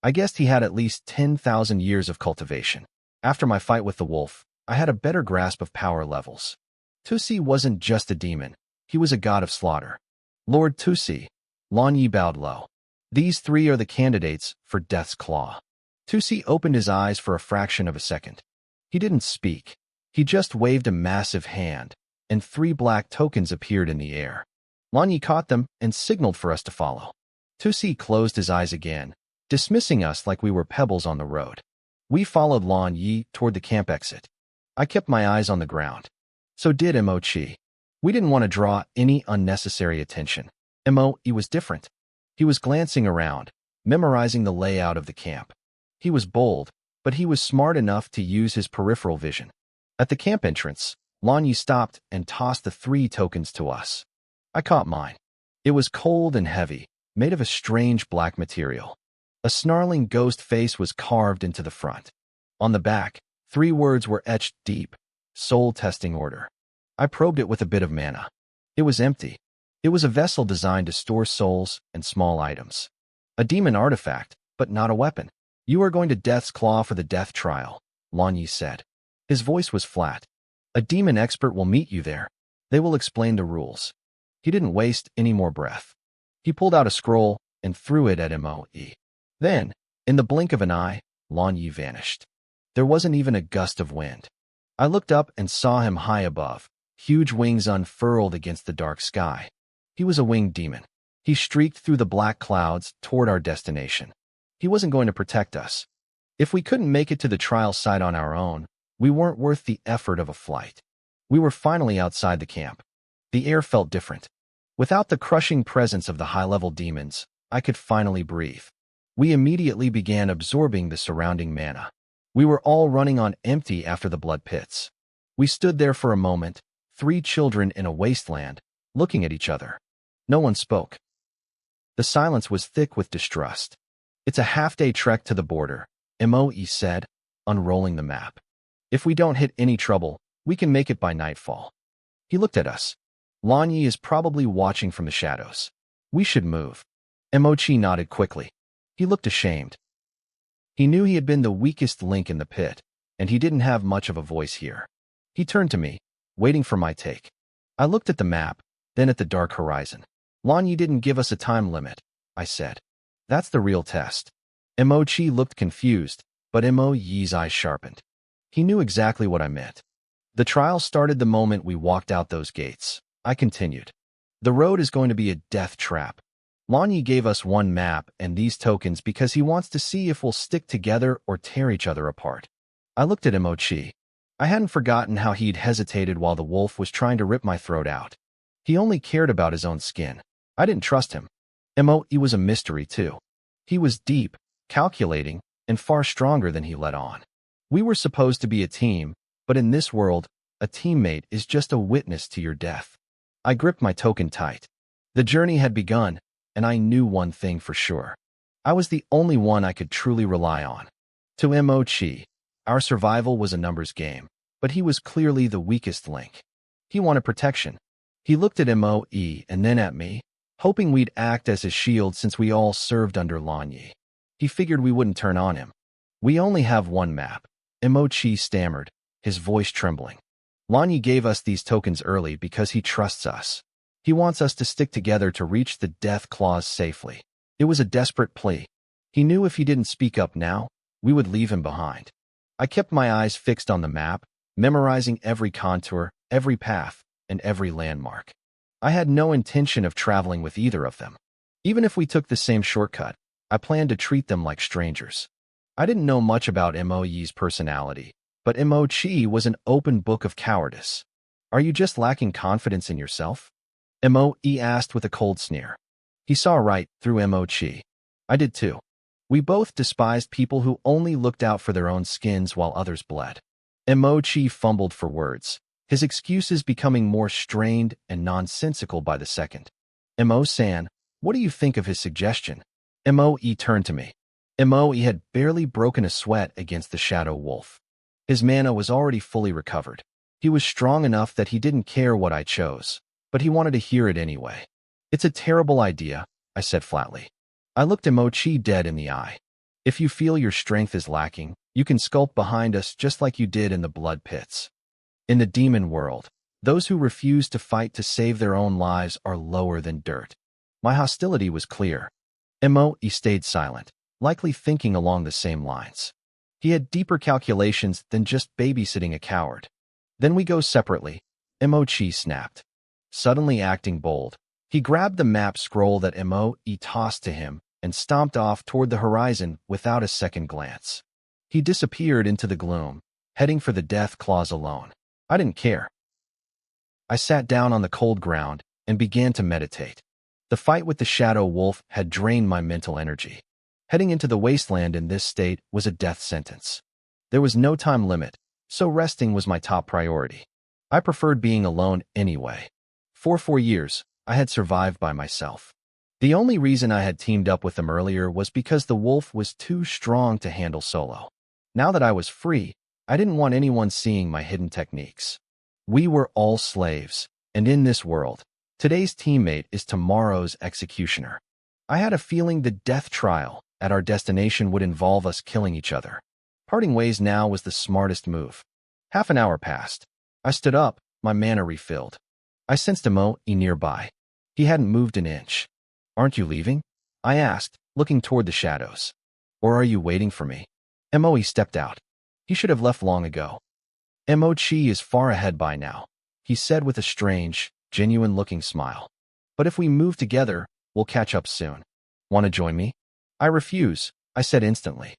I guessed he had at least 10,000 years of cultivation. After my fight with the wolf, I had a better grasp of power levels. Tusi wasn't just a demon, he was a god of slaughter. "Lord Tusi," Lan Yi bowed low. "These three are the candidates for Death's Claw." Tusi opened his eyes for a fraction of a second. He didn't speak. He just waved a massive hand, and 3 black tokens appeared in the air. Lan Yi caught them and signaled for us to follow. Tusi closed his eyes again, dismissing us like we were pebbles on the road. We followed Lan Yi toward the camp exit. I kept my eyes on the ground. So did Mo Chi. We didn't want to draw any unnecessary attention. Mo was different. He was glancing around, memorizing the layout of the camp. He was bold, but he was smart enough to use his peripheral vision. At the camp entrance, Lan Yi stopped and tossed the 3 tokens to us. I caught mine. It was cold and heavy, made of a strange black material. A snarling ghost face was carved into the front. On the back, 3 words were etched deep: "Soul Testing Order." I probed it with a bit of mana. It was empty. It was a vessel designed to store souls and small items. A demon artifact, but not a weapon. "You are going to Death's Claw for the death trial," Lan Yi said. His voice was flat. "A demon expert will meet you there. They will explain the rules." He didn't waste any more breath. He pulled out a scroll and threw it at Moe. Then, in the blink of an eye, Lan Yi vanished. There wasn't even a gust of wind. I looked up and saw him high above, huge wings unfurled against the dark sky. He was a winged demon. He streaked through the black clouds toward our destination. He wasn't going to protect us. If we couldn't make it to the trial site on our own, we weren't worth the effort of a flight. We were finally outside the camp. The air felt different. Without the crushing presence of the high-level demons, I could finally breathe. We immediately began absorbing the surrounding mana. We were all running on empty after the blood pits. We stood there for a moment, 3 children in a wasteland, looking at each other. No one spoke. The silence was thick with distrust. It's a half-day trek to the border, Moe said, unrolling the map. If we don't hit any trouble, we can make it by nightfall. He looked at us. Lanyi is probably watching from the shadows. We should move. Emochi nodded quickly. He looked ashamed. He knew he had been the weakest link in the pit, and he didn't have much of a voice here. He turned to me, waiting for my take. I looked at the map, then at the dark horizon. Lanyi didn't give us a time limit, I said. That's the real test. Emochi looked confused, but Moe's eyes sharpened. He knew exactly what I meant. The trial started the moment we walked out those gates. I continued. The road is going to be a death trap. Lanyi gave us one map and these tokens because he wants to see if we'll stick together or tear each other apart. I looked at Emochi. I hadn't forgotten how he'd hesitated while the wolf was trying to rip my throat out. He only cared about his own skin. I didn't trust him. Moe was a mystery too. He was deep, calculating, and far stronger than he let on. We were supposed to be a team, but in this world, a teammate is just a witness to your death. I gripped my token tight. The journey had begun, and I knew one thing for sure. I was the only one I could truly rely on. To Emochi, our survival was a numbers game, but he was clearly the weakest link. He wanted protection. He looked at Moe and then at me, hoping we'd act as his shield since we all served under Lanyi. He figured we wouldn't turn on him. We only have one map, Emochi stammered, his voice trembling. Lanyi gave us these tokens early because he trusts us. He wants us to stick together to reach the death clause safely. It was a desperate plea. He knew if he didn't speak up now, we would leave him behind. I kept my eyes fixed on the map, memorizing every contour, every path, and every landmark. I had no intention of traveling with either of them. Even if we took the same shortcut, I planned to treat them like strangers. I didn't know much about Moe's personality, but Emochi was an open book of cowardice. Are you just lacking confidence in yourself? Moe asked with a cold sneer. He saw right through Emochi. I did too. We both despised people who only looked out for their own skins while others bled. Emochi fumbled for words, his excuses becoming more strained and nonsensical by the second. Mo-san, what do you think of his suggestion? Moe turned to me. Moe had barely broken a sweat against the shadow wolf. His mana was already fully recovered. He was strong enough that he didn't care what I chose, but he wanted to hear it anyway. It's a terrible idea, I said flatly. I looked Emochi dead in the eye. If you feel your strength is lacking, you can skulk behind us just like you did in the blood pits. In the demon world, those who refuse to fight to save their own lives are lower than dirt. My hostility was clear. Moe stayed silent, likely thinking along the same lines. He had deeper calculations than just babysitting a coward. Then we go separately, Emochi snapped. Suddenly acting bold, he grabbed the map scroll that Moe tossed to him and stomped off toward the horizon without a second glance. He disappeared into the gloom, heading for the death clause alone. I didn't care. I sat down on the cold ground and began to meditate. The fight with the shadow wolf had drained my mental energy. Heading into the wasteland in this state was a death sentence. There was no time limit, so resting was my top priority. I preferred being alone anyway. For 4 years, I had survived by myself. The only reason I had teamed up with them earlier was because the wolf was too strong to handle solo. Now that I was free, I didn't want anyone seeing my hidden techniques. We were all slaves, and in this world, today's teammate is tomorrow's executioner. I had a feeling the death trial at our destination would involve us killing each other. Parting ways now was the smartest move. Half an hour passed. I stood up, my mana refilled. I sensed Moe nearby. He hadn't moved an inch. Aren't you leaving? I asked, looking toward the shadows. Or are you waiting for me? Moe stepped out. He should have left long ago. Emochi is far ahead by now, he said with a strange, genuine-looking smile. But if we move together, we'll catch up soon. Want to join me? I refuse, I said instantly.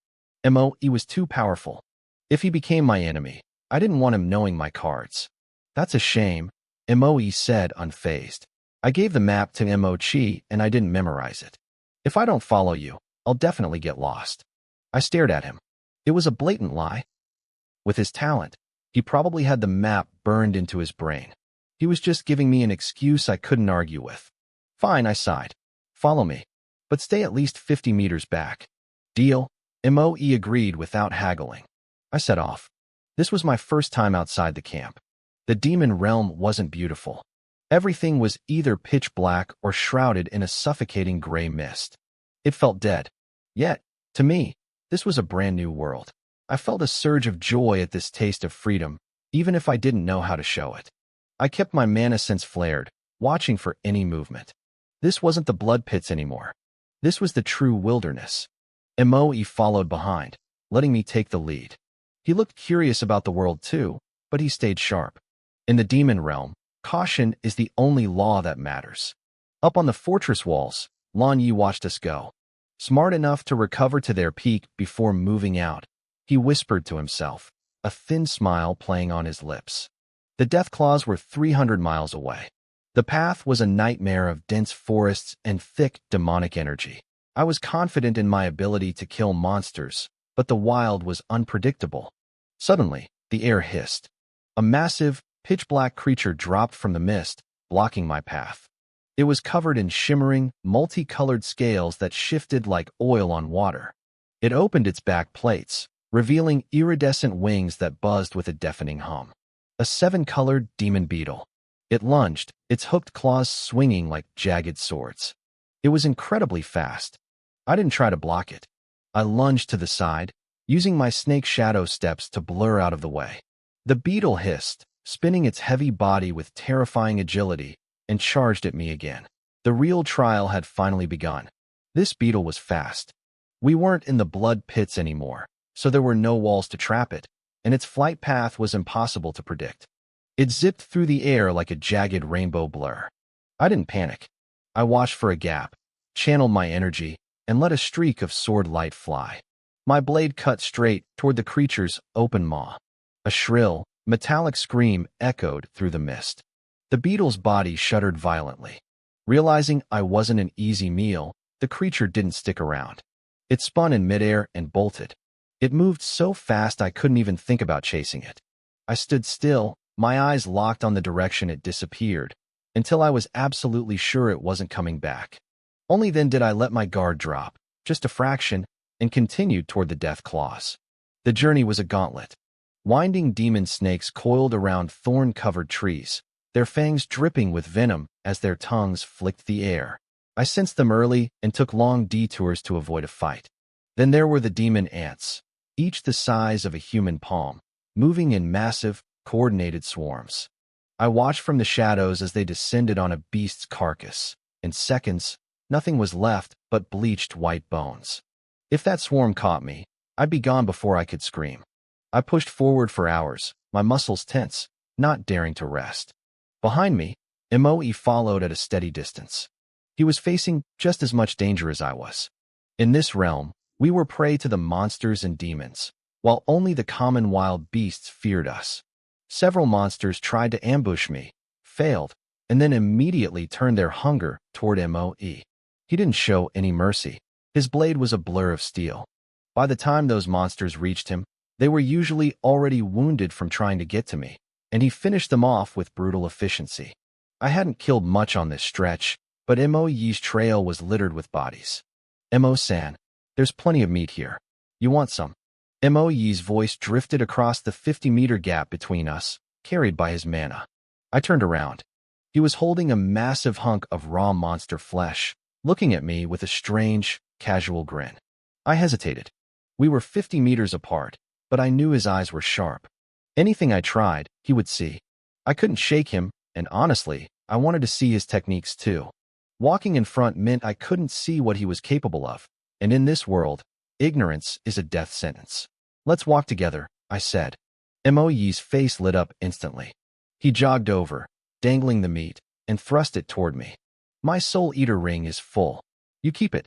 Moe was too powerful. If he became my enemy, I didn't want him knowing my cards. That's a shame, Moe said unfazed. I gave the map to Emochi and I didn't memorize it. If I don't follow you, I'll definitely get lost. I stared at him. It was a blatant lie. With his talent, he probably had the map burned into his brain. He was just giving me an excuse I couldn't argue with. Fine, I sighed. Follow me, but stay at least 50 meters back. Deal? Moe agreed without haggling. I set off. This was my first time outside the camp. The demon realm wasn't beautiful. Everything was either pitch black or shrouded in a suffocating gray mist. It felt dead. Yet, to me, this was a brand new world. I felt a surge of joy at this taste of freedom, even if I didn't know how to show it. I kept my mana sense flared, watching for any movement. This wasn't the blood pits anymore. This was the true wilderness. Moe followed behind, letting me take the lead. He looked curious about the world too, but he stayed sharp. In the demon realm, caution is the only law that matters. Up on the fortress walls, Lan Yi watched us go. Smart enough to recover to their peak before moving out, he whispered to himself, a thin smile playing on his lips. The Deathclaws were 300 miles away. The path was a nightmare of dense forests and thick, demonic energy. I was confident in my ability to kill monsters, but the wild was unpredictable. Suddenly, the air hissed. A massive, pitch-black creature dropped from the mist, blocking my path. It was covered in shimmering, multicolored scales that shifted like oil on water. It opened its back plates, revealing iridescent wings that buzzed with a deafening hum. A 7-colored demon beetle. It lunged, its hooked claws swinging like jagged swords. It was incredibly fast. I didn't try to block it. I lunged to the side, using my snake shadow steps to blur out of the way. The beetle hissed, spinning its heavy body with terrifying agility, and charged at me again. The real trial had finally begun. This beetle was fast. We weren't in the blood pits anymore, so there were no walls to trap it, and its flight path was impossible to predict. It zipped through the air like a jagged rainbow blur. I didn't panic. I watched for a gap, channeled my energy, and let a streak of sword light fly. My blade cut straight toward the creature's open maw. A shrill, metallic scream echoed through the mist. The beetle's body shuddered violently. Realizing I wasn't an easy meal, the creature didn't stick around. It spun in midair and bolted. It moved so fast I couldn't even think about chasing it. I stood still, my eyes locked on the direction it disappeared, until I was absolutely sure it wasn't coming back. Only then did I let my guard drop, just a fraction, and continued toward the Deathclaws. The journey was a gauntlet. Winding demon snakes coiled around thorn-covered trees, their fangs dripping with venom as their tongues flicked the air. I sensed them early and took long detours to avoid a fight. Then there were the demon ants, each the size of a human palm, moving in massive, coordinated swarms. I watched from the shadows as they descended on a beast's carcass. In seconds, nothing was left but bleached white bones. If that swarm caught me, I'd be gone before I could scream. I pushed forward for hours, my muscles tense, not daring to rest. Behind me, Moe followed at a steady distance. He was facing just as much danger as I was. In this realm, we were prey to the monsters and demons, while only the common wild beasts feared us. Several monsters tried to ambush me, failed, and then immediately turned their hunger toward Moe. He didn't show any mercy. His blade was a blur of steel. By the time those monsters reached him, they were usually already wounded from trying to get to me, and he finished them off with brutal efficiency. I hadn't killed much on this stretch, but Moe's trail was littered with bodies. Mo-san, there's plenty of meat here. You want some? Moe's voice drifted across the 50-meter gap between us, carried by his mana. I turned around. He was holding a massive hunk of raw monster flesh, looking at me with a strange, casual grin. I hesitated. We were 50 meters apart, but I knew his eyes were sharp. Anything I tried, he would see. I couldn't shake him, and honestly, I wanted to see his techniques too. Walking in front meant I couldn't see what he was capable of, and in this world, ignorance is a death sentence. Let's walk together, I said. Moe's face lit up instantly. He jogged over, dangling the meat, and thrust it toward me. My soul eater ring is full. You keep it.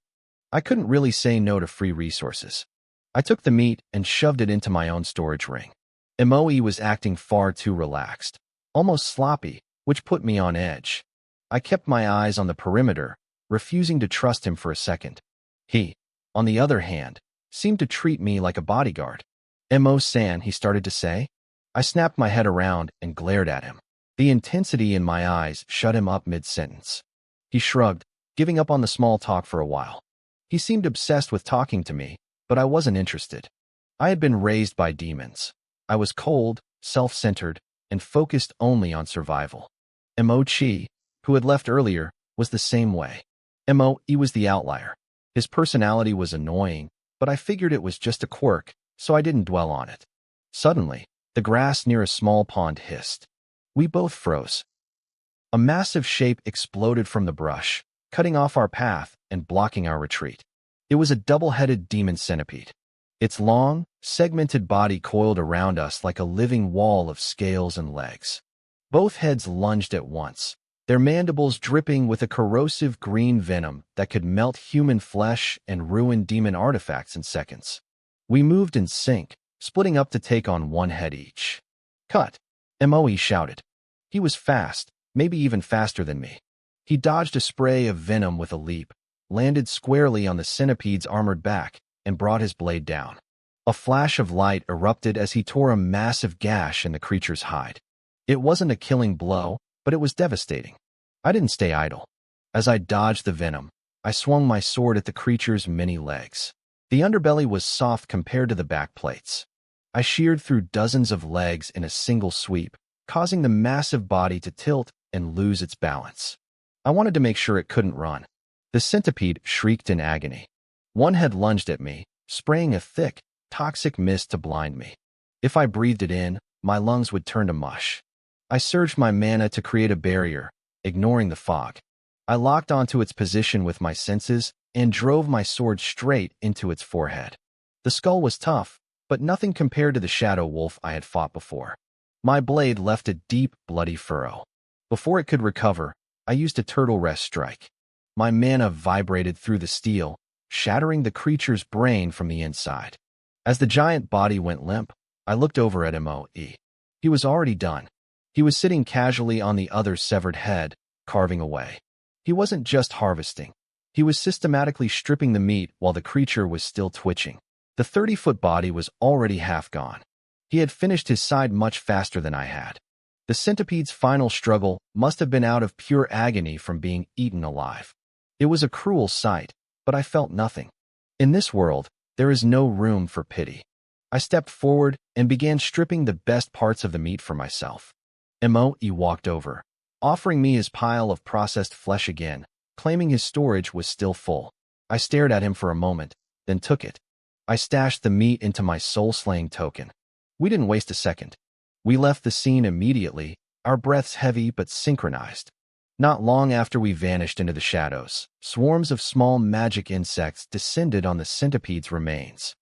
I couldn't really say no to free resources. I took the meat and shoved it into my own storage ring. Moe was acting far too relaxed, almost sloppy, which put me on edge. I kept my eyes on the perimeter, refusing to trust him for a second. He on the other hand, seemed to treat me like a bodyguard. "Mo-san," he started to say. I snapped my head around and glared at him. The intensity in my eyes shut him up mid-sentence. He shrugged, giving up on the small talk for a while. He seemed obsessed with talking to me, but I wasn't interested. I had been raised by demons. I was cold, self-centered, and focused only on survival. Mo-chi, who had left earlier, was the same way. Mo-e was the outlier. His personality was annoying, but I figured it was just a quirk, so I didn't dwell on it. Suddenly, the grass near a small pond hissed. We both froze. A massive shape exploded from the brush, cutting off our path and blocking our retreat. It was a double-headed demon centipede. Its long, segmented body coiled around us like a living wall of scales and legs. Both heads lunged at once, their mandibles dripping with a corrosive green venom that could melt human flesh and ruin demon artifacts in seconds. We moved in sync, splitting up to take on one head each. "Cut!" Moe shouted. He was fast, maybe even faster than me. He dodged a spray of venom with a leap, landed squarely on the centipede's armored back, and brought his blade down. A flash of light erupted as he tore a massive gash in the creature's hide. It wasn't a killing blow, but it was devastating. I didn't stay idle. As I dodged the venom, I swung my sword at the creature's many legs. The underbelly was soft compared to the back plates. I sheared through dozens of legs in a single sweep, causing the massive body to tilt and lose its balance. I wanted to make sure it couldn't run. The centipede shrieked in agony. One head lunged at me, spraying a thick, toxic mist to blind me. If I breathed it in, my lungs would turn to mush. I surged my mana to create a barrier, ignoring the fog. I locked onto its position with my senses and drove my sword straight into its forehead. The skull was tough, but nothing compared to the shadow wolf I had fought before. My blade left a deep, bloody furrow. Before it could recover, I used a turtle rest strike. My mana vibrated through the steel, shattering the creature's brain from the inside. As the giant body went limp, I looked over at Moe. He was already done. He was sitting casually on the other's severed head, carving away. He wasn't just harvesting. He was systematically stripping the meat while the creature was still twitching. The 30-foot body was already half gone. He had finished his side much faster than I had. The centipede's final struggle must have been out of pure agony from being eaten alive. It was a cruel sight, but I felt nothing. In this world, there is no room for pity. I stepped forward and began stripping the best parts of the meat for myself. Moe walked over, offering me his pile of processed flesh again, claiming his storage was still full. I stared at him for a moment, then took it. I stashed the meat into my soul-slaying token. We didn't waste a second. We left the scene immediately, our breaths heavy but synchronized. Not long after we vanished into the shadows, swarms of small magic insects descended on the centipede's remains.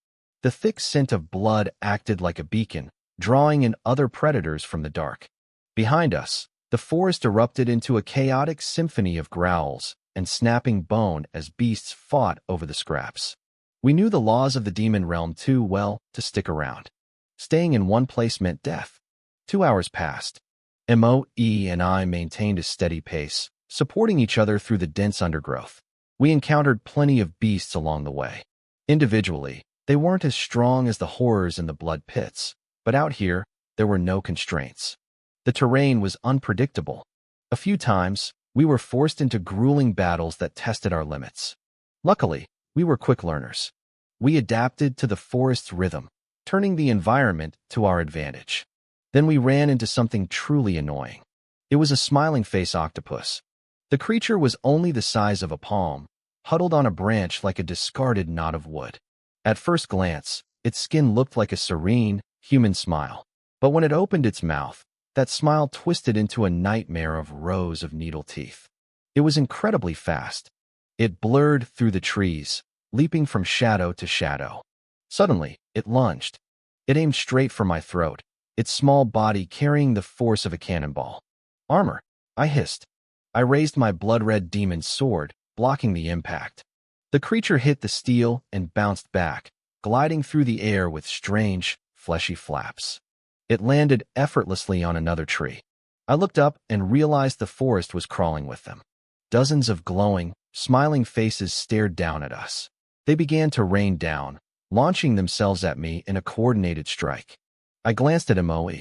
The thick scent of blood acted like a beacon, drawing in other predators from the dark. Behind us, the forest erupted into a chaotic symphony of growls and snapping bone as beasts fought over the scraps. We knew the laws of the demon realm too well to stick around. Staying in one place meant death. 2 hours passed. Moe and I maintained a steady pace, supporting each other through the dense undergrowth. We encountered plenty of beasts along the way. Individually, they weren't as strong as the horrors in the blood pits, but out here, there were no constraints. The terrain was unpredictable. A few times, we were forced into grueling battles that tested our limits. Luckily, we were quick learners. We adapted to the forest's rhythm, turning the environment to our advantage. Then we ran into something truly annoying. It was a smiling-face octopus. The creature was only the size of a palm, huddled on a branch like a discarded knot of wood. At first glance, its skin looked like a serene, human smile. But when it opened its mouth, that smile twisted into a nightmare of rows of needle teeth. It was incredibly fast. It blurred through the trees, leaping from shadow to shadow. Suddenly, it lunged. It aimed straight for my throat, its small body carrying the force of a cannonball. "Armor," I hissed. I raised my blood-red demon sword, blocking the impact. The creature hit the steel and bounced back, gliding through the air with strange, fleshy flaps. It landed effortlessly on another tree. I looked up and realized the forest was crawling with them. Dozens of glowing, smiling faces stared down at us. They began to rain down, launching themselves at me in a coordinated strike. I glanced at Moe.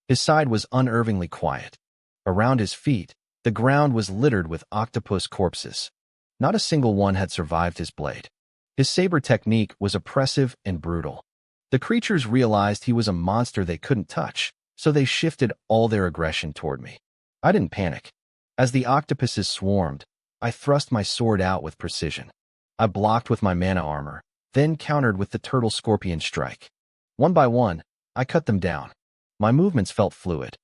His side was unnervingly quiet. Around his feet, the ground was littered with octopus corpses. Not a single one had survived his blade. His saber technique was oppressive and brutal. The creatures realized he was a monster they couldn't touch, so they shifted all their aggression toward me. I didn't panic. As the octopuses swarmed, I thrust my sword out with precision. I blocked with my mana armor, then countered with the turtle scorpion strike. One by one, I cut them down. My movements felt fluid.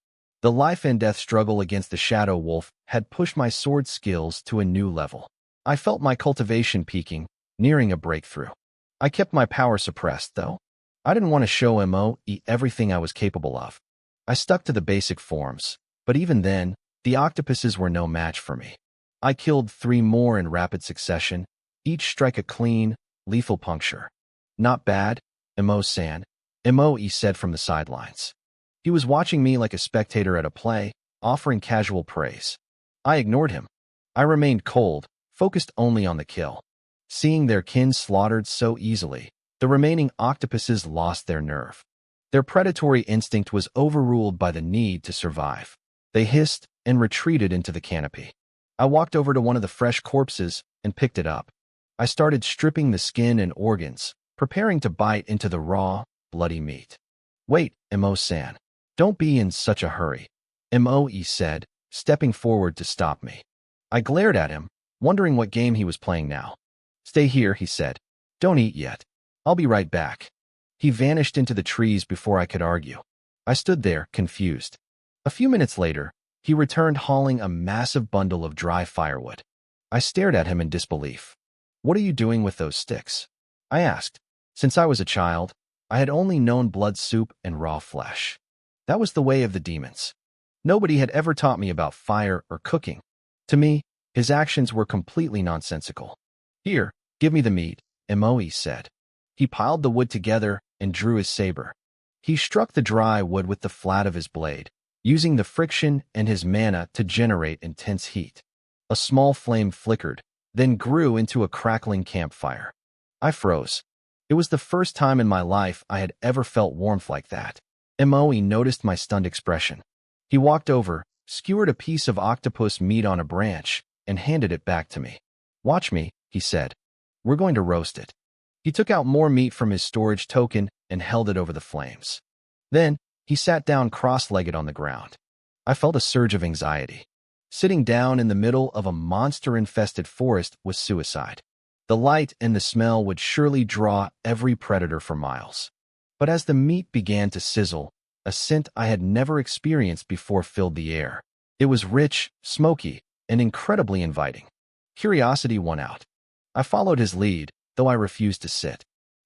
The life and death struggle against the shadow wolf had pushed my sword skills to a new level. I felt my cultivation peaking, nearing a breakthrough. I kept my power suppressed, though. I didn't want to show Moe everything I was capable of. I stuck to the basic forms, but even then, the octopuses were no match for me. I killed 3 more in rapid succession, each strike a clean, lethal puncture. Not bad, Moe-san, Moe said from the sidelines. He was watching me like a spectator at a play, offering casual praise. I ignored him. I remained cold, focused only on the kill. Seeing their kin slaughtered so easily, the remaining octopuses lost their nerve. Their predatory instinct was overruled by the need to survive. They hissed and retreated into the canopy. I walked over to one of the fresh corpses and picked it up. I started stripping the skin and organs, preparing to bite into the raw, bloody meat. Wait, Moe-san. Don't be in such a hurry, Moe said, stepping forward to stop me. I glared at him, wondering what game he was playing now. Stay here, he said. Don't eat yet. I'll be right back. He vanished into the trees before I could argue. I stood there, confused. A few minutes later, he returned hauling a massive bundle of dry firewood. I stared at him in disbelief. What are you doing with those sticks? I asked. Since I was a child, I had only known blood soup and raw flesh. That was the way of the demons. Nobody had ever taught me about fire or cooking. To me, his actions were completely nonsensical. Here, give me the meat, Moe said. He piled the wood together and drew his saber. He struck the dry wood with the flat of his blade, using the friction and his mana to generate intense heat. A small flame flickered, then grew into a crackling campfire. I froze. It was the first time in my life I had ever felt warmth like that. Moe noticed my stunned expression. He walked over, skewered a piece of octopus meat on a branch, and handed it back to me. Watch me, he said. We're going to roast it. He took out more meat from his storage token and held it over the flames. Then, he sat down cross-legged on the ground. I felt a surge of anxiety. Sitting down in the middle of a monster-infested forest was suicide. The light and the smell would surely draw every predator for miles. But as the meat began to sizzle, a scent I had never experienced before filled the air. It was rich, smoky, and incredibly inviting. Curiosity won out. I followed his lead, though I refused to sit.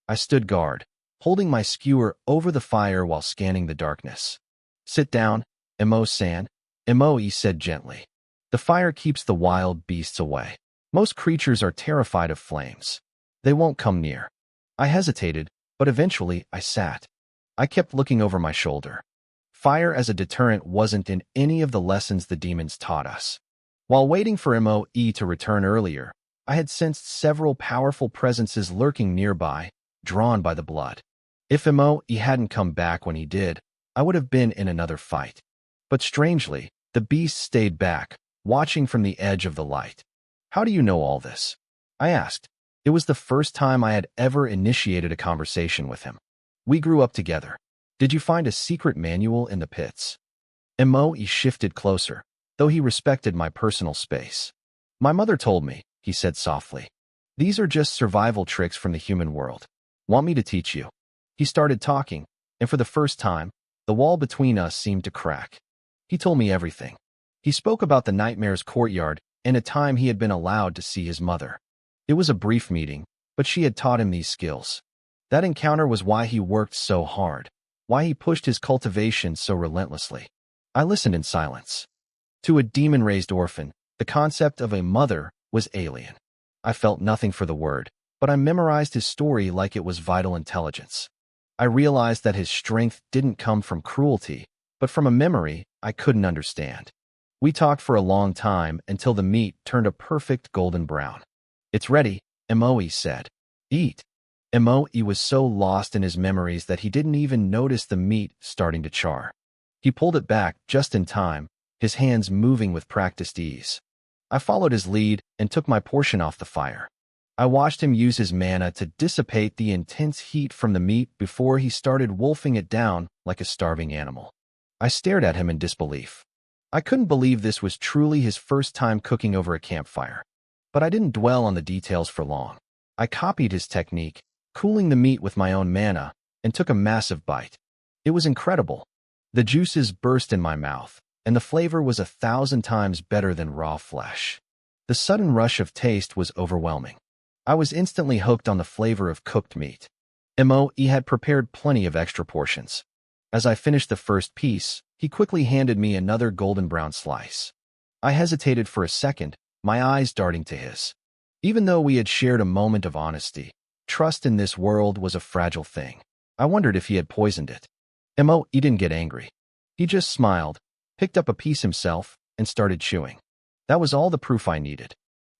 I stood guard, holding my skewer over the fire while scanning the darkness. Sit down, Moe-san, Moe said gently. The fire keeps the wild beasts away. Most creatures are terrified of flames. They won't come near. I hesitated, but eventually I sat. I kept looking over my shoulder. Fire as a deterrent wasn't in any of the lessons the demons taught us. While waiting for Moe to return earlier, I had sensed several powerful presences lurking nearby, drawn by the blood. If Moe hadn't come back when he did, I would have been in another fight. But strangely, the beast stayed back, watching from the edge of the light. How do you know all this? I asked. It was the first time I had ever initiated a conversation with him. We grew up together. Did you find a secret manual in the pits? Moe shifted closer, though he respected my personal space. My mother told me, he said softly. These are just survival tricks from the human world. Want me to teach you? He started talking, and for the first time, the wall between us seemed to crack. He told me everything. He spoke about the nightmare's courtyard and a time he had been allowed to see his mother. It was a brief meeting, but she had taught him these skills. That encounter was why he worked so hard, why he pushed his cultivation so relentlessly. I listened in silence. To a demon-raised orphan, the concept of a mother was alien. I felt nothing for the word, but I memorized his story like it was vital intelligence. I realized that his strength didn't come from cruelty, but from a memory I couldn't understand. We talked for a long time until the meat turned a perfect golden brown. It's ready, Moe said. Eat. Mo was so lost in his memories that he didn't even notice the meat starting to char. He pulled it back just in time, his hands moving with practiced ease. I followed his lead and took my portion off the fire. I watched him use his mana to dissipate the intense heat from the meat before he started wolfing it down like a starving animal. I stared at him in disbelief. I couldn't believe this was truly his first time cooking over a campfire. But I didn't dwell on the details for long. I copied his technique, cooling the meat with my own mana, and took a massive bite. It was incredible. The juices burst in my mouth, and the flavor was 1,000 times better than raw flesh. The sudden rush of taste was overwhelming. I was instantly hooked on the flavor of cooked meat. Mo had prepared plenty of extra portions. As I finished the first piece, he quickly handed me another golden brown slice. I hesitated for a second, my eyes darting to his. Even though we had shared a moment of honesty, trust in this world was a fragile thing. I wondered if he had poisoned it. Mo didn't get angry. He just smiled, picked up a piece himself, and started chewing. That was all the proof I needed.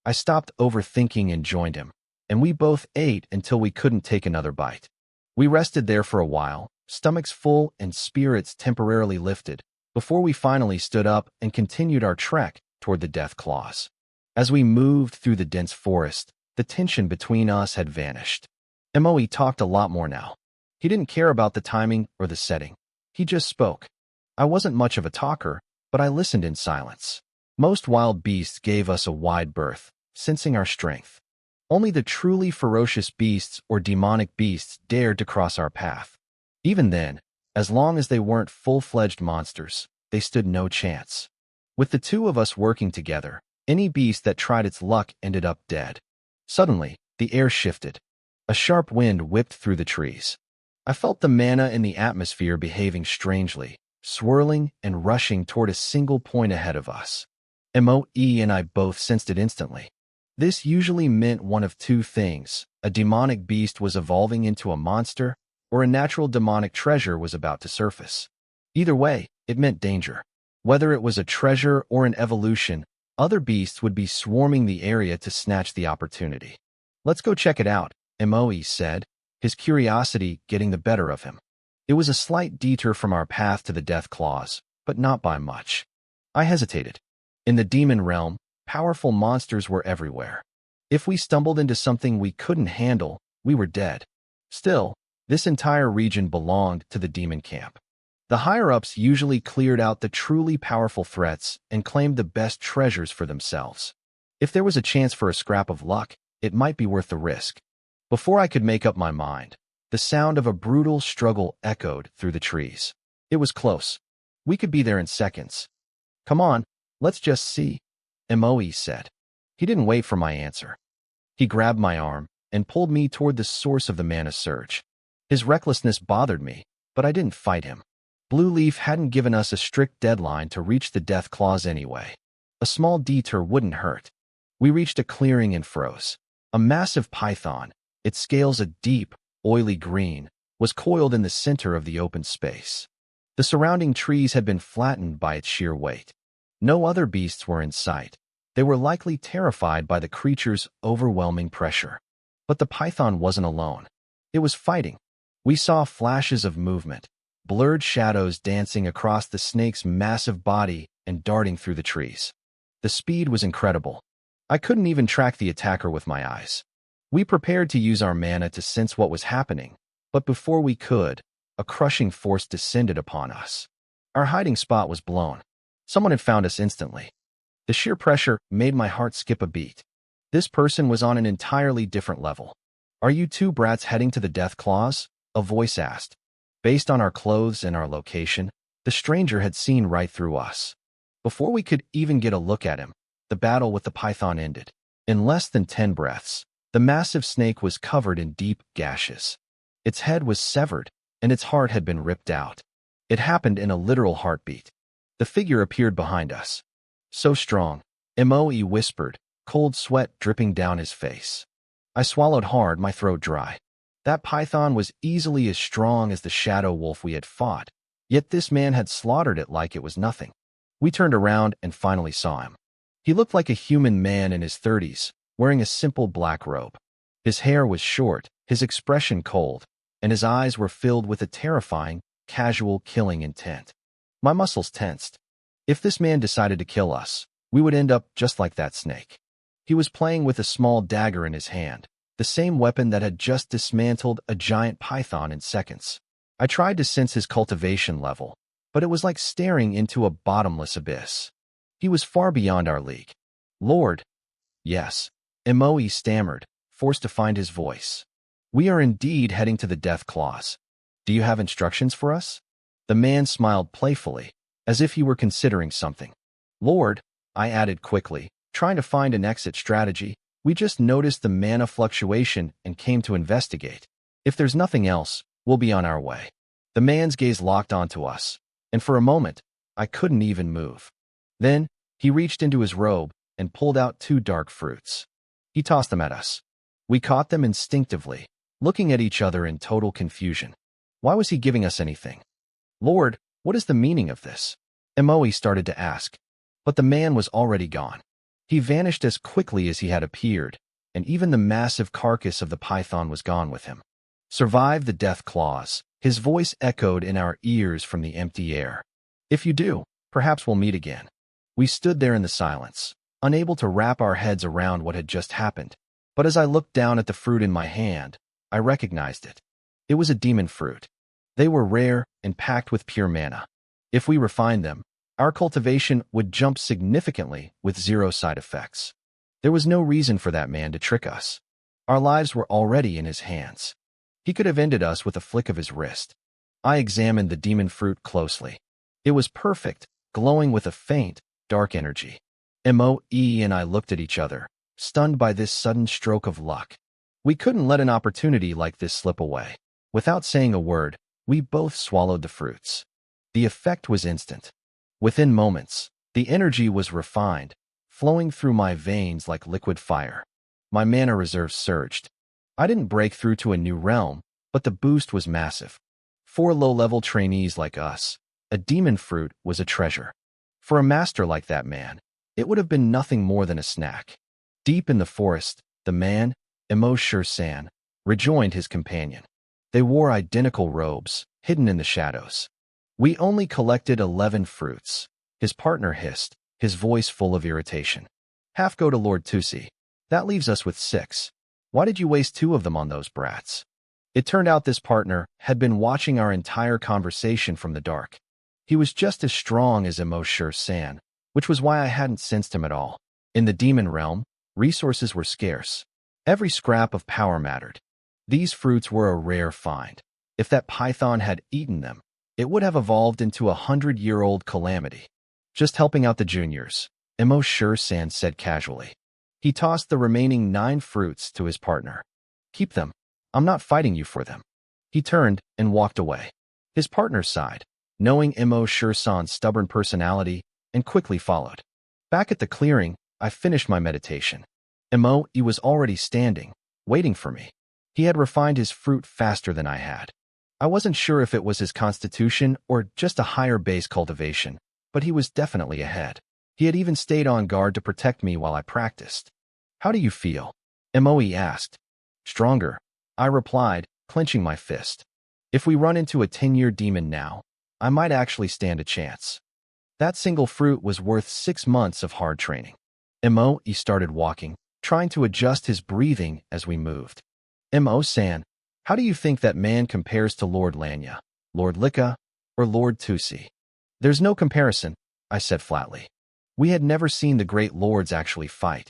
I stopped overthinking and joined him, and we both ate until we couldn't take another bite. We rested there for a while, stomachs full and spirits temporarily lifted, before we finally stood up and continued our trek toward the death claws. As we moved through the dense forest, the tension between us had vanished. Mo talked a lot more now. He didn't care about the timing or the setting. He just spoke. I wasn't much of a talker, but I listened in silence. Most wild beasts gave us a wide berth, sensing our strength. Only the truly ferocious beasts or demonic beasts dared to cross our path. Even then, as long as they weren't full-fledged monsters, they stood no chance. With the two of us working together, any beast that tried its luck ended up dead. Suddenly, the air shifted. A sharp wind whipped through the trees. I felt the mana in the atmosphere behaving strangely, swirling and rushing toward a single point ahead of us. Mo and I both sensed it instantly. This usually meant one of two things: a demonic beast was evolving into a monster, or a natural demonic treasure was about to surface. Either way, it meant danger. Whether it was a treasure or an evolution, other beasts would be swarming the area to snatch the opportunity. "Let's go check it out," Mo said, his curiosity getting the better of him. It was a slight detour from our path to the death claws, but not by much. I hesitated. In the demon realm, powerful monsters were everywhere. If we stumbled into something we couldn't handle, we were dead. Still, this entire region belonged to the demon camp. The higher-ups usually cleared out the truly powerful threats and claimed the best treasures for themselves. If there was a chance for a scrap of luck, it might be worth the risk. Before I could make up my mind, the sound of a brutal struggle echoed through the trees. It was close. We could be there in seconds. "Come on, let's just see," Mo said. He didn't wait for my answer. He grabbed my arm and pulled me toward the source of the mana surge. His recklessness bothered me, but I didn't fight him. Blue Leaf hadn't given us a strict deadline to reach the death claws anyway. A small detour wouldn't hurt. We reached a clearing and froze. A massive python, its scales a deep, oily green, was coiled in the center of the open space. The surrounding trees had been flattened by its sheer weight. No other beasts were in sight. They were likely terrified by the creature's overwhelming pressure. But the python wasn't alone. It was fighting. We saw flashes of movement, blurred shadows dancing across the snake's massive body and darting through the trees. The speed was incredible. I couldn't even track the attacker with my eyes. We prepared to use our mana to sense what was happening, but before we could, a crushing force descended upon us. Our hiding spot was blown. Someone had found us instantly. The sheer pressure made my heart skip a beat. This person was on an entirely different level. "Are you two brats heading to the death claws?" a voice asked. Based on our clothes and our location, the stranger had seen right through us. Before we could even get a look at him, the battle with the python ended. In less than 10 breaths, the massive snake was covered in deep gashes. Its head was severed, and its heart had been ripped out. It happened in a literal heartbeat. The figure appeared behind us. "So strong," Mo whispered, cold sweat dripping down his face. I swallowed hard, my throat dry. That python was easily as strong as the shadow wolf we had fought, yet this man had slaughtered it like it was nothing. We turned around and finally saw him. He looked like a human man in his 30s, wearing a simple black robe. His hair was short, his expression cold, and his eyes were filled with a terrifying, casual killing intent. My muscles tensed. If this man decided to kill us, we would end up just like that snake. He was playing with a small dagger in his hand, the same weapon that had just dismantled a giant python in seconds. I tried to sense his cultivation level, but it was like staring into a bottomless abyss. He was far beyond our league. Lord. Yes. Moe stammered, forced to find his voice. We are indeed heading to the death claws. Do you have instructions for us? The man smiled playfully, as if he were considering something. Lord, I added quickly, trying to find an exit strategy. We just noticed the mana fluctuation and came to investigate. If there's nothing else, we'll be on our way. The man's gaze locked onto us, and for a moment, I couldn't even move. Then, he reached into his robe and pulled out 2 dark fruits. He tossed them at us. We caught them instinctively, looking at each other in total confusion. Why was he giving us anything? Lord, what is the meaning of this? Moe started to ask, but the man was already gone. He vanished as quickly as he had appeared, and even the massive carcass of the python was gone with him. Survive the death claws. His voice echoed in our ears from the empty air. If you do, perhaps we'll meet again. We stood there in the silence, unable to wrap our heads around what had just happened. But as I looked down at the fruit in my hand, I recognized it. It was a demon fruit. They were rare and packed with pure mana. If we refined them, our cultivation would jump significantly with 0 side effects. There was no reason for that man to trick us. Our lives were already in his hands. He could have ended us with a flick of his wrist. I examined the demon fruit closely. It was perfect, glowing with a faint, dark energy. Moe and I looked at each other, stunned by this sudden stroke of luck. We couldn't let an opportunity like this slip away. Without saying a word, we both swallowed the fruits. The effect was instant. Within moments, the energy was refined, flowing through my veins like liquid fire. My mana reserves surged. I didn't break through to a new realm, but the boost was massive. For low-level trainees like us, a demon fruit was a treasure. For a master like that man, it would have been nothing more than a snack. Deep in the forest, the man, Moe San, rejoined his companion. They wore identical robes, hidden in the shadows. We only collected 11 fruits, his partner hissed, his voice full of irritation. Half go to Lord Tusi. That leaves us with 6. Why did you waste 2 of them on those brats? It turned out this partner had been watching our entire conversation from the dark. He was just as strong as Moe San, which was why I hadn't sensed him at all. In the demon realm, resources were scarce. Every scrap of power mattered. These fruits were a rare find. If that python had eaten them, it would have evolved into a 100-year-old calamity. Just helping out the juniors, Moe San said casually. He tossed the remaining 9 fruits to his partner. Keep them. I'm not fighting you for them. He turned and walked away. His partner sighed, knowing Moe San's stubborn personality, and quickly followed. Back at the clearing, I finished my meditation. Moe was already standing, waiting for me. He had refined his fruit faster than I had. I wasn't sure if it was his constitution or just a higher base cultivation, but he was definitely ahead. He had even stayed on guard to protect me while I practiced. How do you feel? Moe asked. Stronger, I replied, clenching my fist. If we run into a 10-year demon now, I might actually stand a chance. That single fruit was worth 6 months of hard training. Moe started walking, trying to adjust his breathing as we moved. Moe San, how do you think that man compares to Lord Lanya, Lord Lika, or Lord Tusi? There's no comparison, I said flatly. We had never seen the great lords actually fight.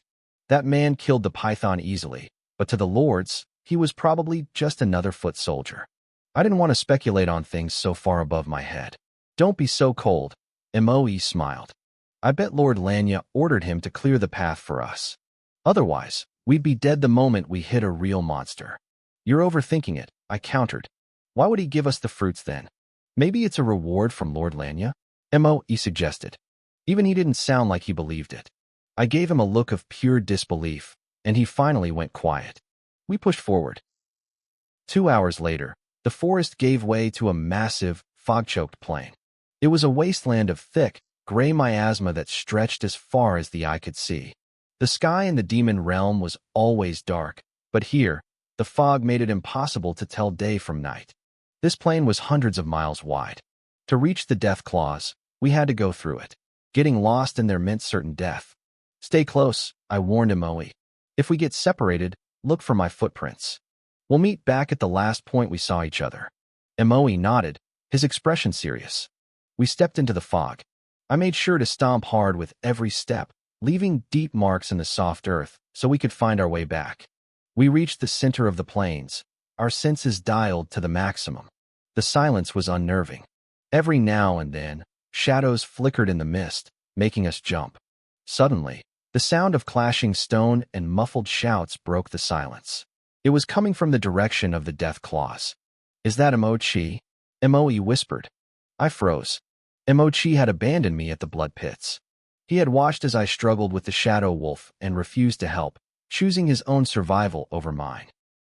That man killed the python easily, but to the lords, he was probably just another foot soldier. I didn't want to speculate on things so far above my head. Don't be so cold, Moe smiled. I bet Lord Lanya ordered him to clear the path for us. Otherwise, we'd be dead the moment we hit a real monster. You're overthinking it, I countered. Why would he give us the fruits then? Maybe it's a reward from Lord Lanya? Moe suggested. Even he didn't sound like he believed it. I gave him a look of pure disbelief, and he finally went quiet. We pushed forward. 2 hours later, the forest gave way to a massive, fog-choked plain. It was a wasteland of thick, gray miasma that stretched as far as the eye could see. The sky in the demon realm was always dark, But here, the fog made it impossible to tell day from night. This plain was hundreds of miles wide. To reach the death claws, we had to go through it. Getting lost in there meant certain death. Stay close, I warned Emoe. If we get separated, look for my footprints. We'll meet back at the last point we saw each other. Emoe nodded, his expression serious. We stepped into the fog. I made sure to stomp hard with every step, leaving deep marks in the soft earth so we could find our way back. We reached the center of the plains, our senses dialed to the maximum. The silence was unnerving. Every now and then, shadows flickered in the mist, making us jump. Suddenly, the sound of clashing stone and muffled shouts broke the silence. It was coming from the direction of the death claws. Is that Emochi? Emoe whispered. I froze. Emochi had abandoned me at the blood pits. He had watched as I struggled with the shadow wolf and refused to help, choosing his own survival over mine.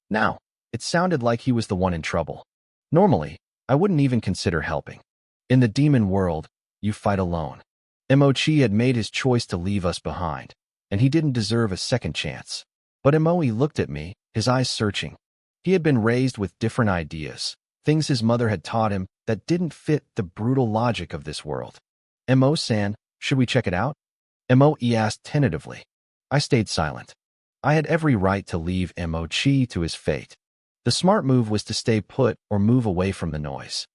Now, it sounded like he was the one in trouble. Normally, I wouldn't even consider helping. In the demon world, you fight alone. Emochi had made his choice to leave us behind, and he didn't deserve a second chance. But Emoe looked at me, his eyes searching. He had been raised with different ideas, things his mother had taught him that didn't fit the brutal logic of this world. Emo-san, should we check it out? Emoe asked tentatively. I stayed silent. I had every right to leave Emochi to his fate. The smart move was to stay put or move away from the noise.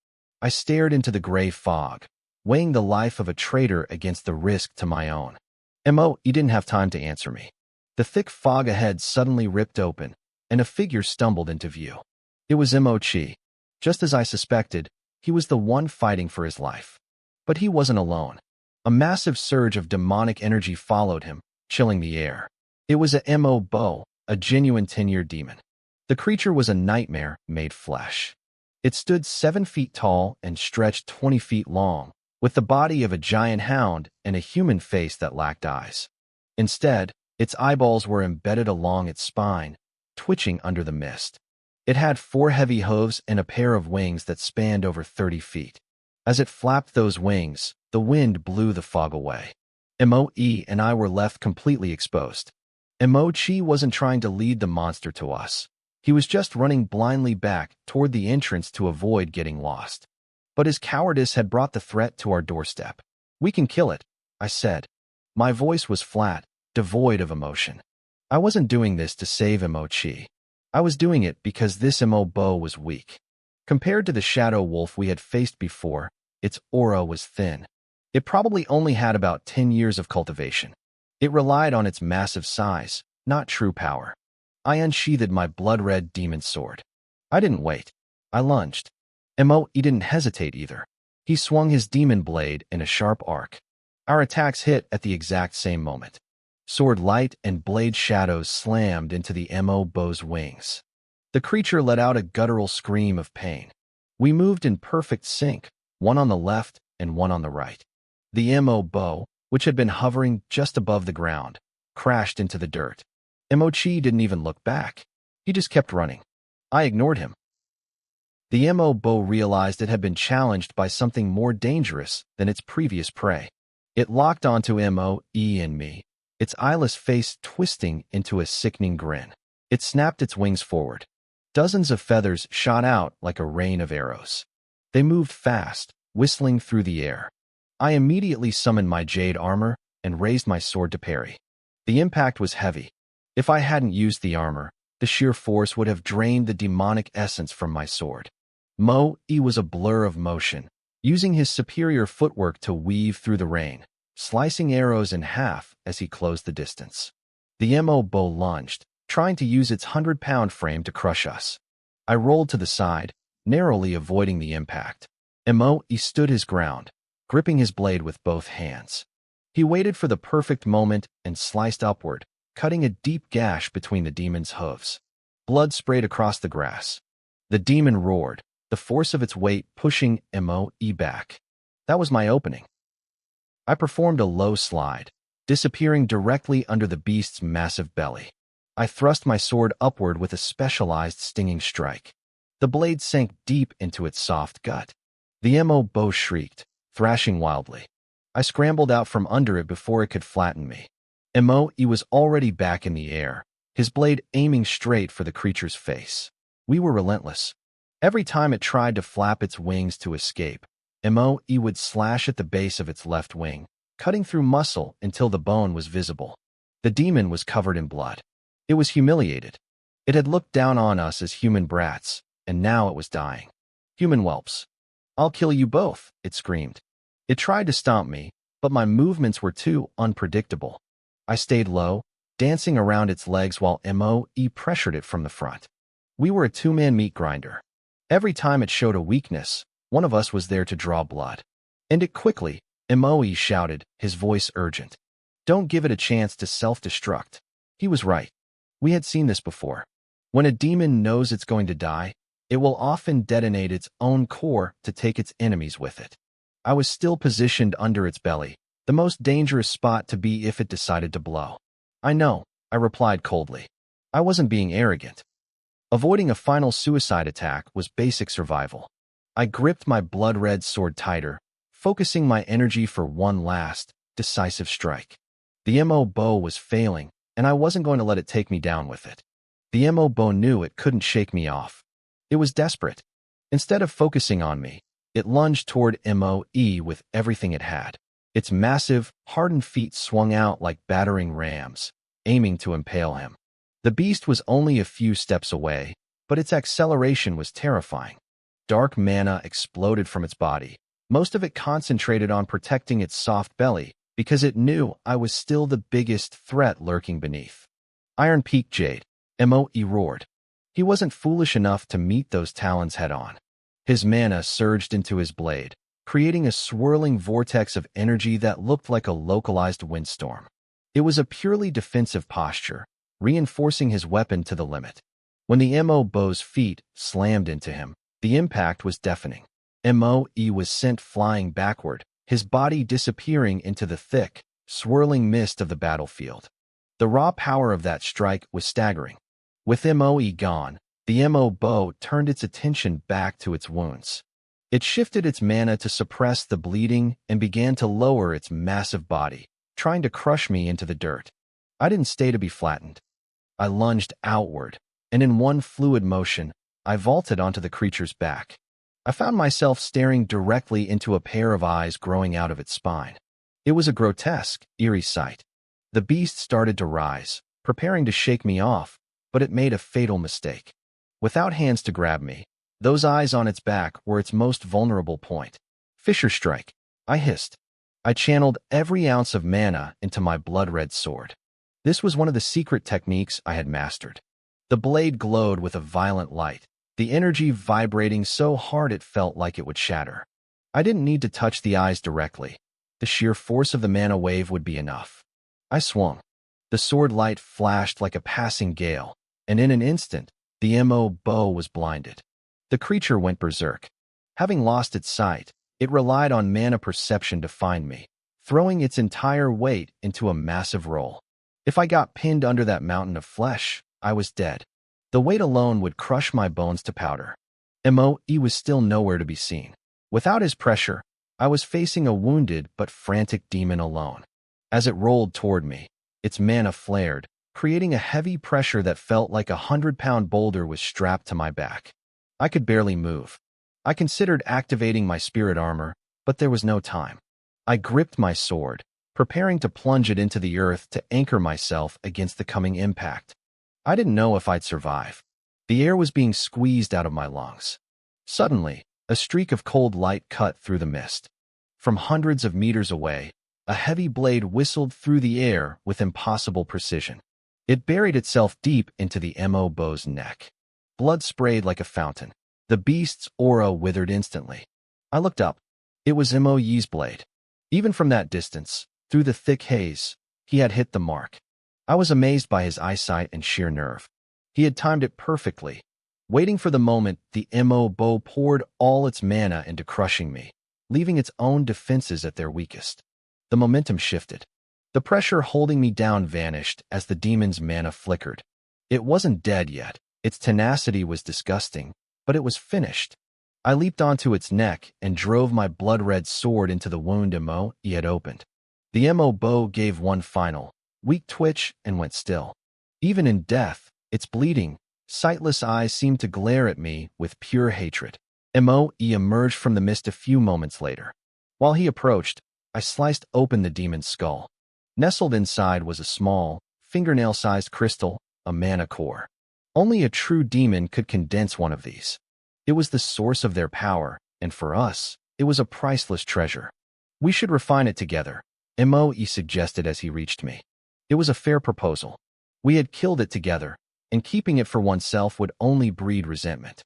I stared into the gray fog, weighing the life of a traitor against the risk to my own. Emoe didn't have time to answer me. The thick fog ahead suddenly ripped open, and a figure stumbled into view. It was Emochi. Just as I suspected, he was the one fighting for his life. But he wasn't alone. A massive surge of demonic energy followed him, chilling the air. It was a Emo-bo, a genuine 10-year demon. The creature was a nightmare made flesh. It stood 7 feet tall and stretched 20 feet long, with the body of a giant hound and a human face that lacked eyes. Instead, its eyeballs were embedded along its spine, twitching under the mist. It had 4 heavy hooves and a pair of wings that spanned over 30 feet. As it flapped those wings, the wind blew the fog away. Emoe and I were left completely exposed. Emochi wasn't trying to lead the monster to us. He was just running blindly back toward the entrance to avoid getting lost. But his cowardice had brought the threat to our doorstep. We can kill it, I said. My voice was flat, devoid of emotion. I wasn't doing this to save Emochi. I was doing it because this Emo-bo was weak. Compared to the shadow wolf we had faced before, its aura was thin. It probably only had about 10 years of cultivation. It relied on its massive size, not true power. I unsheathed my blood-red demon sword. I didn't wait. I lunged. Emoe didn't hesitate either. He swung his demon blade in a sharp arc. Our attacks hit at the exact same moment. Sword light and blade shadows slammed into the Emo-bo's wings. The creature let out a guttural scream of pain. We moved in perfect sync, one on the left and one on the right. The Emo-bo, which had been hovering just above the ground, crashed into the dirt. Emochi didn't even look back. He just kept running. I ignored him. The Emo-bo realized it had been challenged by something more dangerous than its previous prey. It locked onto Emoe and me, its eyeless face twisting into a sickening grin. It snapped its wings forward. Dozens of feathers shot out like a rain of arrows. They moved fast, whistling through the air. I immediately summoned my jade armor and raised my sword to parry. The impact was heavy. If I hadn't used the armor, the sheer force would have drained the demonic essence from my sword. Mo-e was a blur of motion, using his superior footwork to weave through the rain, slicing arrows in half as he closed the distance. The Emo-bo lunged, trying to use its 100-pound frame to crush us. I rolled to the side, narrowly avoiding the impact. Emoe stood his ground, gripping his blade with both hands. He waited for the perfect moment and sliced upward, cutting a deep gash between the demon's hooves. Blood sprayed across the grass. The demon roared, the force of its weight pushing Emoe back. That was my opening. I performed a low slide, disappearing directly under the beast's massive belly. I thrust my sword upward with a specialized stinging strike. The blade sank deep into its soft gut. The Emo-bo shrieked, thrashing wildly. I scrambled out from under it before it could flatten me. Emoe was already back in the air, his blade aiming straight for the creature's face. We were relentless. Every time it tried to flap its wings to escape, Moe would slash at the base of its left wing, cutting through muscle until the bone was visible. The demon was covered in blood. It was humiliated. It had looked down on us as human brats, and now it was dying. Human whelps. I'll kill you both, it screamed. It tried to stomp me, but my movements were too unpredictable. I stayed low, dancing around its legs while Moe pressured it from the front. We were a two-man meat grinder. Every time it showed a weakness, one of us was there to draw blood. End it quickly, Moe shouted, his voice urgent. Don't give it a chance to self-destruct. He was right. We had seen this before. When a demon knows it's going to die, it will often detonate its own core to take its enemies with it. I was still positioned under its belly, the most dangerous spot to be if it decided to blow. I know, I replied coldly. I wasn't being arrogant. Avoiding a final suicide attack was basic survival. I gripped my blood-red sword tighter, focusing my energy for one last, decisive strike. The Mo bow was failing, and I wasn't going to let it take me down with it. The Mo bow knew it couldn't shake me off. It was desperate. Instead of focusing on me, it lunged toward Moe with everything it had. Its massive, hardened feet swung out like battering rams, aiming to impale him. The beast was only a few steps away, but its acceleration was terrifying. Dark mana exploded from its body, most of it concentrated on protecting its soft belly, because it knew I was still the biggest threat lurking beneath. Iron Peak Jade, Moe roared. He wasn't foolish enough to meet those talons head-on. His mana surged into his blade, creating a swirling vortex of energy that looked like a localized windstorm. It was a purely defensive posture, reinforcing his weapon to the limit. When the Mo bow's feet slammed into him, the impact was deafening. Moe was sent flying backward, his body disappearing into the thick, swirling mist of the battlefield. The raw power of that strike was staggering. With Moe gone, the Mo bow turned its attention back to its wounds. It shifted its mana to suppress the bleeding and began to lower its massive body, trying to crush me into the dirt. I didn't stay to be flattened. I lunged outward, and in one fluid motion, I vaulted onto the creature's back. I found myself staring directly into a pair of eyes growing out of its spine. It was a grotesque, eerie sight. The beast started to rise, preparing to shake me off, but it made a fatal mistake. Without hands to grab me, those eyes on its back were its most vulnerable point. Fisher strike, I hissed. I channeled every ounce of mana into my blood-red sword. This was one of the secret techniques I had mastered. The blade glowed with a violent light, the energy vibrating so hard it felt like it would shatter. I didn't need to touch the eyes directly. The sheer force of the mana wave would be enough. I swung. The sword light flashed like a passing gale, and in an instant, the Mo bow was blinded. The creature went berserk. Having lost its sight, it relied on mana perception to find me, throwing its entire weight into a massive roll. If I got pinned under that mountain of flesh, I was dead. The weight alone would crush my bones to powder. Moe was still nowhere to be seen. Without his pressure, I was facing a wounded but frantic demon alone. As it rolled toward me, its mana flared, creating a heavy pressure that felt like a 100-pound boulder was strapped to my back. I could barely move. I considered activating my spirit armor, but there was no time. I gripped my sword, preparing to plunge it into the earth to anchor myself against the coming impact. I didn't know if I'd survive. The air was being squeezed out of my lungs. Suddenly, a streak of cold light cut through the mist. From hundreds of meters away, a heavy blade whistled through the air with impossible precision. It buried itself deep into the Mo bow's neck. Blood sprayed like a fountain. The beast's aura withered instantly. I looked up. It was Moe's blade. Even from that distance, through the thick haze, he had hit the mark. I was amazed by his eyesight and sheer nerve. He had timed it perfectly. Waiting for the moment, the Mo bow poured all its mana into crushing me, leaving its own defenses at their weakest. The momentum shifted. The pressure holding me down vanished as the demon's mana flickered. It wasn't dead yet. Its tenacity was disgusting, but it was finished. I leaped onto its neck and drove my blood-red sword into the wound Mo had opened. The Mo bow gave one final, weak twitch and went still. Even in death, its bleeding, sightless eyes seemed to glare at me with pure hatred. Moe emerged from the mist a few moments later. While he approached, I sliced open the demon's skull. Nestled inside was a small, fingernail-sized crystal, a mana core. Only a true demon could condense one of these. It was the source of their power, and for us, it was a priceless treasure. We should refine it together, Moe suggested as he reached me. It was a fair proposal. We had killed it together, and keeping it for oneself would only breed resentment.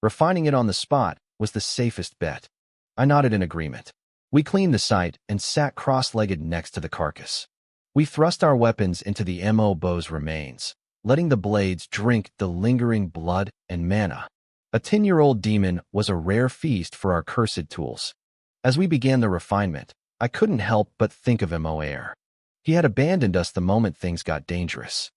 Refining it on the spot was the safest bet. I nodded in agreement. We cleaned the site and sat cross-legged next to the carcass. We thrust our weapons into the Mo bow's remains, letting the blades drink the lingering blood and mana. A 10-year-old demon was a rare feast for our cursed tools. As we began the refinement, I couldn't help but think of Mo. He had abandoned us the moment things got dangerous.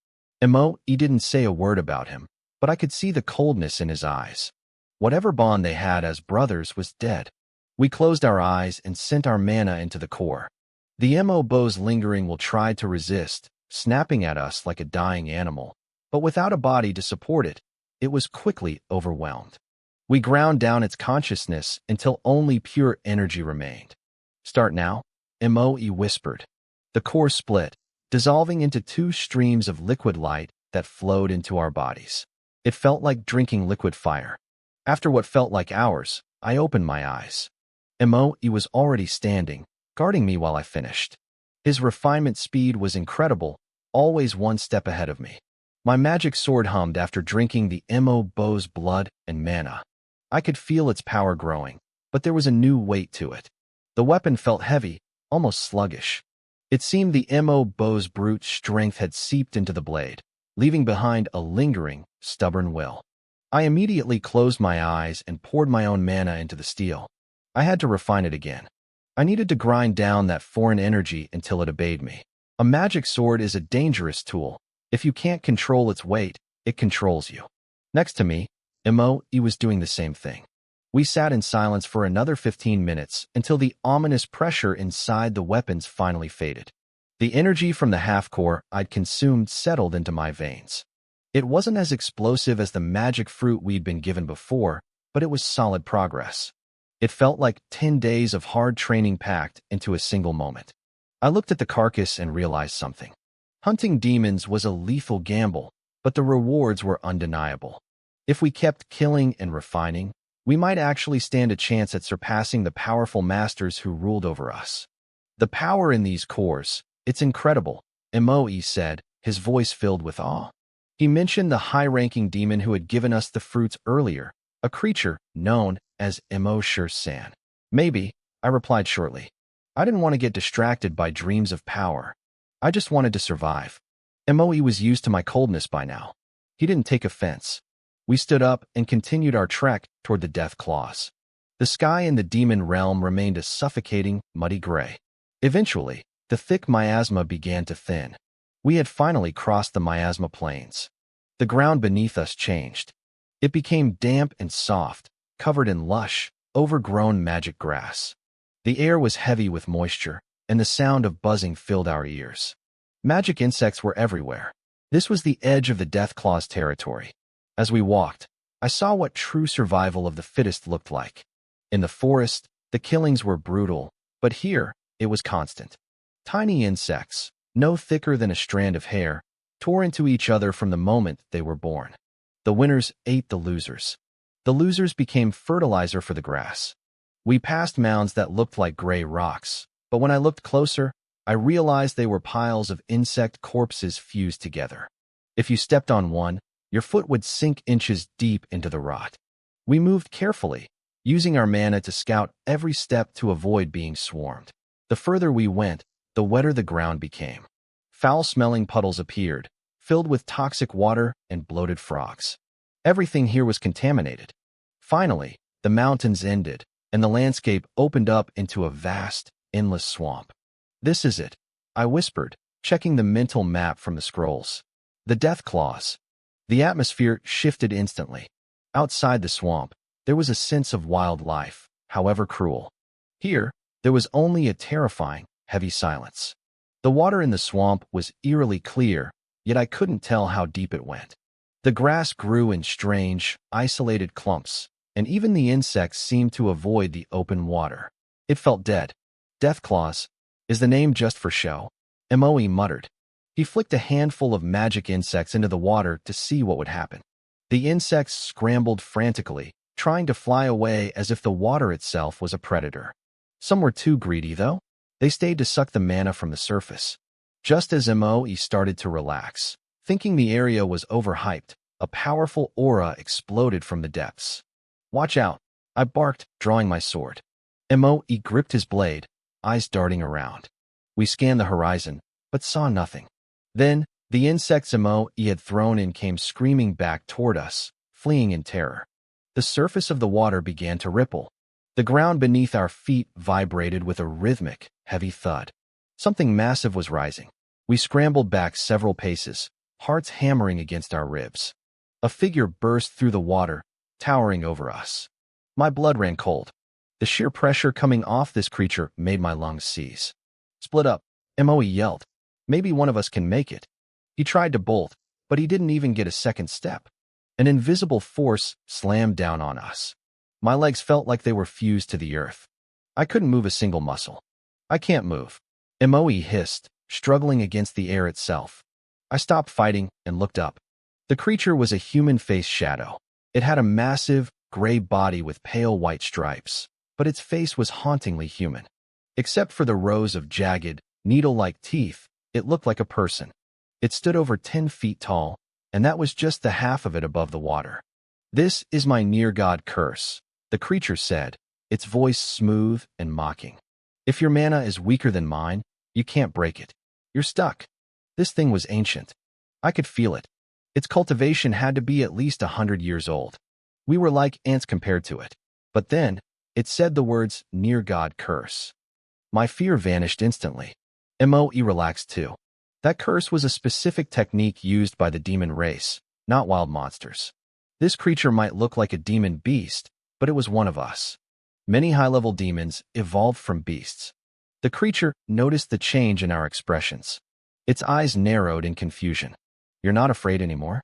Mo didn't say a word about him, but I could see the coldness in his eyes. Whatever bond they had as brothers was dead. We closed our eyes and sent our mana into the core. The Mo bow's lingering will tried to resist, snapping at us like a dying animal, but without a body to support it, it was quickly overwhelmed. We ground down its consciousness until only pure energy remained. Start now, Moe whispered. The core split, dissolving into two streams of liquid light that flowed into our bodies. It felt like drinking liquid fire. After what felt like hours, I opened my eyes. Moe was already standing, guarding me while I finished. His refinement speed was incredible, always one step ahead of me. My magic sword hummed after drinking the Mo bow's blood and mana. I could feel its power growing, but there was a new weight to it. The weapon felt heavy, almost sluggish. It seemed the Mo bow's brute strength had seeped into the blade, leaving behind a lingering, stubborn will. I immediately closed my eyes and poured my own mana into the steel. I had to refine it again. I needed to grind down that foreign energy until it obeyed me. A magic sword is a dangerous tool. If you can't control its weight, it controls you. Next to me, Mo was doing the same thing. We sat in silence for another 15 minutes until the ominous pressure inside the weapons finally faded. The energy from the half-core I'd consumed settled into my veins. It wasn't as explosive as the magic fruit we'd been given before, but it was solid progress. It felt like 10 days of hard training packed into a single moment. I looked at the carcass and realized something. Hunting demons was a lethal gamble, but the rewards were undeniable. If we kept killing and refining, we might actually stand a chance at surpassing the powerful masters who ruled over us. The power in these cores, it's incredible, Moe said, his voice filled with awe. He mentioned the high-ranking demon who had given us the fruits earlier, a creature known as Mo San. Maybe, I replied shortly. I didn't want to get distracted by dreams of power. I just wanted to survive. Moe was used to my coldness by now. He didn't take offense. We stood up and continued our trek toward the death claws. The sky in the demon realm remained a suffocating, muddy gray. Eventually, the thick miasma began to thin. We had finally crossed the miasma plains. The ground beneath us changed. It became damp and soft, covered in lush, overgrown magic grass. The air was heavy with moisture, and the sound of buzzing filled our ears. Magic insects were everywhere. This was the edge of the Deathclaw's territory. As we walked, I saw what true survival of the fittest looked like. In the forest, the killings were brutal, but here, it was constant. Tiny insects, no thicker than a strand of hair, tore into each other from the moment they were born. The winners ate the losers. The losers became fertilizer for the grass. We passed mounds that looked like gray rocks, but when I looked closer, I realized they were piles of insect corpses fused together. If you stepped on one, your foot would sink inches deep into the rot. We moved carefully, using our mana to scout every step to avoid being swarmed. The further we went, the wetter the ground became. Foul-smelling puddles appeared, filled with toxic water and bloated frogs. Everything here was contaminated. Finally, the mountains ended, and the landscape opened up into a vast, endless swamp. "This is it," I whispered, checking the mental map from the scrolls. The death claws. The atmosphere shifted instantly. Outside the swamp, there was a sense of wild life, however cruel. Here, there was only a terrifying, heavy silence. The water in the swamp was eerily clear, yet I couldn't tell how deep it went. The grass grew in strange, isolated clumps, and even the insects seemed to avoid the open water. It felt dead. Deathclaws. Is the name just for show? Moe muttered. He flicked a handful of magic insects into the water to see what would happen. The insects scrambled frantically, trying to fly away as if the water itself was a predator. Some were too greedy, though. They stayed to suck the mana from the surface. Just as Moe started to relax, thinking the area was overhyped, a powerful aura exploded from the depths. Watch out, I barked, drawing my sword. Moe gripped his blade, eyes darting around. We scanned the horizon, but saw nothing. Then, the insects Moe had thrown in came screaming back toward us, fleeing in terror. The surface of the water began to ripple. The ground beneath our feet vibrated with a rhythmic, heavy thud. Something massive was rising. We scrambled back several paces, hearts hammering against our ribs. A figure burst through the water, towering over us. My blood ran cold. The sheer pressure coming off this creature made my lungs seize. Split up, Moe yelled. Maybe one of us can make it. He tried to bolt, but he didn't even get a second step. An invisible force slammed down on us. My legs felt like they were fused to the earth. I couldn't move a single muscle. I can't move. Moe hissed, struggling against the air itself. I stopped fighting and looked up. The creature was a human-faced shadow. It had a massive, gray body with pale white stripes, but its face was hauntingly human. Except for the rows of jagged, needle-like teeth, it looked like a person. It stood over 10 feet tall, and that was just the half of it above the water. This is my near-god curse, the creature said, its voice smooth and mocking. If your mana is weaker than mine, you can't break it. You're stuck. This thing was ancient. I could feel it. Its cultivation had to be at least 100 years old. We were like ants compared to it. But then, it said the words, near-god curse. My fear vanished instantly. Moe relaxed too. That curse was a specific technique used by the demon race, not wild monsters. This creature might look like a demon beast, but it was one of us. Many high-level demons evolved from beasts. The creature noticed the change in our expressions. Its eyes narrowed in confusion. You're not afraid anymore?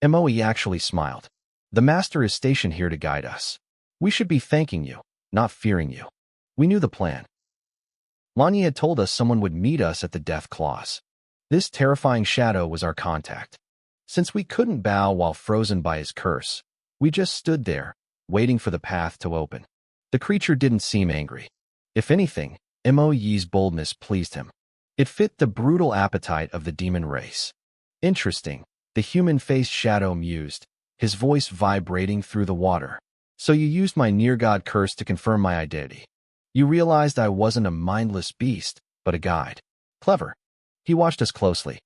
Moe actually smiled. The master is stationed here to guide us. We should be thanking you, not fearing you. We knew the plan. Lani had told us someone would meet us at the Death Claws. This terrifying shadow was our contact. Since we couldn't bow while frozen by his curse, we just stood there, waiting for the path to open. The creature didn't seem angry. If anything, Moe's boldness pleased him. It fit the brutal appetite of the demon race. Interesting, the human-faced shadow mused, his voice vibrating through the water. So you used my near-god curse to confirm my identity. You realized I wasn't a mindless beast, but a guide. Clever. He watched us closely.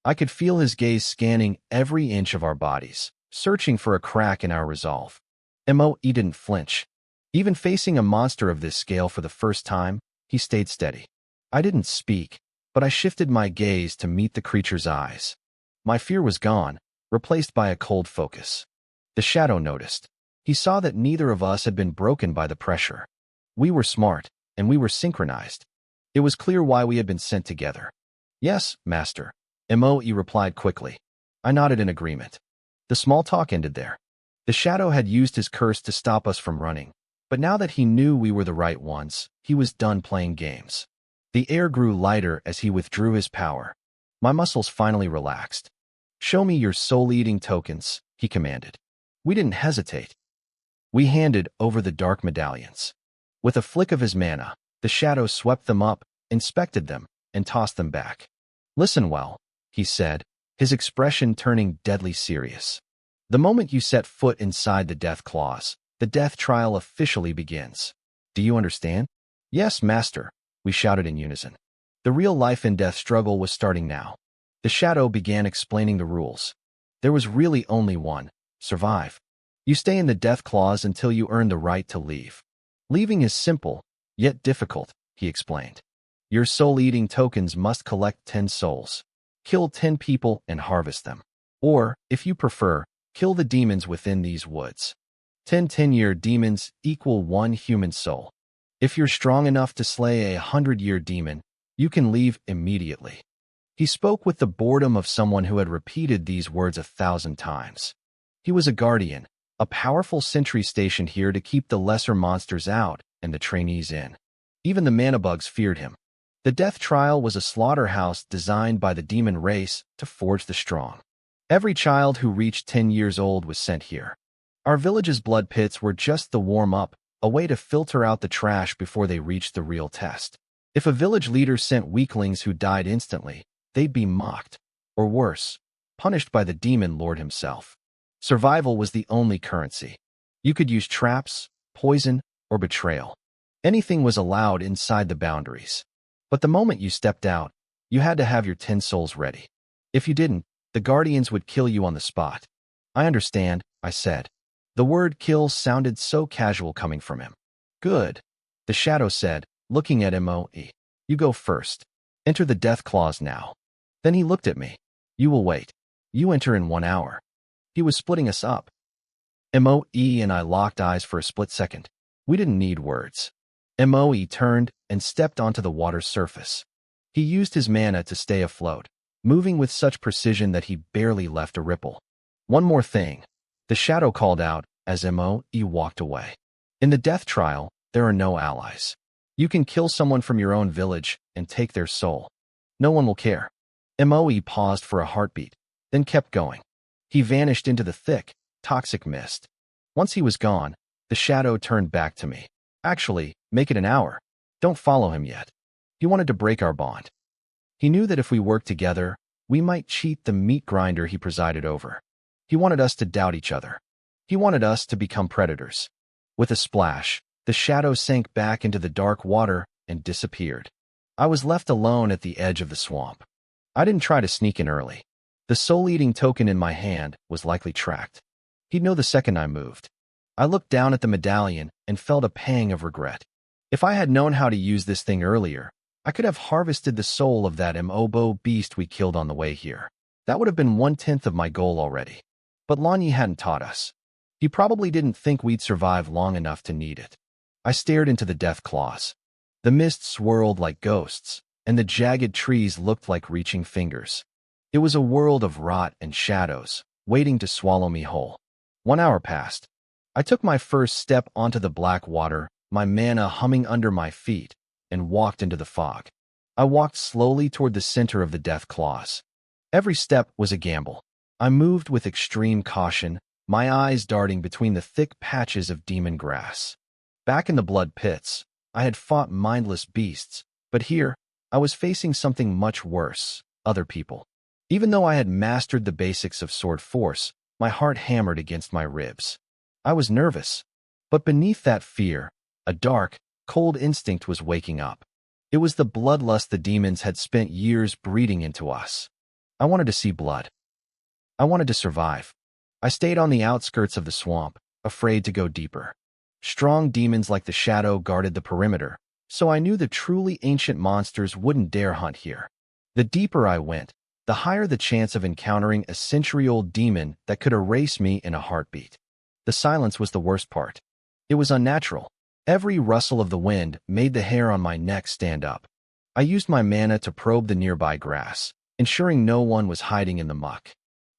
I could feel his gaze scanning every inch of our bodies, searching for a crack in our resolve. Moe didn't flinch. Even facing a monster of this scale for the first time, he stayed steady. I didn't speak, but I shifted my gaze to meet the creature's eyes. My fear was gone, replaced by a cold focus. The shadow noticed. He saw that neither of us had been broken by the pressure. We were smart, and we were synchronized. It was clear why we had been sent together. Yes, master. Moe replied quickly. I nodded in agreement. The small talk ended there. The shadow had used his curse to stop us from running, but now that he knew we were the right ones, he was done playing games. The air grew lighter as he withdrew his power. My muscles finally relaxed. Show me your soul-eating tokens, he commanded. We didn't hesitate. We handed over the dark medallions. With a flick of his mana, the shadow swept them up, inspected them, and tossed them back. Listen well, he said, his expression turning deadly serious. The moment you set foot inside the Death Claws, the death trial officially begins. Do you understand? Yes, master, we shouted in unison. The real life and death struggle was starting now. The shadow began explaining the rules. There was really only one: survive. You stay in the Death Claws until you earn the right to leave. Leaving is simple, yet difficult, he explained. Your soul-eating tokens must collect 10 souls. Kill 10 people and harvest them. Or, if you prefer, kill the demons within these woods. 10 10-year demons equal 1 human soul. If you're strong enough to slay a 100-year demon, you can leave immediately. He spoke with the boredom of someone who had repeated these words 1,000 times. He was a guardian, a powerful sentry stationed here to keep the lesser monsters out and the trainees in. Even the mana bugs feared him. The death trial was a slaughterhouse designed by the demon race to forge the strong. Every child who reached 10 years old was sent here. Our village's blood pits were just the warm-up, a way to filter out the trash before they reached the real test. If a village leader sent weaklings who died instantly, they'd be mocked, or worse, punished by the demon lord himself. Survival was the only currency. You could use traps, poison, or betrayal. Anything was allowed inside the boundaries. But the moment you stepped out, you had to have your 10 souls ready. If you didn't, the guardians would kill you on the spot. I understand, I said. The word kill sounded so casual coming from him. Good, the shadow said, looking at Moe. You go first. Enter the death clause now. Then he looked at me. You will wait. You enter in 1 hour. He was splitting us up. Moe and I locked eyes for a split second. We didn't need words. Moe turned and stepped onto the water's surface. He used his mana to stay afloat, moving with such precision that he barely left a ripple. One more thing, the shadow called out as Moe walked away. In the death trial, there are no allies. You can kill someone from your own village and take their soul. No one will care. Moe paused for a heartbeat, then kept going. He vanished into the thick, toxic mist. Once he was gone, the shadow turned back to me. Actually, make it an hour. Don't follow him yet. He wanted to break our bond. He knew that if we worked together, we might cheat the meat grinder he presided over. He wanted us to doubt each other. He wanted us to become predators. With a splash, the shadow sank back into the dark water and disappeared. I was left alone at the edge of the swamp. I didn't try to sneak in early. The soul-eating token in my hand was likely tracked. He'd know the second I moved. I looked down at the medallion and felt a pang of regret. If I had known how to use this thing earlier, I could have harvested the soul of that Mobo beast we killed on the way here. That would have been 1/10 of my goal already. But Lanyi hadn't taught us. He probably didn't think we'd survive long enough to need it. I stared into the death claws. The mist swirled like ghosts, and the jagged trees looked like reaching fingers. It was a world of rot and shadows, waiting to swallow me whole. 1 hour passed. I took my first step onto the black water, my mana humming under my feet, and walked into the fog. I walked slowly toward the center of the death claws. Every step was a gamble. I moved with extreme caution, my eyes darting between the thick patches of demon grass. Back in the blood pits, I had fought mindless beasts, but here, I was facing something much worse, other people. Even though I had mastered the basics of sword force, my heart hammered against my ribs. I was nervous, but beneath that fear, a dark, cold instinct was waking up. It was the bloodlust the demons had spent years breeding into us. I wanted to see blood. I wanted to survive. I stayed on the outskirts of the swamp, afraid to go deeper. Strong demons like the shadow guarded the perimeter, so I knew the truly ancient monsters wouldn't dare hunt here. The deeper I went, the higher the chance of encountering a century-old demon that could erase me in a heartbeat. The silence was the worst part. It was unnatural. Every rustle of the wind made the hair on my neck stand up. I used my mana to probe the nearby grass, ensuring no one was hiding in the muck.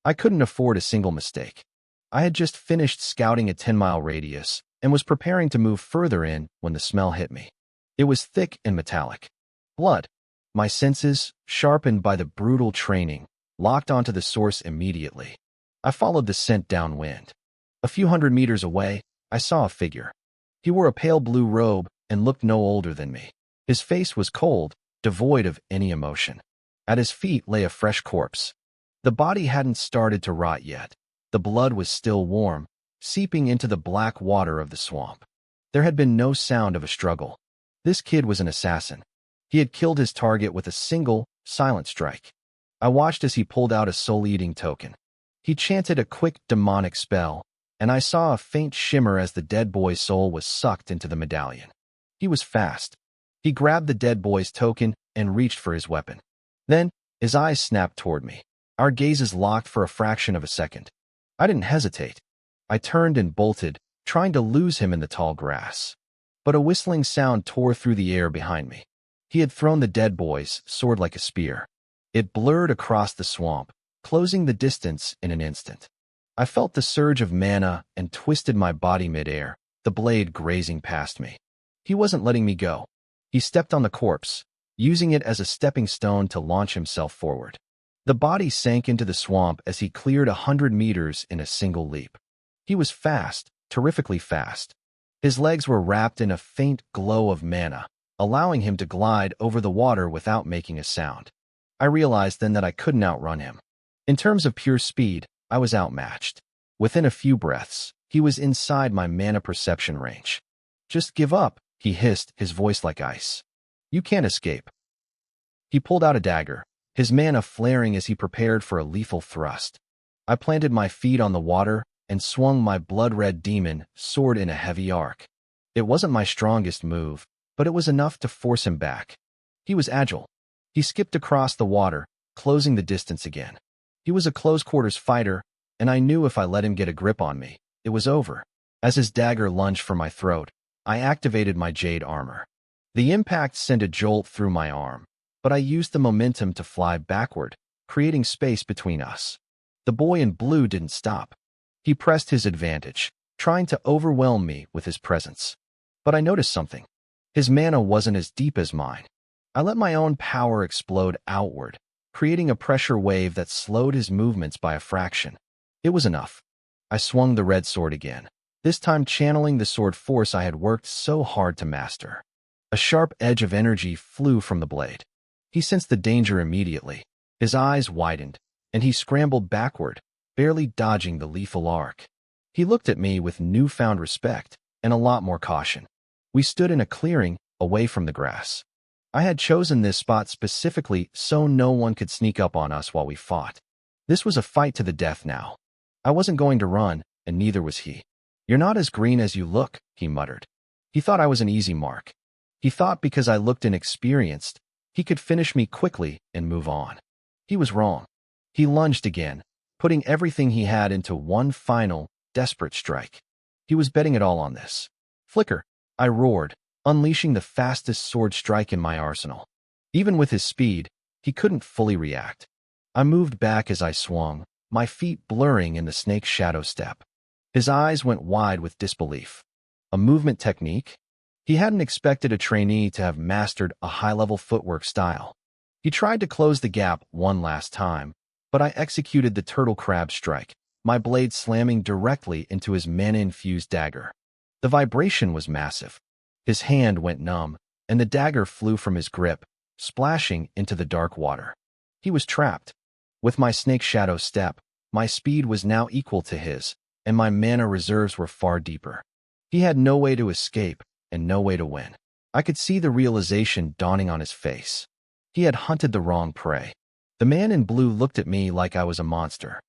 I couldn't afford a single mistake. I had just finished scouting a 10-mile radius and was preparing to move further in when the smell hit me. It was thick and metallic. Blood. My senses, sharpened by the brutal training, locked onto the source immediately. I followed the scent downwind. A few hundred meters away, I saw a figure. He wore a pale blue robe and looked no older than me. His face was cold, devoid of any emotion. At his feet lay a fresh corpse. The body hadn't started to rot yet. The blood was still warm, seeping into the black water of the swamp. There had been no sound of a struggle. This kid was an assassin. He had killed his target with a single, silent strike. I watched as he pulled out a soul-eating token. He chanted a quick demonic spell, and I saw a faint shimmer as the dead boy's soul was sucked into the medallion. He was fast. He grabbed the dead boy's token and reached for his weapon. Then, his eyes snapped toward me. Our gazes locked for a fraction of a second. I didn't hesitate. I turned and bolted, trying to lose him in the tall grass. But a whistling sound tore through the air behind me. He had thrown the dead boy's sword like a spear. It blurred across the swamp, closing the distance in an instant. I felt the surge of mana and twisted my body midair, the blade grazing past me. He wasn't letting me go. He stepped on the corpse, using it as a stepping stone to launch himself forward. The body sank into the swamp as he cleared 100 meters in a single leap. He was fast, terrifically fast. His legs were wrapped in a faint glow of mana, allowing him to glide over the water without making a sound. I realized then that I couldn't outrun him. In terms of pure speed, I was outmatched. Within a few breaths, he was inside my mana perception range. "Just give up," he hissed, his voice like ice. "You can't escape." He pulled out a dagger, his mana flaring as he prepared for a lethal thrust. I planted my feet on the water and swung my blood-red demon sword in a heavy arc. It wasn't my strongest move, but it was enough to force him back. He was agile. He skipped across the water, closing the distance again. He was a close-quarters fighter, and I knew if I let him get a grip on me, it was over. As his dagger lunged for my throat, I activated my jade armor. The impact sent a jolt through my arm, but I used the momentum to fly backward, creating space between us. The boy in blue didn't stop. He pressed his advantage, trying to overwhelm me with his presence. But I noticed something. His mana wasn't as deep as mine. I let my own power explode outward, creating a pressure wave that slowed his movements by a fraction. It was enough. I swung the red sword again, this time channeling the sword force I had worked so hard to master. A sharp edge of energy flew from the blade. He sensed the danger immediately. His eyes widened, and he scrambled backward, barely dodging the lethal arc. He looked at me with newfound respect and a lot more caution. We stood in a clearing, away from the grass. I had chosen this spot specifically so no one could sneak up on us while we fought. This was a fight to the death now. I wasn't going to run, and neither was he. "You're not as green as you look," he muttered. He thought I was an easy mark. He thought because I looked inexperienced, he could finish me quickly and move on. He was wrong. He lunged again, putting everything he had into one final, desperate strike. He was betting it all on this. "Flicker," I roared, unleashing the fastest sword strike in my arsenal. Even with his speed, he couldn't fully react. I moved back as I swung, my feet blurring in the snake shadow step. His eyes went wide with disbelief. A movement technique? He hadn't expected a trainee to have mastered a high-level footwork style. He tried to close the gap one last time, but I executed the turtle crab strike, my blade slamming directly into his mana-infused dagger. The vibration was massive. His hand went numb, and the dagger flew from his grip, splashing into the dark water. He was trapped. With my snake shadow step, my speed was now equal to his, and my mana reserves were far deeper. He had no way to escape, and no way to win. I could see the realization dawning on his face. He had hunted the wrong prey. The man in blue looked at me like I was a monster.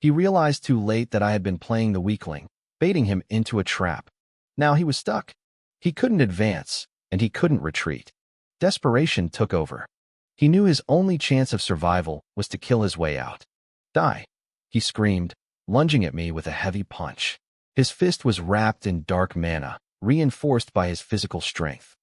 He realized too late that I had been playing the weakling, baiting him into a trap. Now he was stuck. He couldn't advance, and he couldn't retreat. Desperation took over. He knew his only chance of survival was to kill his way out. "Die!" he screamed, lunging at me with a heavy punch. His fist was wrapped in dark mana, reinforced by his physical strength.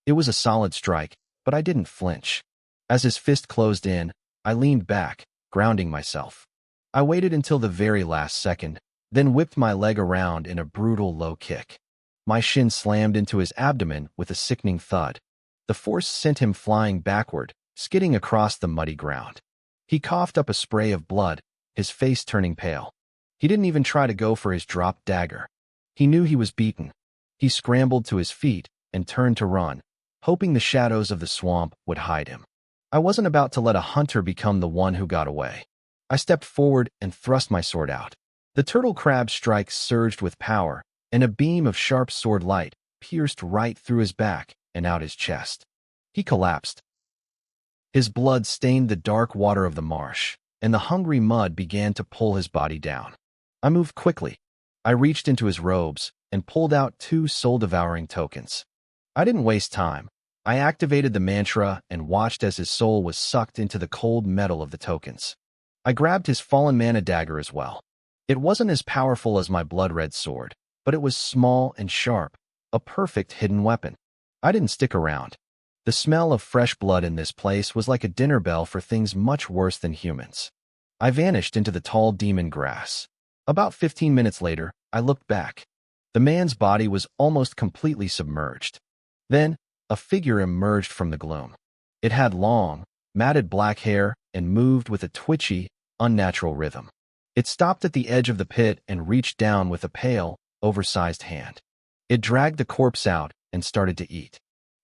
It was a solid strike, but I didn't flinch. As his fist closed in, I leaned back, grounding myself. I waited until the very last second, then whipped my leg around in a brutal low kick. My shin slammed into his abdomen with a sickening thud. The force sent him flying backward, skidding across the muddy ground. He coughed up a spray of blood, his face turning pale. He didn't even try to go for his dropped dagger. He knew he was beaten. He scrambled to his feet and turned to run, hoping the shadows of the swamp would hide him. I wasn't about to let a hunter become the one who got away. I stepped forward and thrust my sword out. The turtle crab strike surged with power, and a beam of sharp sword light pierced right through his back and out his chest. He collapsed. His blood stained the dark water of the marsh, and the hungry mud began to pull his body down. I moved quickly. I reached into his robes and pulled out 2 soul-devouring tokens. I didn't waste time. I activated the mantra and watched as his soul was sucked into the cold metal of the tokens. I grabbed his fallen mana dagger as well. It wasn't as powerful as my blood-red sword, but it was small and sharp, a perfect hidden weapon. I didn't stick around. The smell of fresh blood in this place was like a dinner bell for things much worse than humans. I vanished into the tall demon grass. About 15 minutes later, I looked back. The man's body was almost completely submerged. Then, a figure emerged from the gloom. It had long, matted black hair and moved with a twitchy, unnatural rhythm. It stopped at the edge of the pit and reached down with a pale, oversized hand. It dragged the corpse out and started to eat.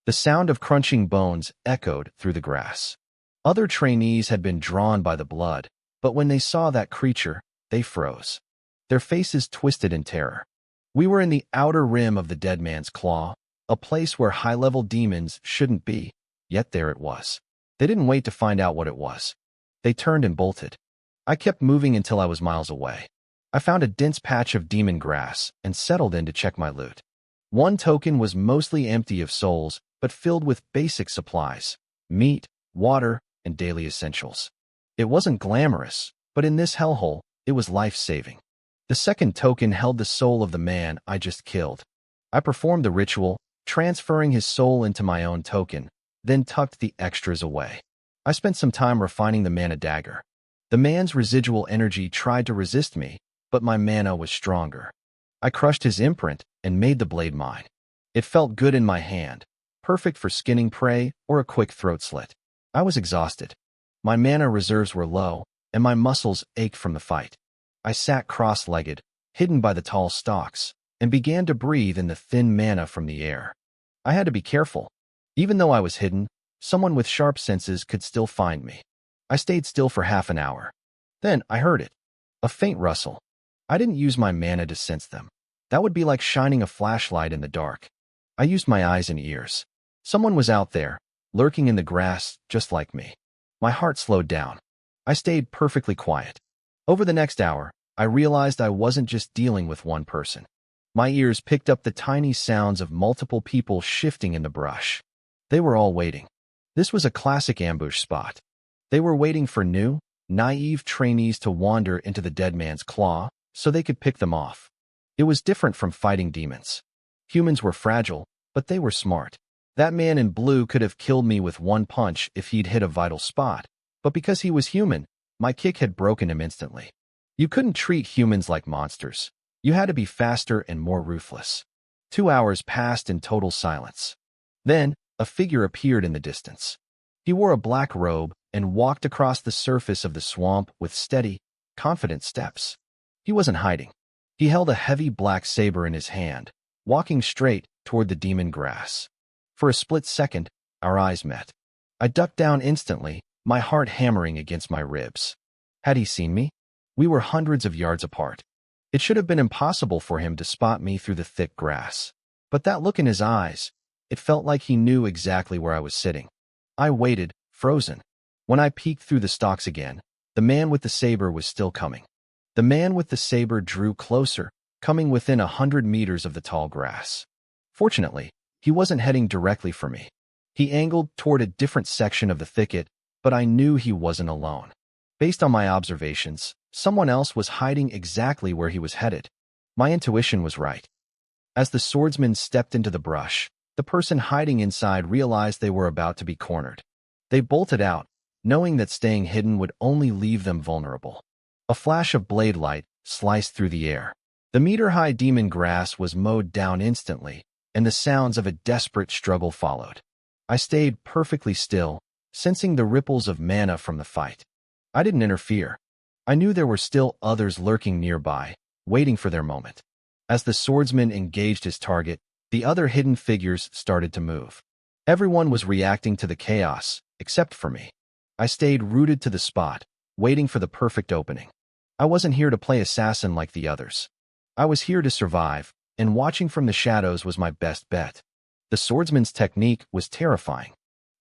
The sound of crunching bones echoed through the grass. Other trainees had been drawn by the blood, but when they saw that creature, they froze. Their faces twisted in terror. We were in the outer rim of the dead man's claw, a place where high-level demons shouldn't be, yet there it was. They didn't wait to find out what it was. They turned and bolted. I kept moving until I was miles away. I found a dense patch of demon grass and settled in to check my loot. One token was mostly empty of souls, but filled with basic supplies: meat, water, and daily essentials. It wasn't glamorous, but in this hellhole, it was life-saving. The second token held the soul of the man I just killed. I performed the ritual, transferring his soul into my own token, then tucked the extras away. I spent some time refining the mana dagger. The man's residual energy tried to resist me, but my mana was stronger. I crushed his imprint and made the blade mine. It felt good in my hand, perfect for skinning prey or a quick throat slit. I was exhausted. My mana reserves were low, and my muscles ached from the fight. I sat cross-legged, hidden by the tall stalks, and began to breathe in the thin mana from the air. I had to be careful. Even though I was hidden, someone with sharp senses could still find me. I stayed still for half an hour. Then I heard it. A faint rustle. I didn't use my mana to sense them. That would be like shining a flashlight in the dark. I used my eyes and ears. Someone was out there, lurking in the grass, just like me. My heart slowed down. I stayed perfectly quiet. Over the next hour, I realized I wasn't just dealing with one person. My ears picked up the tiny sounds of multiple people shifting in the brush. They were all waiting. This was a classic ambush spot. They were waiting for new, naive trainees to wander into the dead man's claw so they could pick them off. It was different from fighting demons. Humans were fragile, but they were smart. That man in blue could have killed me with one punch if he'd hit a vital spot, but because he was human, my kick had broken him instantly. You couldn't treat humans like monsters. You had to be faster and more ruthless. 2 hours passed in total silence. Then, a figure appeared in the distance. He wore a black robe and walked across the surface of the swamp with steady, confident steps. He wasn't hiding. He held a heavy black saber in his hand, walking straight toward the demon grass. For a split second, our eyes met. I ducked down instantly, my heart hammering against my ribs. Had he seen me? We were hundreds of yards apart. It should have been impossible for him to spot me through the thick grass. But that look in his eyes, it felt like he knew exactly where I was sitting. I waited, frozen. When I peeked through the stalks again, the man with the saber was still coming. The man with the saber drew closer, coming within 100 meters of the tall grass. Fortunately, he wasn't heading directly for me. He angled toward a different section of the thicket, but I knew he wasn't alone. Based on my observations, someone else was hiding exactly where he was headed. My intuition was right. As the swordsman stepped into the brush, the person hiding inside realized they were about to be cornered. They bolted out, knowing that staying hidden would only leave them vulnerable. A flash of blade light sliced through the air. The meter-high demon grass was mowed down instantly, and the sounds of a desperate struggle followed. I stayed perfectly still, sensing the ripples of mana from the fight. I didn't interfere. I knew there were still others lurking nearby, waiting for their moment. As the swordsman engaged his target, the other hidden figures started to move. Everyone was reacting to the chaos, except for me. I stayed rooted to the spot, waiting for the perfect opening. I wasn't here to play assassin like the others. I was here to survive, and watching from the shadows was my best bet. The swordsman's technique was terrifying.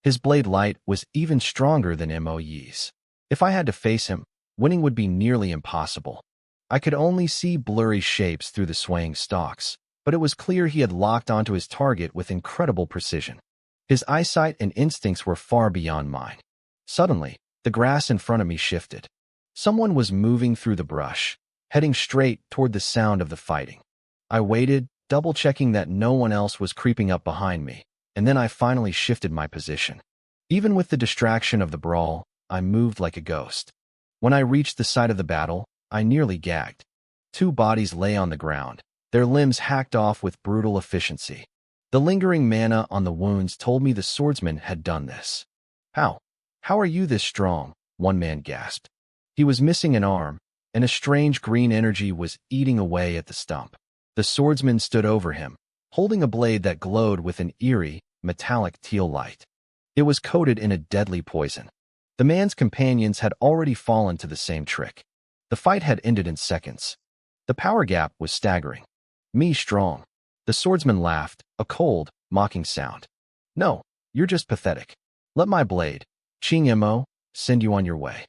His blade light was even stronger than Moe's. If I had to face him, winning would be nearly impossible. I could only see blurry shapes through the swaying stalks, but it was clear he had locked onto his target with incredible precision. His eyesight and instincts were far beyond mine. Suddenly, the grass in front of me shifted. Someone was moving through the brush, heading straight toward the sound of the fighting. I waited, double-checking that no one else was creeping up behind me, and then I finally shifted my position. Even with the distraction of the brawl, I moved like a ghost. When I reached the site of the battle, I nearly gagged. 2 bodies lay on the ground, their limbs hacked off with brutal efficiency. The lingering mana on the wounds told me the swordsman had done this. How? How are you this strong? One man gasped. He was missing an arm, and a strange green energy was eating away at the stump. The swordsman stood over him, holding a blade that glowed with an eerie, metallic teal light. It was coated in a deadly poison. The man's companions had already fallen to the same trick. The fight had ended in seconds. The power gap was staggering. Me strong. The swordsman laughed, a cold, mocking sound. No, you're just pathetic. Let my blade, Ching Mo, send you on your way.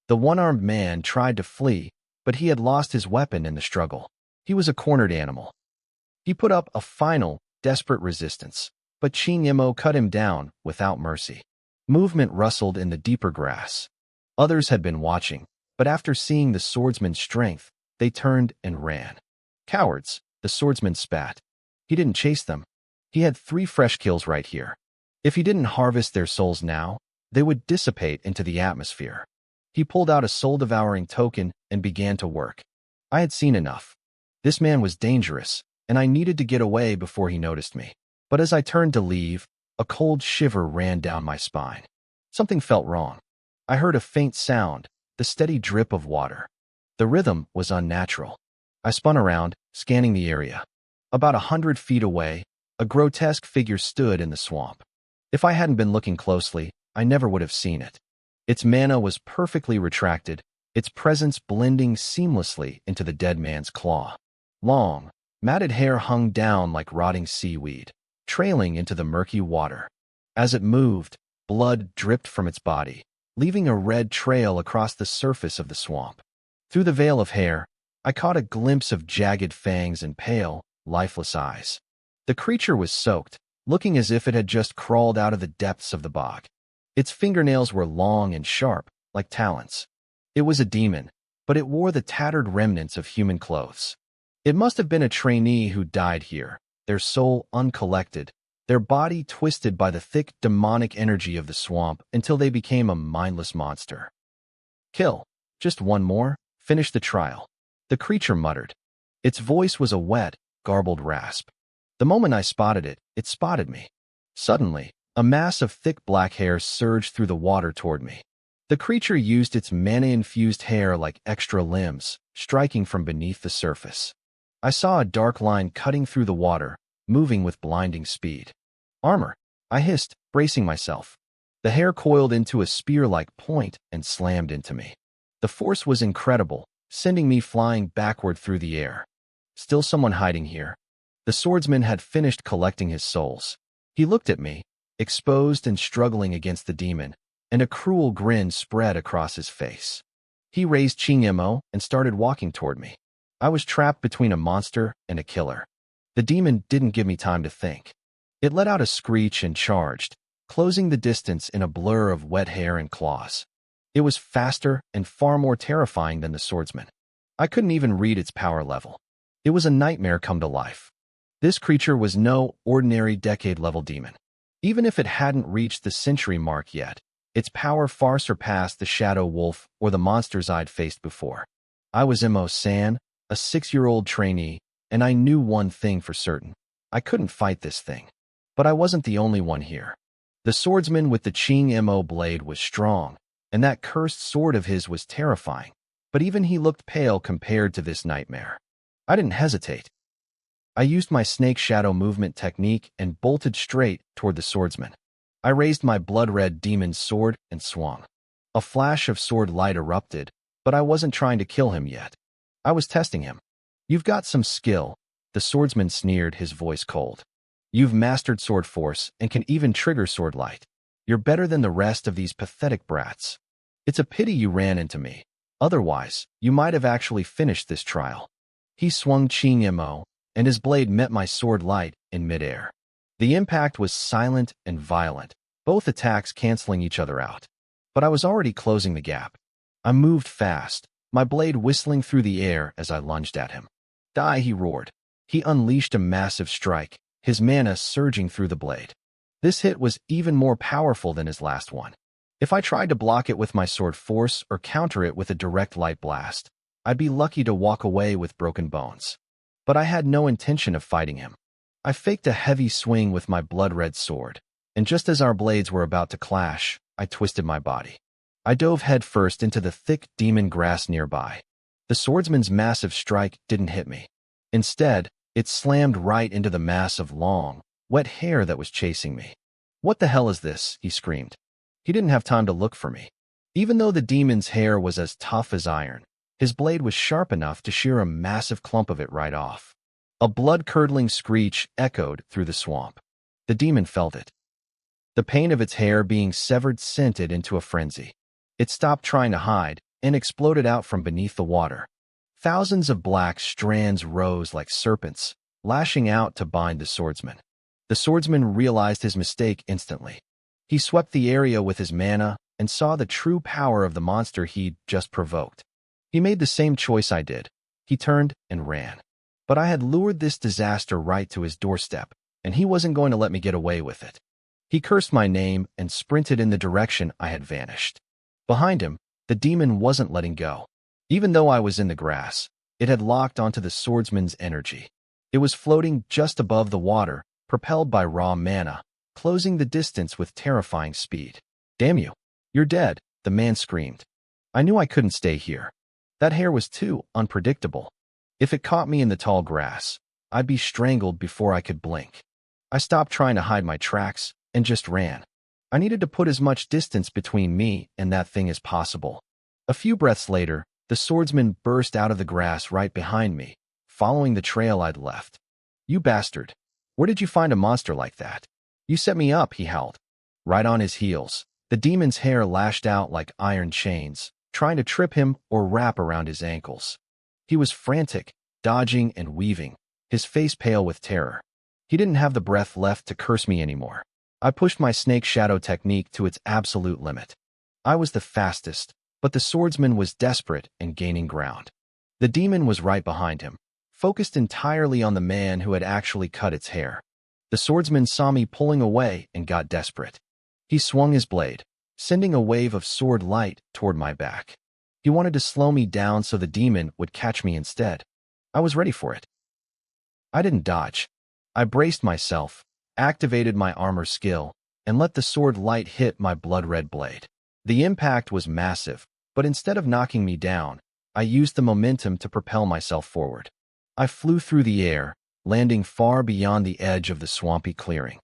The one-armed man tried to flee, but he had lost his weapon in the struggle. He was a cornered animal. He put up a final, desperate resistance, but Ching Mo cut him down without mercy. Movement rustled in the deeper grass. Others had been watching, but after seeing the swordsman's strength, they turned and ran. Cowards, the swordsman spat. He didn't chase them. He had 3 fresh kills right here. If he didn't harvest their souls now, they would dissipate into the atmosphere. He pulled out a soul-devouring token and began to work. I had seen enough. This man was dangerous, and I needed to get away before he noticed me. But as I turned to leave, a cold shiver ran down my spine. Something felt wrong. I heard a faint sound, the steady drip of water. The rhythm was unnatural. I spun around, scanning the area. About 100 feet away, a grotesque figure stood in the swamp. If I hadn't been looking closely, I never would have seen it. Its mana was perfectly retracted, its presence blending seamlessly into the dead man's claw. Long, matted hair hung down like rotting seaweed, trailing into the murky water. As it moved, blood dripped from its body, leaving a red trail across the surface of the swamp. Through the veil of hair, I caught a glimpse of jagged fangs and pale, lifeless eyes. The creature was soaked, looking as if it had just crawled out of the depths of the bog. Its fingernails were long and sharp, like talons. It was a demon, but it wore the tattered remnants of human clothes. It must have been a trainee who died here, their soul uncollected, their body twisted by the thick demonic energy of the swamp until they became a mindless monster. Kill. Just one more. Finish the trial. The creature muttered. Its voice was a wet, garbled rasp. The moment I spotted it, it spotted me. Suddenly, a mass of thick black hair surged through the water toward me. The creature used its mana-infused hair like extra limbs, striking from beneath the surface. I saw a dark line cutting through the water, moving with blinding speed. Armor, I hissed, bracing myself. The hair coiled into a spear-like point and slammed into me. The force was incredible, sending me flying backward through the air. Still someone hiding here. The swordsman had finished collecting his souls. He looked at me, exposed and struggling against the demon, and a cruel grin spread across his face. He raised Ching Mo and started walking toward me. I was trapped between a monster and a killer. The demon didn't give me time to think. It let out a screech and charged, closing the distance in a blur of wet hair and claws. It was faster and far more terrifying than the swordsman. I couldn't even read its power level. It was a nightmare come to life. This creature was no ordinary decade-level demon. Even if it hadn't reached the century mark yet, its power far surpassed the shadow wolf or the monsters I'd faced before. I was Mo-san, a 6-year-old trainee, and I knew one thing for certain. I couldn't fight this thing. But I wasn't the only one here. The swordsman with the Ching Mo blade was strong, and that cursed sword of his was terrifying, but even he looked pale compared to this nightmare. I didn't hesitate. I used my snake shadow movement technique and bolted straight toward the swordsman. I raised my blood-red demon's sword and swung. A flash of sword light erupted, but I wasn't trying to kill him yet. I was testing him. You've got some skill, the swordsman sneered, his voice cold. You've mastered sword force and can even trigger sword light. You're better than the rest of these pathetic brats. It's a pity you ran into me. Otherwise, you might have actually finished this trial. He swung Ching Mo, and his blade met my sword light in midair. The impact was silent and violent, both attacks canceling each other out. But I was already closing the gap. I moved fast, my blade whistling through the air as I lunged at him. Die, he roared. He unleashed a massive strike, his mana surging through the blade. This hit was even more powerful than his last one. If I tried to block it with my sword force or counter it with a direct light blast, I'd be lucky to walk away with broken bones. But I had no intention of fighting him. I faked a heavy swing with my blood-red sword, and just as our blades were about to clash, I twisted my body. I dove headfirst into the thick demon grass nearby. The swordsman's massive strike didn't hit me. Instead, it slammed right into the mass of long, wet hair that was chasing me. "What the hell is this?" he screamed. He didn't have time to look for me. Even though the demon's hair was as tough as iron, his blade was sharp enough to shear a massive clump of it right off. A blood-curdling screech echoed through the swamp. The demon felt it. The pain of its hair being severed sent it into a frenzy. It stopped trying to hide and exploded out from beneath the water. Thousands of black strands rose like serpents, lashing out to bind the swordsman. The swordsman realized his mistake instantly. He swept the area with his mana and saw the true power of the monster he'd just provoked. He made the same choice I did. He turned and ran. But I had lured this disaster right to his doorstep, and he wasn't going to let me get away with it. He cursed my name and sprinted in the direction I had vanished. Behind him, the demon wasn't letting go. Even though I was in the grass, it had locked onto the swordsman's energy. It was floating just above the water, propelled by raw mana, closing the distance with terrifying speed. "Damn you! You're dead," the man screamed. I knew I couldn't stay here. That hair was too unpredictable. If it caught me in the tall grass, I'd be strangled before I could blink. I stopped trying to hide my tracks and just ran. I needed to put as much distance between me and that thing as possible. A few breaths later, the swordsman burst out of the grass right behind me, following the trail I'd left. "You bastard! Where did you find a monster like that? You set me up," he howled. Right on his heels, the demon's hair lashed out like iron chains, trying to trip him or wrap around his ankles. He was frantic, dodging and weaving, his face pale with terror. He didn't have the breath left to curse me anymore. I pushed my snake shadow technique to its absolute limit. I was the fastest, but the swordsman was desperate and gaining ground. The demon was right behind him, focused entirely on the man who had actually cut its hair. The swordsman saw me pulling away and got desperate. He swung his blade, sending a wave of sword light toward my back. He wanted to slow me down so the demon would catch me instead. I was ready for it. I didn't dodge. I braced myself, activated my armor skill, and let the sword light hit my blood-red blade. The impact was massive, but instead of knocking me down, I used the momentum to propel myself forward. I flew through the air, landing far beyond the edge of the swampy clearing.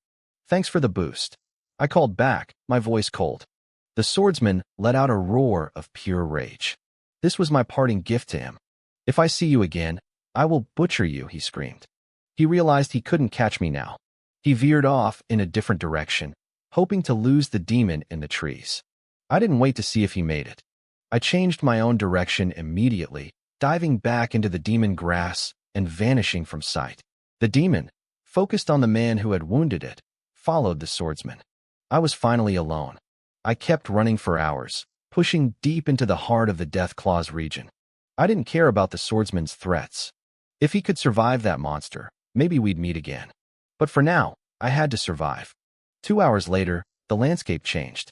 "Thanks for the boost," I called back, my voice cold. The swordsman let out a roar of pure rage. This was my parting gift to him. "If I see you again, I will butcher you," he screamed. He realized he couldn't catch me now. He veered off in a different direction, hoping to lose the demon in the trees. I didn't wait to see if he made it. I changed my own direction immediately, diving back into the demon grass and vanishing from sight. The demon, focused on the man who had wounded it, followed the swordsman. I was finally alone. I kept running for hours, pushing deep into the heart of the Deathclaws region. I didn't care about the swordsman's threats. If he could survive that monster, maybe we'd meet again. But for now, I had to survive. 2 hours later, the landscape changed.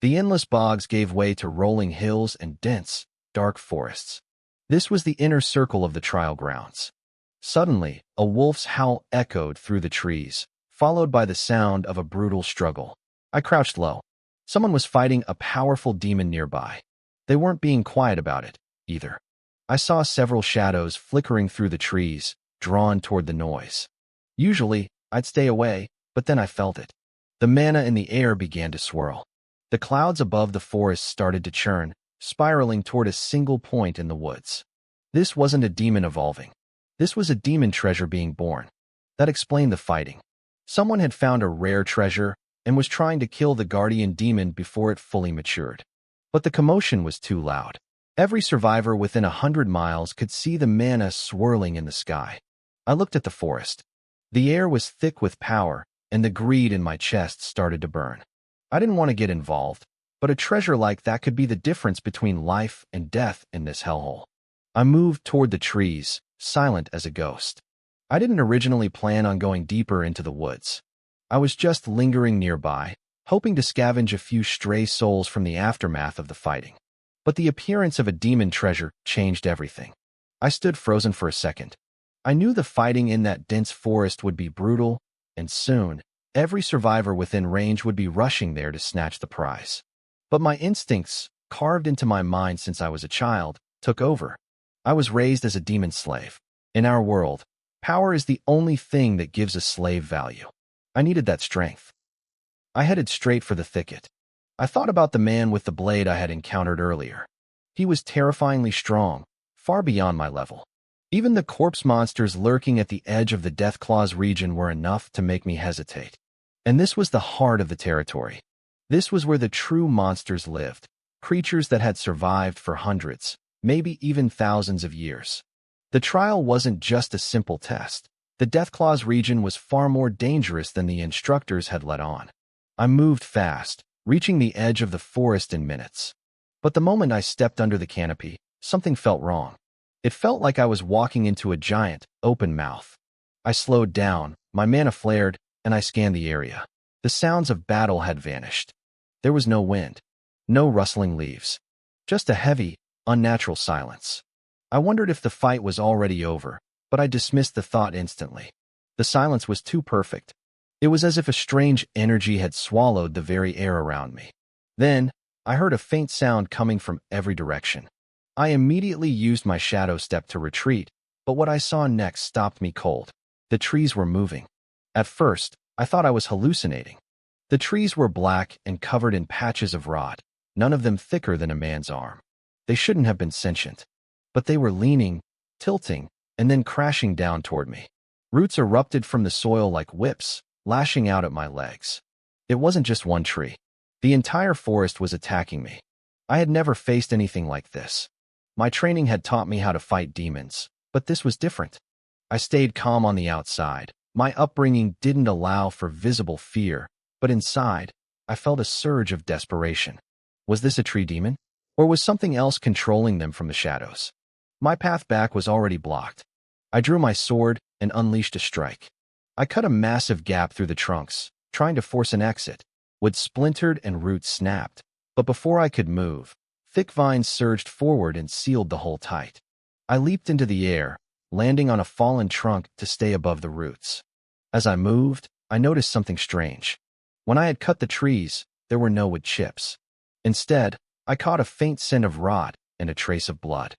The endless bogs gave way to rolling hills and dense, dark forests. This was the inner circle of the trial grounds. Suddenly, a wolf's howl echoed through the trees, followed by the sound of a brutal struggle. I crouched low. Someone was fighting a powerful demon nearby. They weren't being quiet about it, either. I saw several shadows flickering through the trees, drawn toward the noise. Usually, I'd stay away, but then I felt it. The mana in the air began to swirl. The clouds above the forest started to churn, spiraling toward a single point in the woods. This wasn't a demon evolving. This was a demon treasure being born. That explained the fighting. Someone had found a rare treasure and was trying to kill the guardian demon before it fully matured. But the commotion was too loud. Every survivor within 100 miles could see the mana swirling in the sky. I looked at the forest. The air was thick with power, and the greed in my chest started to burn. I didn't want to get involved, but a treasure like that could be the difference between life and death in this hellhole. I moved toward the trees, silent as a ghost. I didn't originally plan on going deeper into the woods. I was just lingering nearby, hoping to scavenge a few stray souls from the aftermath of the fighting. But the appearance of a demon treasure changed everything. I stood frozen for a second. I knew the fighting in that dense forest would be brutal, and soon, every survivor within range would be rushing there to snatch the prize. But my instincts, carved into my mind since I was a child, took over. I was raised as a demon slave. In our world, power is the only thing that gives a slave value. I needed that strength. I headed straight for the thicket. I thought about the man with the blade I had encountered earlier. He was terrifyingly strong, far beyond my level. Even the corpse monsters lurking at the edge of the Deathclaws region were enough to make me hesitate. And this was the heart of the territory. This was where the true monsters lived, creatures that had survived for hundreds, maybe even thousands of years. The trial wasn't just a simple test. The Deathclaws region was far more dangerous than the instructors had let on. I moved fast, reaching the edge of the forest in minutes. But the moment I stepped under the canopy, something felt wrong. It felt like I was walking into a giant, open mouth. I slowed down, my mana flared, and I scanned the area. The sounds of battle had vanished. There was no wind, no rustling leaves, just a heavy, unnatural silence. I wondered if the fight was already over, but I dismissed the thought instantly. The silence was too perfect. It was as if a strange energy had swallowed the very air around me. Then, I heard a faint sound coming from every direction. I immediately used my shadow step to retreat, but what I saw next stopped me cold. The trees were moving. At first, I thought I was hallucinating. The trees were black and covered in patches of rot, none of them thicker than a man's arm. They shouldn't have been sentient. But they were leaning, tilting, and then crashing down toward me. Roots erupted from the soil like whips, lashing out at my legs. It wasn't just one tree. The entire forest was attacking me. I had never faced anything like this. My training had taught me how to fight demons, but this was different. I stayed calm on the outside. My upbringing didn't allow for visible fear, but inside, I felt a surge of desperation. Was this a tree demon? Or was something else controlling them from the shadows? My path back was already blocked. I drew my sword and unleashed a strike. I cut a massive gap through the trunks, trying to force an exit. Wood splintered and roots snapped, but before I could move, thick vines surged forward and sealed the hole tight. I leaped into the air, landing on a fallen trunk to stay above the roots. As I moved, I noticed something strange. When I had cut the trees, there were no wood chips. Instead, I caught a faint scent of rot and a trace of blood.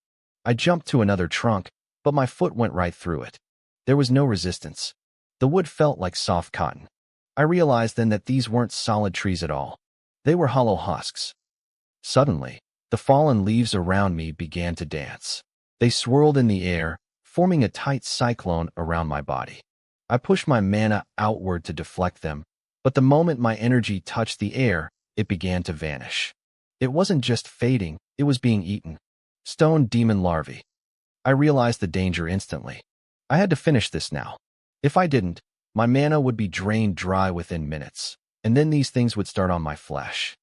I jumped to another trunk, but my foot went right through it. There was no resistance. The wood felt like soft cotton. I realized then that these weren't solid trees at all. They were hollow husks. Suddenly, the fallen leaves around me began to dance. They swirled in the air, forming a tight cyclone around my body. I pushed my mana outward to deflect them, but the moment my energy touched the air, it began to vanish. It wasn't just fading, it was being eaten. Stone demon larvae. I realized the danger instantly. I had to finish this now. If I didn't, my mana would be drained dry within minutes, and then these things would start on my flesh.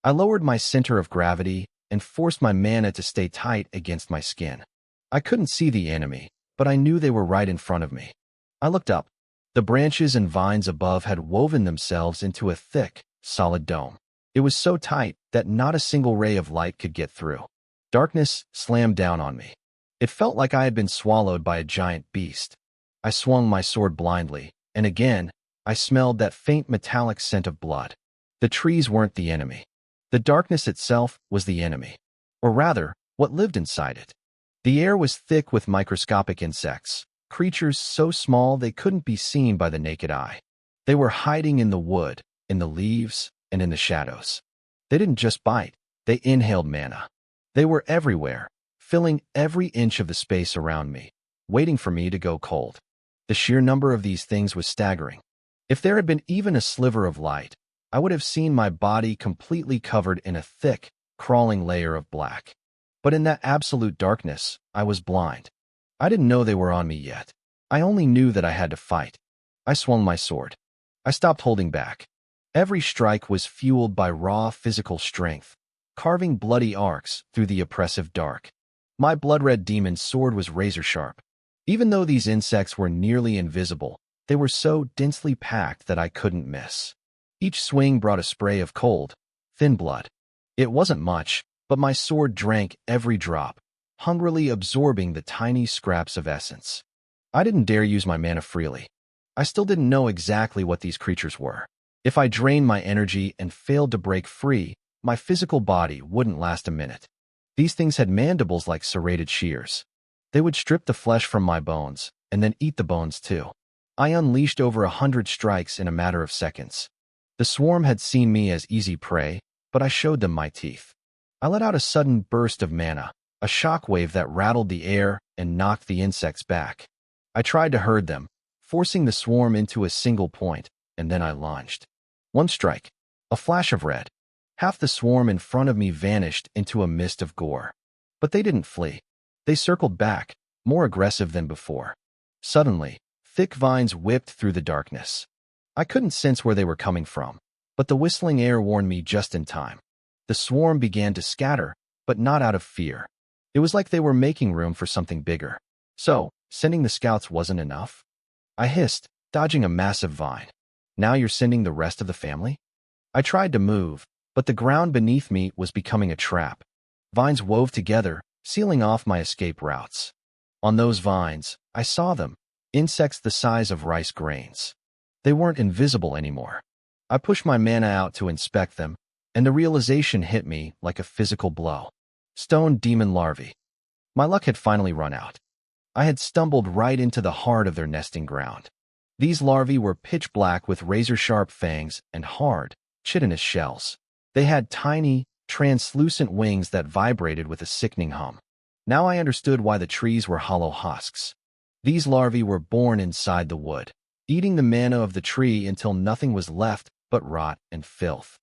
I lowered my center of gravity and forced my mana to stay tight against my skin. I couldn't see the enemy, but I knew they were right in front of me. I looked up. The branches and vines above had woven themselves into a thick, solid dome. It was so tight that not a single ray of light could get through. Darkness slammed down on me. It felt like I had been swallowed by a giant beast. I swung my sword blindly, and again, I smelled that faint metallic scent of blood. The trees weren't the enemy. The darkness itself was the enemy. Or rather, what lived inside it. The air was thick with microscopic insects, creatures so small they couldn't be seen by the naked eye. They were hiding in the wood, in the leaves, and in the shadows. They didn't just bite, they inhaled mana. They were everywhere, filling every inch of the space around me, waiting for me to go cold. The sheer number of these things was staggering. If there had been even a sliver of light, I would have seen my body completely covered in a thick, crawling layer of black. But in that absolute darkness, I was blind. I didn't know they were on me yet. I only knew that I had to fight. I swung my sword. I stopped holding back. Every strike was fueled by raw physical strength, carving bloody arcs through the oppressive dark. My blood-red demon's sword was razor-sharp. Even though these insects were nearly invisible, They were so densely packed that I couldn't miss. Each swing brought a spray of cold, thin blood. It wasn't much, but my sword drank every drop, hungrily absorbing the tiny scraps of essence. I didn't dare use my mana freely. I still didn't know exactly what these creatures were. If I drained my energy and failed to break free, my physical body wouldn't last a minute. These things had mandibles like serrated shears. They would strip the flesh from my bones, and then eat the bones too. I unleashed over 100 strikes in a matter of seconds. The swarm had seen me as easy prey, but I showed them my teeth. I let out a sudden burst of mana, a shockwave that rattled the air and knocked the insects back. I tried to herd them, forcing the swarm into a single point, and then I lunged. One strike. A flash of red. Half the swarm in front of me vanished into a mist of gore. But they didn't flee. They circled back, more aggressive than before. Suddenly, thick vines whipped through the darkness. I couldn't sense where they were coming from, but the whistling air warned me just in time. The swarm began to scatter, but not out of fear. It was like they were making room for something bigger. So, sending the scouts wasn't enough? I hissed, dodging a massive vine. Now you're sending the rest of the family? I tried to move, but the ground beneath me was becoming a trap. Vines wove together, sealing off my escape routes. On those vines, I saw them, insects the size of rice grains. They weren't invisible anymore. I pushed my mana out to inspect them, and the realization hit me like a physical blow. Stone demon larvae. My luck had finally run out. I had stumbled right into the heart of their nesting ground. These larvae were pitch black with razor-sharp fangs and hard, chitinous shells. They had tiny, translucent wings that vibrated with a sickening hum. Now I understood why the trees were hollow husks. These larvae were born inside the wood, eating the mana of the tree until nothing was left but rot and filth.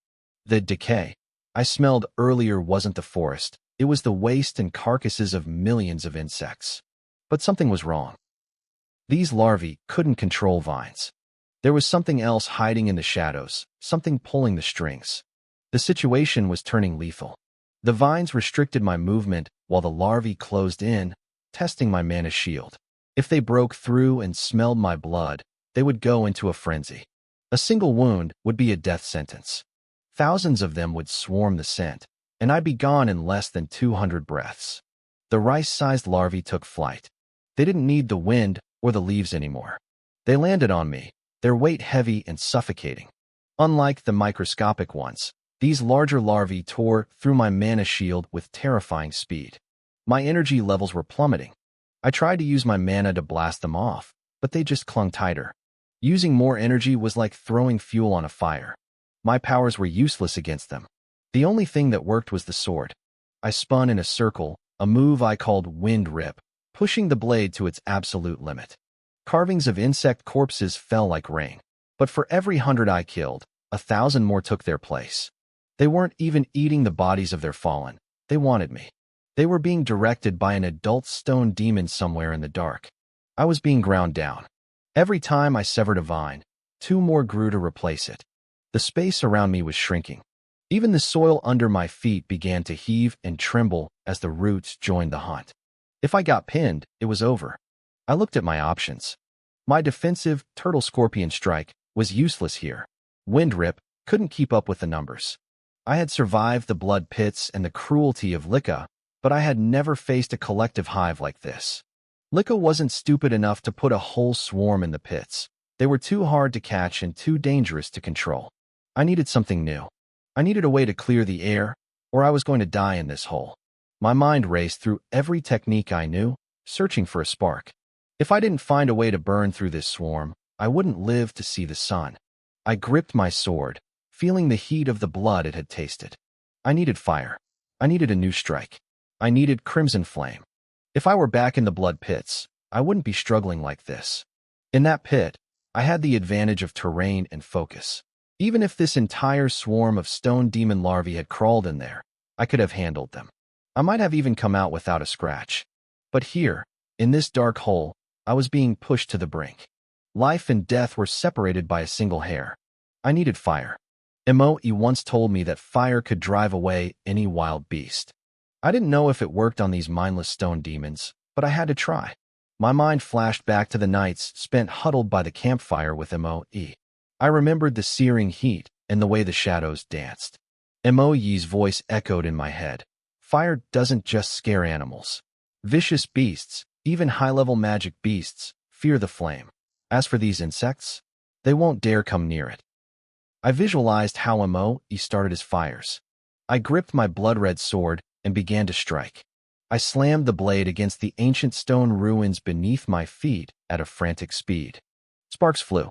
The decay I smelled earlier wasn't the forest, it was the waste and carcasses of millions of insects. But something was wrong. These larvae couldn't control vines. There was something else hiding in the shadows, something pulling the strings. The situation was turning lethal. The vines restricted my movement while the larvae closed in, testing my mana shield. If they broke through and smelled my blood, they would go into a frenzy. A single wound would be a death sentence. Thousands of them would swarm the scent, and I'd be gone in less than 200 breaths. The rice-sized larvae took flight. They didn't need the wind or the leaves anymore. They landed on me, their weight heavy and suffocating. Unlike the microscopic ones, these larger larvae tore through my mana shield with terrifying speed. My energy levels were plummeting. I tried to use my mana to blast them off, but they just clung tighter. Using more energy was like throwing fuel on a fire. My powers were useless against them. The only thing that worked was the sword. I spun in a circle, a move I called Wind Rip, pushing the blade to its absolute limit. Carvings of insect corpses fell like rain. But for every 100 I killed, 1,000 more took their place. They weren't even eating the bodies of their fallen. They wanted me. They were being directed by an adult stone demon somewhere in the dark. I was being ground down. Every time I severed a vine, 2 more grew to replace it. The space around me was shrinking. Even the soil under my feet began to heave and tremble as the roots joined the hunt. If I got pinned, it was over. I looked at my options. My defensive turtle scorpion strike was useless here. Wind Rip couldn't keep up with the numbers. I had survived the blood pits and the cruelty of Licca, but I had never faced a collective hive like this. Licca wasn't stupid enough to put a whole swarm in the pits. They were too hard to catch and too dangerous to control. I needed something new. I needed a way to clear the air, or I was going to die in this hole. My mind raced through every technique I knew, searching for a spark. If I didn't find a way to burn through this swarm, I wouldn't live to see the sun. I gripped my sword, feeling the heat of the blood it had tasted. I needed fire. I needed a new strike. I needed crimson flame. If I were back in the blood pits, I wouldn't be struggling like this. In that pit, I had the advantage of terrain and focus. Even if this entire swarm of stone demon larvae had crawled in there, I could have handled them. I might have even come out without a scratch. But here, in this dark hole, I was being pushed to the brink. Life and death were separated by a single hair. I needed fire. Emo-e once told me that fire could drive away any wild beast. I didn't know if it worked on these mindless stone demons, but I had to try. My mind flashed back to the nights spent huddled by the campfire with Moe. I remembered the searing heat and the way the shadows danced. Moe's voice echoed in my head. Fire doesn't just scare animals. Vicious beasts, even high-level magic beasts, fear the flame. As for these insects, they won't dare come near it. I visualized how Moe started his fires. I gripped my blood-red sword and began to strike. I slammed the blade against the ancient stone ruins beneath my feet at a frantic speed. Sparks flew.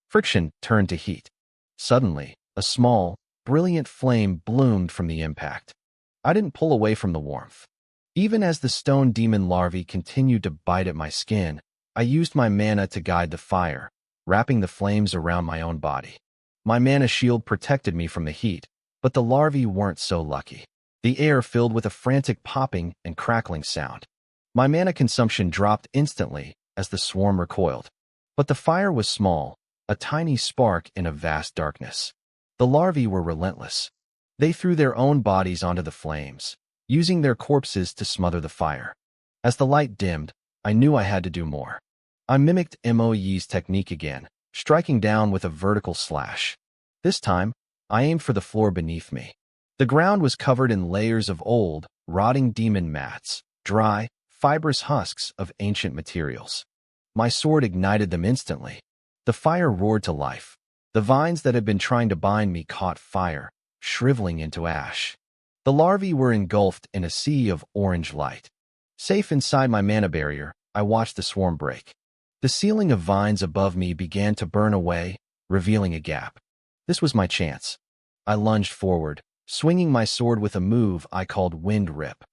Friction turned to heat. Suddenly, a small, brilliant flame bloomed from the impact. I didn't pull away from the warmth. Even as the stone demon larvae continued to bite at my skin, I used my mana to guide the fire, wrapping the flames around my own body. My mana shield protected me from the heat, but the larvae weren't so lucky. The air filled with a frantic popping and crackling sound. My mana consumption dropped instantly as the swarm recoiled. But the fire was small, a tiny spark in a vast darkness. The larvae were relentless. They threw their own bodies onto the flames, using their corpses to smother the fire. As the light dimmed, I knew I had to do more. I mimicked Moe's technique again, striking down with a vertical slash. This time, I aimed for the floor beneath me. The ground was covered in layers of old, rotting demon mats, dry, fibrous husks of ancient materials. My sword ignited them instantly. The fire roared to life. The vines that had been trying to bind me caught fire, shriveling into ash. The larvae were engulfed in a sea of orange light. Safe inside my mana barrier, I watched the swarm break. The ceiling of vines above me began to burn away, revealing a gap. This was my chance. I lunged forward, swinging my sword with a move I called Wind Rip.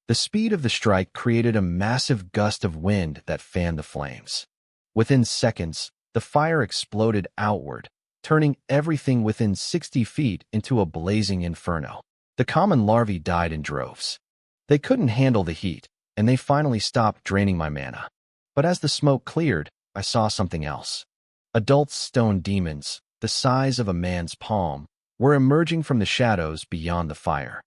The speed of the strike created a massive gust of wind that fanned the flames. Within seconds, the fire exploded outward, turning everything within 60 feet into a blazing inferno. The common larvae died in droves. They couldn't handle the heat, and they finally stopped draining my mana. But as the smoke cleared, I saw something else. Adult stone demons, the size of a man's palm, were emerging from the shadows beyond the fire.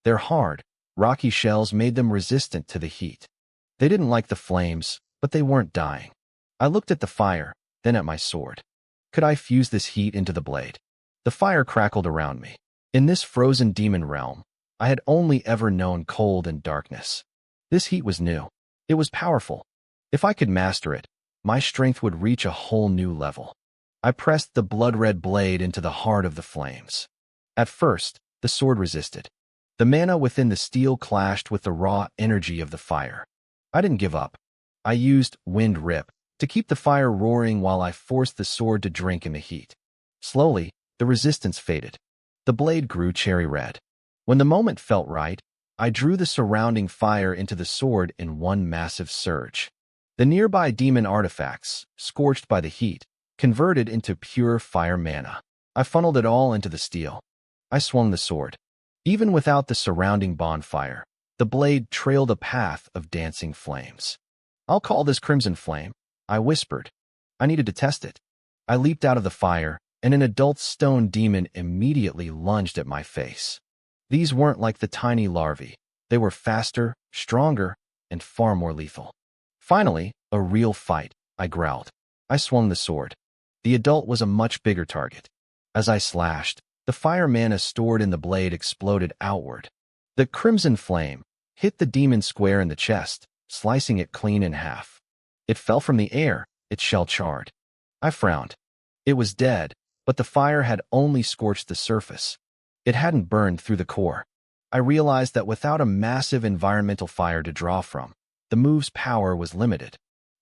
Their hard, rocky shells made them resistant to the heat. They didn't like the flames, but they weren't dying. I looked at the fire, then at my sword. Could I fuse this heat into the blade? The fire crackled around me. In this frozen demon realm, I had only ever known cold and darkness. This heat was new. It was powerful. If I could master it, my strength would reach a whole new level. I pressed the blood-red blade into the heart of the flames. At first, the sword resisted. The mana within the steel clashed with the raw energy of the fire. I didn't give up. I used Wind Rip to keep the fire roaring while I forced the sword to drink in the heat. Slowly, the resistance faded. The blade grew cherry red. When the moment felt right, I drew the surrounding fire into the sword in one massive surge. The nearby demon artifacts, scorched by the heat, converted into pure fire mana. I funneled it all into the steel. I swung the sword. Even without the surrounding bonfire, the blade trailed a path of dancing flames. "I'll call this Crimson Flame," I whispered. I needed to test it. I leaped out of the fire, and an adult stone demon immediately lunged at my face. These weren't like the tiny larvae. They were faster, stronger, and far more lethal. Finally, a real fight, I growled. I swung the sword. The adult was a much bigger target. As I slashed, the fire mana stored in the blade exploded outward. The Crimson Flame hit the demon square in the chest, slicing it clean in half. It fell from the air, its shell charred. I frowned. It was dead, but the fire had only scorched the surface. It hadn't burned through the core. I realized that without a massive environmental fire to draw from, the move's power was limited.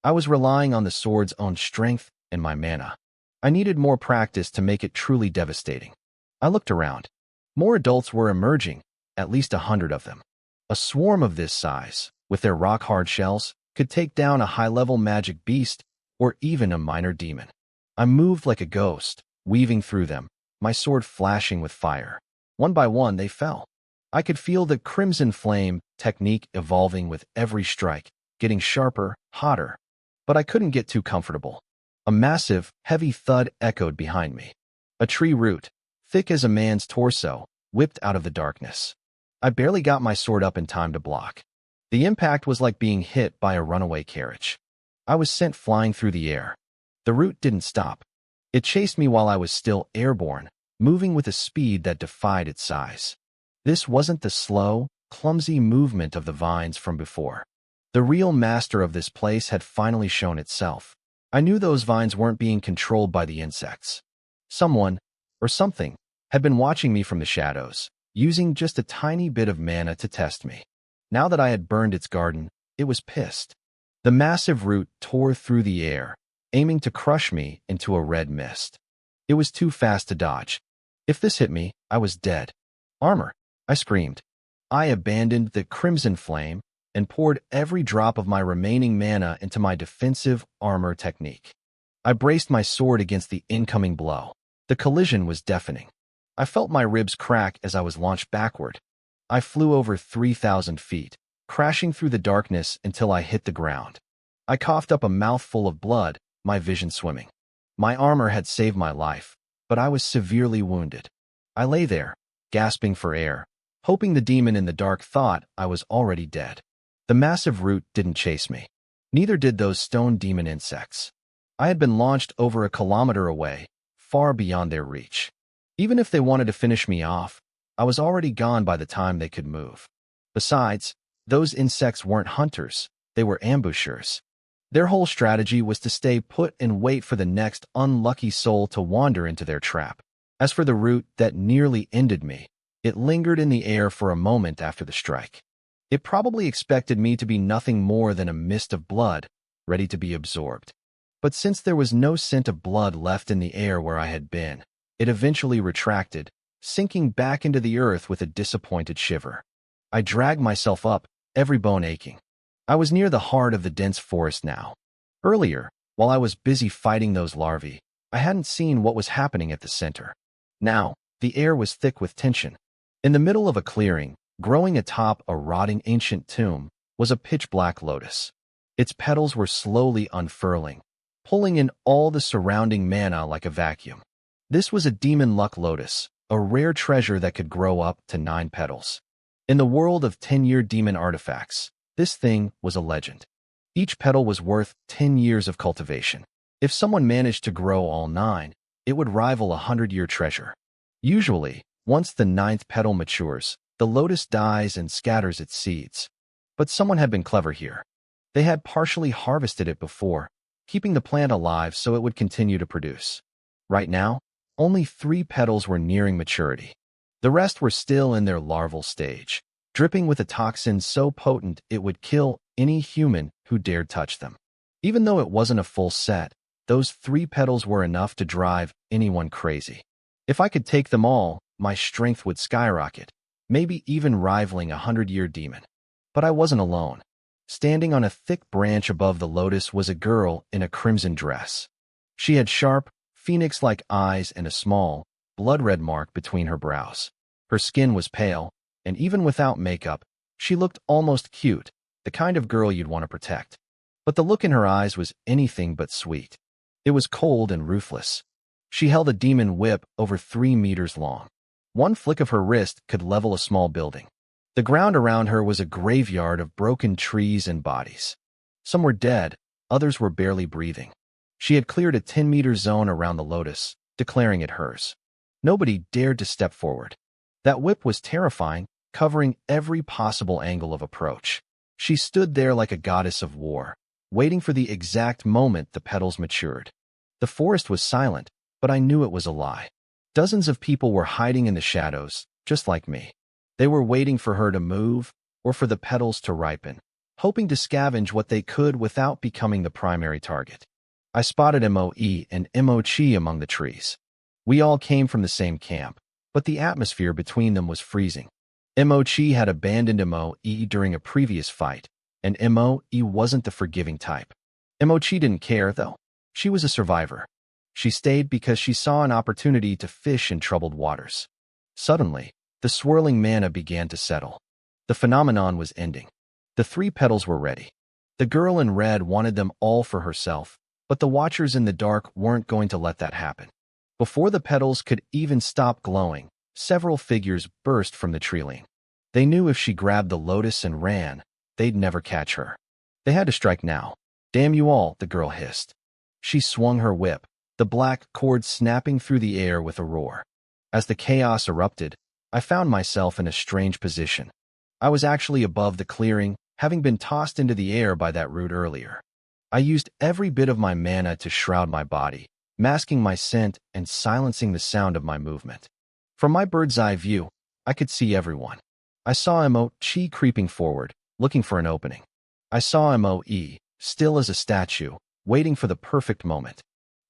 I was relying on the sword's own strength and my mana. I needed more practice to make it truly devastating. I looked around. More adults were emerging, at least 100 of them. A swarm of this size, with their rock-hard shells, could take down a high-level magic beast or even a minor demon. I moved like a ghost, weaving through them, my sword flashing with fire. One by one, they fell. I could feel the Crimson Flame technique evolving with every strike, getting sharper, hotter. But I couldn't get too comfortable. A massive, heavy thud echoed behind me. A tree root, thick as a man's torso, whipped out of the darkness. I barely got my sword up in time to block. The impact was like being hit by a runaway carriage. I was sent flying through the air. The root didn't stop. It chased me while I was still airborne, moving with a speed that defied its size. This wasn't the slow, clumsy movement of the vines from before. The real master of this place had finally shown itself. I knew those vines weren't being controlled by the insects. Someone, or something, had been watching me from the shadows, using just a tiny bit of mana to test me. Now that I had burned its garden, it was pissed. The massive root tore through the air, aiming to crush me into a red mist. It was too fast to dodge. If this hit me, I was dead. Armor, I screamed. I abandoned the crimson flame and poured every drop of my remaining mana into my defensive armor technique. I braced my sword against the incoming blow. The collision was deafening. I felt my ribs crack as I was launched backward. I flew over 3,000 feet, crashing through the darkness until I hit the ground. I coughed up a mouthful of blood, my vision swimming. My armor had saved my life, but I was severely wounded. I lay there, gasping for air, hoping the demon in the dark thought I was already dead. The massive root didn't chase me. Neither did those stone demon insects. I had been launched over a kilometer away, far beyond their reach. Even if they wanted to finish me off, I was already gone by the time they could move. Besides, those insects weren't hunters, they were ambushers. Their whole strategy was to stay put and wait for the next unlucky soul to wander into their trap. As for the root that nearly ended me, it lingered in the air for a moment after the strike. It probably expected me to be nothing more than a mist of blood, ready to be absorbed. But since there was no scent of blood left in the air where I had been, it eventually retracted, sinking back into the earth with a disappointed shiver. I dragged myself up, every bone aching. I was near the heart of the dense forest now. Earlier, while I was busy fighting those larvae, I hadn't seen what was happening at the center. Now, the air was thick with tension. In the middle of a clearing, growing atop a rotting ancient tomb, was a pitch-black lotus. Its petals were slowly unfurling, pulling in all the surrounding mana like a vacuum. This was a demon luck lotus, a rare treasure that could grow up to 9 petals. In the world of 10-year demon artifacts, this thing was a legend. Each petal was worth 10 years of cultivation. If someone managed to grow all 9, it would rival a 100-year treasure. Usually, once the 9th petal matures, the lotus dies and scatters its seeds. But someone had been clever here. They had partially harvested it before, keeping the plant alive so it would continue to produce. Right now, only 3 petals were nearing maturity. The rest were still in their larval stage, dripping with a toxin so potent it would kill any human who dared touch them. Even though it wasn't a full set, those 3 petals were enough to drive anyone crazy. If I could take them all, my strength would skyrocket, maybe even rivaling a 100-year demon. But I wasn't alone. Standing on a thick branch above the lotus was a girl in a crimson dress. She had sharp, phoenix-like eyes and a small, blood-red mark between her brows. Her skin was pale, and even without makeup, she looked almost cute, the kind of girl you'd want to protect. But the look in her eyes was anything but sweet. It was cold and ruthless. She held a demon whip over 3 meters long. One flick of her wrist could level a small building. The ground around her was a graveyard of broken trees and bodies. Some were dead, others were barely breathing. She had cleared a 10-meter zone around the lotus, declaring it hers. Nobody dared to step forward. That whip was terrifying, covering every possible angle of approach. She stood there like a goddess of war, waiting for the exact moment the petals matured. The forest was silent, but I knew it was a lie. Dozens of people were hiding in the shadows, just like me. They were waiting for her to move, or for the petals to ripen, hoping to scavenge what they could without becoming the primary target. I spotted Moe and Mochi among the trees. We all came from the same camp, but the atmosphere between them was freezing. Mochi had abandoned Moe during a previous fight, and Moe wasn't the forgiving type. Mochi didn't care, though. She was a survivor. She stayed because she saw an opportunity to fish in troubled waters. Suddenly, the swirling mana began to settle. The phenomenon was ending. The 3 petals were ready. The girl in red wanted them all for herself, but the watchers in the dark weren't going to let that happen. Before the petals could even stop glowing, several figures burst from the treeling. They knew if she grabbed the lotus and ran, they'd never catch her. They had to strike now. Damn you all, the girl hissed. She swung her whip, the black cord snapping through the air with a roar. As the chaos erupted, I found myself in a strange position. I was actually above the clearing, having been tossed into the air by that root earlier. I used every bit of my mana to shroud my body, masking my scent and silencing the sound of my movement. From my bird's-eye view, I could see everyone. I saw Mo-chi creeping forward, looking for an opening. I saw Mo-e, still as a statue, waiting for the perfect moment.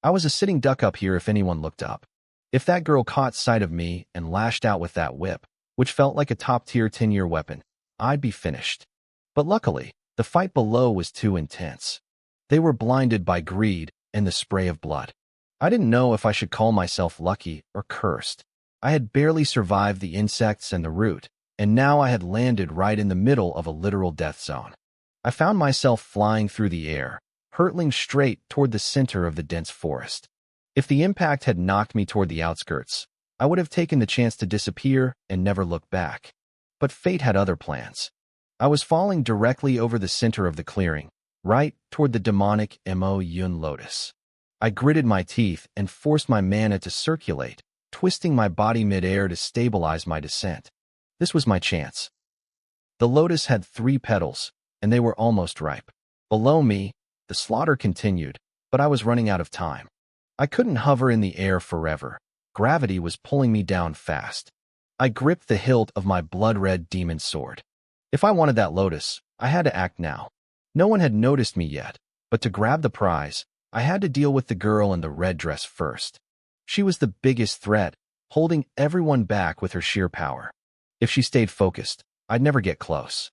I was a sitting duck up here if anyone looked up. If that girl caught sight of me and lashed out with that whip, which felt like a top-tier 10-year weapon, I'd be finished. But luckily, the fight below was too intense. They were blinded by greed and the spray of blood. I didn't know if I should call myself lucky or cursed. I had barely survived the insects and the root, and now I had landed right in the middle of a literal death zone. I found myself flying through the air, hurtling straight toward the center of the dense forest. If the impact had knocked me toward the outskirts, I would have taken the chance to disappear and never look back. But fate had other plans. I was falling directly over the center of the clearing, right toward the demonic Mo-yun lotus. I gritted my teeth and forced my mana to circulate, twisting my body mid-air to stabilize my descent. This was my chance. The lotus had 3 petals, and they were almost ripe. Below me, the slaughter continued, but I was running out of time. I couldn't hover in the air forever. Gravity was pulling me down fast. I gripped the hilt of my blood-red demon sword. If I wanted that lotus, I had to act now. No one had noticed me yet, but to grab the prize, I had to deal with the girl in the red dress first. She was the biggest threat, holding everyone back with her sheer power. If she stayed focused, I'd never get close.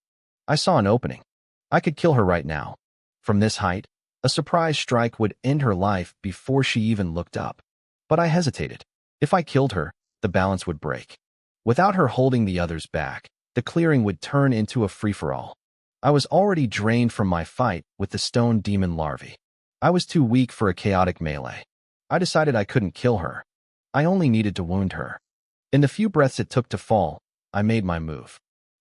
I saw an opening. I could kill her right now. From this height, a surprise strike would end her life before she even looked up. But I hesitated. If I killed her, the balance would break. Without her holding the others back, the clearing would turn into a free-for-all. I was already drained from my fight with the stone demon larvae. I was too weak for a chaotic melee. I decided I couldn't kill her. I only needed to wound her. In the few breaths it took to fall, I made my move.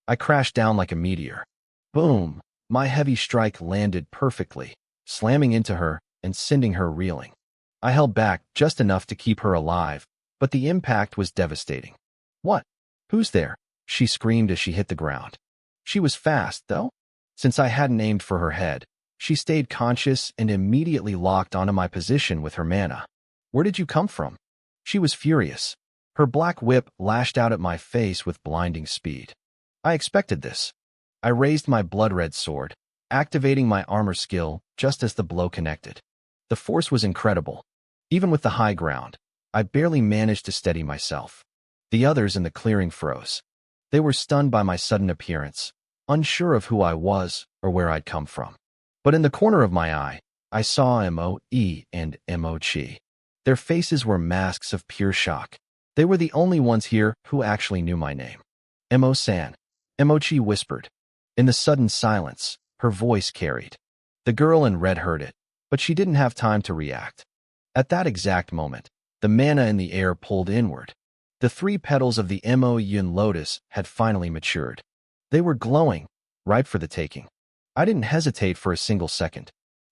I crashed down like a meteor. Boom! My heavy strike landed perfectly, slamming into her and sending her reeling. I held back just enough to keep her alive, but the impact was devastating. What? Who's there? She screamed as she hit the ground. She was fast, though. Since I hadn't aimed for her head, she stayed conscious and immediately locked onto my position with her mana. Where did you come from? She was furious. Her black whip lashed out at my face with blinding speed. I expected this. I raised my blood-red sword, activating my armor skill just as the blow connected. The force was incredible. Even with the high ground, I barely managed to steady myself. The others in the clearing froze. They were stunned by my sudden appearance, unsure of who I was or where I'd come from. But in the corner of my eye, I saw Mo-e and Mo-chi. Their faces were masks of pure shock. They were the only ones here who actually knew my name. Mo-san, Mo-chi whispered. In the sudden silence, her voice carried. The girl in red heard it, but she didn't have time to react. At that exact moment, the mana in the air pulled inward. The 3 petals of the Mo-yun lotus had finally matured. They were glowing, ripe for the taking. I didn't hesitate for a single second.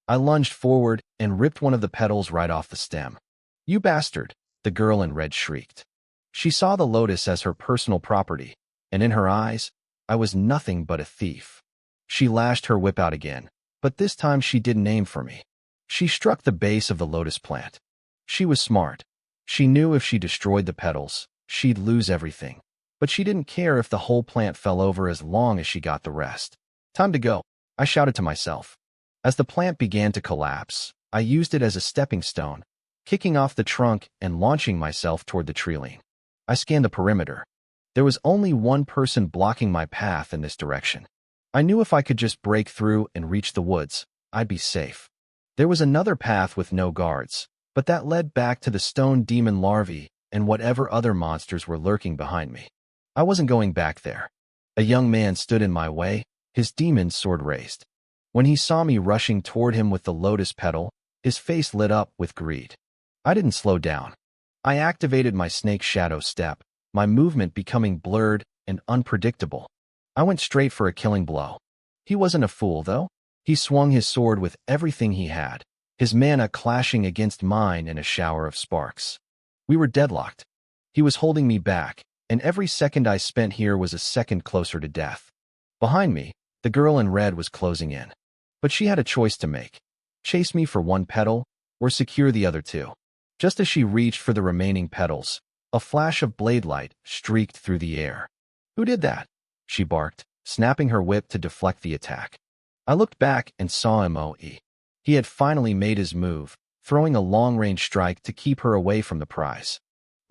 I lunged forward and ripped one of the petals right off the stem. You bastard, the girl in red shrieked. She saw the lotus as her personal property, and in her eyes, I was nothing but a thief. She lashed her whip out again, but this time she didn't aim for me. She struck the base of the lotus plant. She was smart. She knew if she destroyed the petals, she'd lose everything. But she didn't care if the whole plant fell over as long as she got the rest. Time to go, I shouted to myself. As the plant began to collapse, I used it as a stepping stone, kicking off the trunk and launching myself toward the treeline. I scanned the perimeter. There was only one person blocking my path in this direction. I knew if I could just break through and reach the woods, I'd be safe. There was another path with no guards, but that led back to the stone demon larvae and whatever other monsters were lurking behind me. I wasn't going back there. A young man stood in my way, his demon sword raised. When he saw me rushing toward him with the lotus petal, his face lit up with greed. I didn't slow down. I activated my snake shadow step, my movement becoming blurred and unpredictable. I went straight for a killing blow. He wasn't a fool, though. He swung his sword with everything he had, his mana clashing against mine in a shower of sparks. We were deadlocked. He was holding me back, and every second I spent here was a second closer to death. Behind me, the girl in red was closing in. But she had a choice to make. Chase me for one petal, or secure the other two. Just as she reached for the remaining petals, a flash of blade light streaked through the air. "Who did that?" she barked, snapping her whip to deflect the attack. I looked back and saw Moe. He had finally made his move, throwing a long-range strike to keep her away from the prize.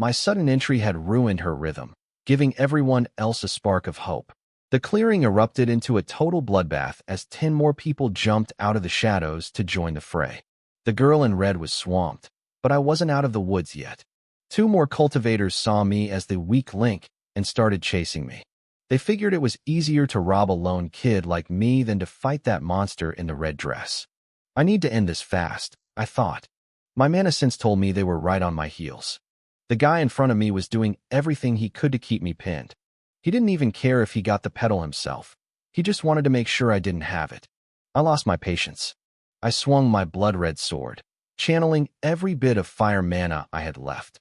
My sudden entry had ruined her rhythm, giving everyone else a spark of hope. The clearing erupted into a total bloodbath as 10 more people jumped out of the shadows to join the fray. The girl in red was swamped, but I wasn't out of the woods yet. 2 more cultivators saw me as the weak link and started chasing me. They figured it was easier to rob a lone kid like me than to fight that monster in the red dress. I need to end this fast, I thought. My mana sense told me they were right on my heels. The guy in front of me was doing everything he could to keep me pinned. He didn't even care if he got the petal himself. He just wanted to make sure I didn't have it. I lost my patience. I swung my blood-red sword, channeling every bit of fire mana I had left.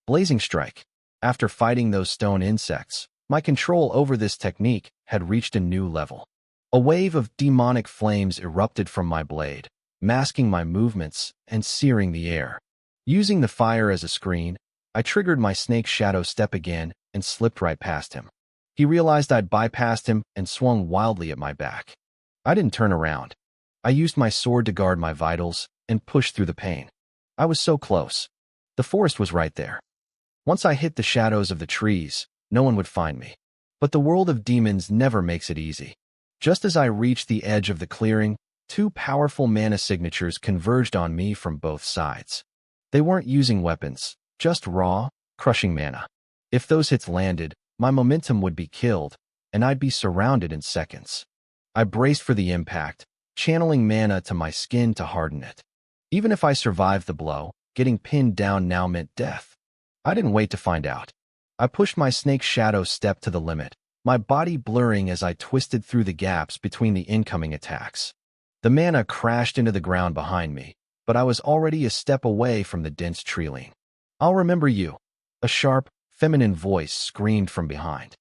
Blazing Strike. After fighting those stone insects, my control over this technique had reached a new level. A wave of demonic flames erupted from my blade, masking my movements and searing the air. Using the fire as a screen, I triggered my snake shadow step again and slipped right past him. He realized I'd bypassed him and swung wildly at my back. I didn't turn around. I used my sword to guard my vitals and pushed through the pain. I was so close. The forest was right there. Once I hit the shadows of the trees, no one would find me. But the world of demons never makes it easy. Just as I reached the edge of the clearing, 2 powerful mana signatures converged on me from both sides. They weren't using weapons, just raw, crushing mana. If those hits landed, my momentum would be killed, and I'd be surrounded in seconds. I braced for the impact, channeling mana to my skin to harden it. Even if I survived the blow, getting pinned down now meant death. I didn't wait to find out. I pushed my snake shadow step to the limit, my body blurring as I twisted through the gaps between the incoming attacks. The mana crashed into the ground behind me, but I was already a step away from the dense treeling. "I'll remember you," a sharp, feminine voice screamed from behind.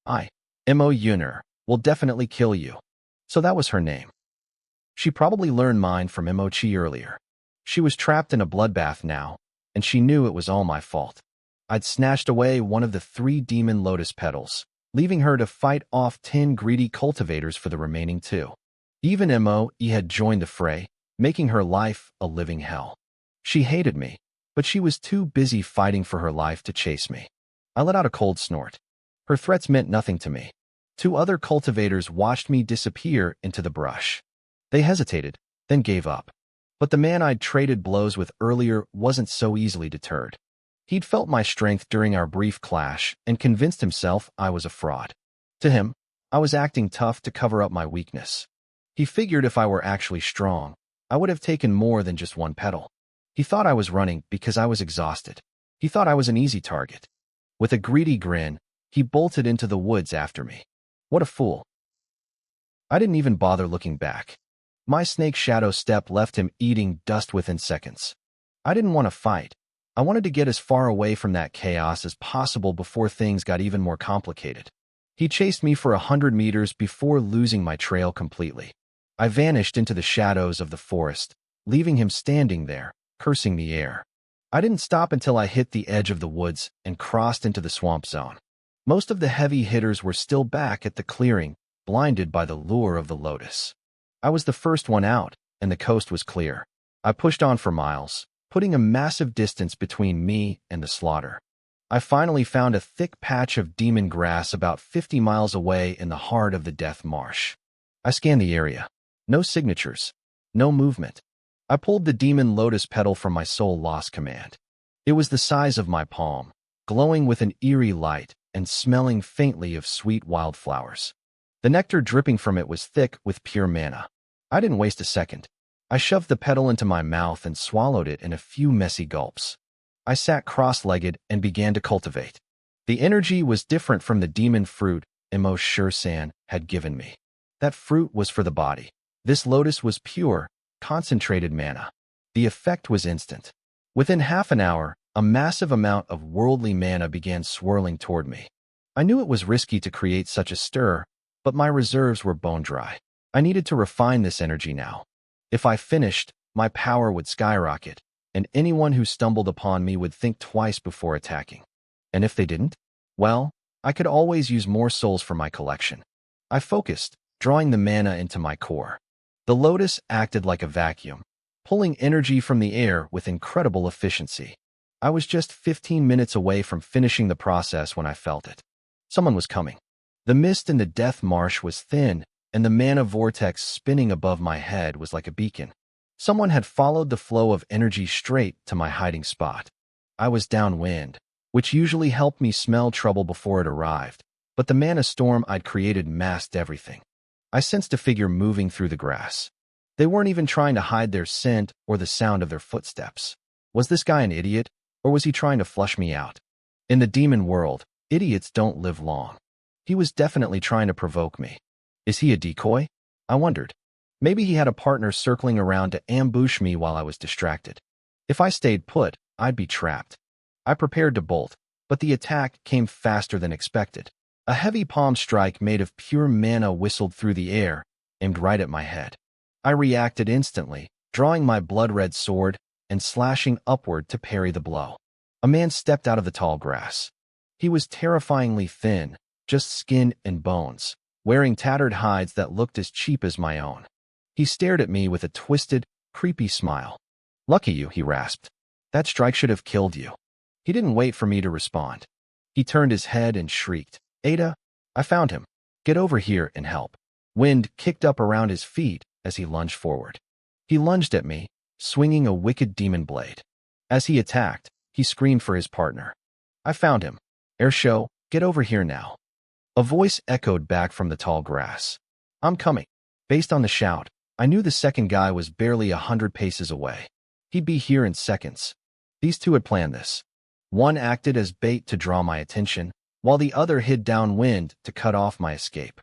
Mo Yuner, will definitely kill you." So that was her name. She probably learned mine from Mochi earlier. She was trapped in a bloodbath now, and she knew it was all my fault. I'd snatched away one of the 3 demon lotus petals, leaving her to fight off 10 greedy cultivators for the remaining 2. Even Moe had joined the fray, making her life a living hell. She hated me, but she was too busy fighting for her life to chase me. I let out a cold snort. Her threats meant nothing to me. 2 other cultivators watched me disappear into the brush. They hesitated, then gave up. But the man I'd traded blows with earlier wasn't so easily deterred. He'd felt my strength during our brief clash and convinced himself I was a fraud. To him, I was acting tough to cover up my weakness. He figured if I were actually strong, I would have taken more than just 1 petal. He thought I was running because I was exhausted. He thought I was an easy target. With a greedy grin, he bolted into the woods after me. What a fool. I didn't even bother looking back. My snake shadow step left him eating dust within seconds. I didn't want to fight. I wanted to get as far away from that chaos as possible before things got even more complicated. He chased me for 100 meters before losing my trail completely. I vanished into the shadows of the forest, leaving him standing there, cursing the air. I didn't stop until I hit the edge of the woods and crossed into the swamp zone. Most of the heavy hitters were still back at the clearing, blinded by the lure of the lotus. I was the first one out, and the coast was clear. I pushed on for miles, putting a massive distance between me and the slaughter. I finally found a thick patch of demon grass about 50 miles away in the heart of the Death Marsh. I scanned the area. No signatures. No movement. I pulled the demon lotus petal from my soul lost command. It was the size of my palm, glowing with an eerie light and smelling faintly of sweet wildflowers. The nectar dripping from it was thick with pure mana. I didn't waste a second. I shoved the petal into my mouth and swallowed it in a few messy gulps. I sat cross-legged and began to cultivate. The energy was different from the demon fruit Imo Shursan had given me. That fruit was for the body. This lotus was pure, concentrated mana. The effect was instant. Within half an hour, a massive amount of worldly mana began swirling toward me. I knew it was risky to create such a stir, but my reserves were bone dry. I needed to refine this energy now. If I finished, my power would skyrocket, and anyone who stumbled upon me would think twice before attacking. And if they didn't? Well, I could always use more souls for my collection. I focused, drawing the mana into my core. The lotus acted like a vacuum, pulling energy from the air with incredible efficiency. I was just 15 minutes away from finishing the process when I felt it. Someone was coming. The mist in the death marsh was thin, and the mana vortex spinning above my head was like a beacon. Someone had followed the flow of energy straight to my hiding spot. I was downwind, which usually helped me smell trouble before it arrived, but the mana storm I'd created masked everything. I sensed a figure moving through the grass. They weren't even trying to hide their scent or the sound of their footsteps. Was this guy an idiot, or was he trying to flush me out? In the demon world, idiots don't live long. He was definitely trying to provoke me. Is he a decoy? I wondered. Maybe he had a partner circling around to ambush me while I was distracted. If I stayed put, I'd be trapped. I prepared to bolt, but the attack came faster than expected. A heavy palm strike made of pure mana whistled through the air, aimed right at my head. I reacted instantly, drawing my blood-red sword and slashing upward to parry the blow. A man stepped out of the tall grass. He was terrifyingly thin, just skin and bones, wearing tattered hides that looked as cheap as my own. He stared at me with a twisted, creepy smile. "Lucky you," he rasped. "That strike should have killed you." He didn't wait for me to respond. He turned his head and shrieked, "Ada, I found him. Get over here and help." Wind kicked up around his feet as he lunged forward. He lunged at me, swinging a wicked demon blade. As he attacked, he screamed for his partner. "I found him. Airshow, get over here now." A voice echoed back from the tall grass. "I'm coming." Based on the shout, I knew the second guy was barely 100 paces away. He'd be here in seconds. These two had planned this. One acted as bait to draw my attention, while the other hid downwind to cut off my escape.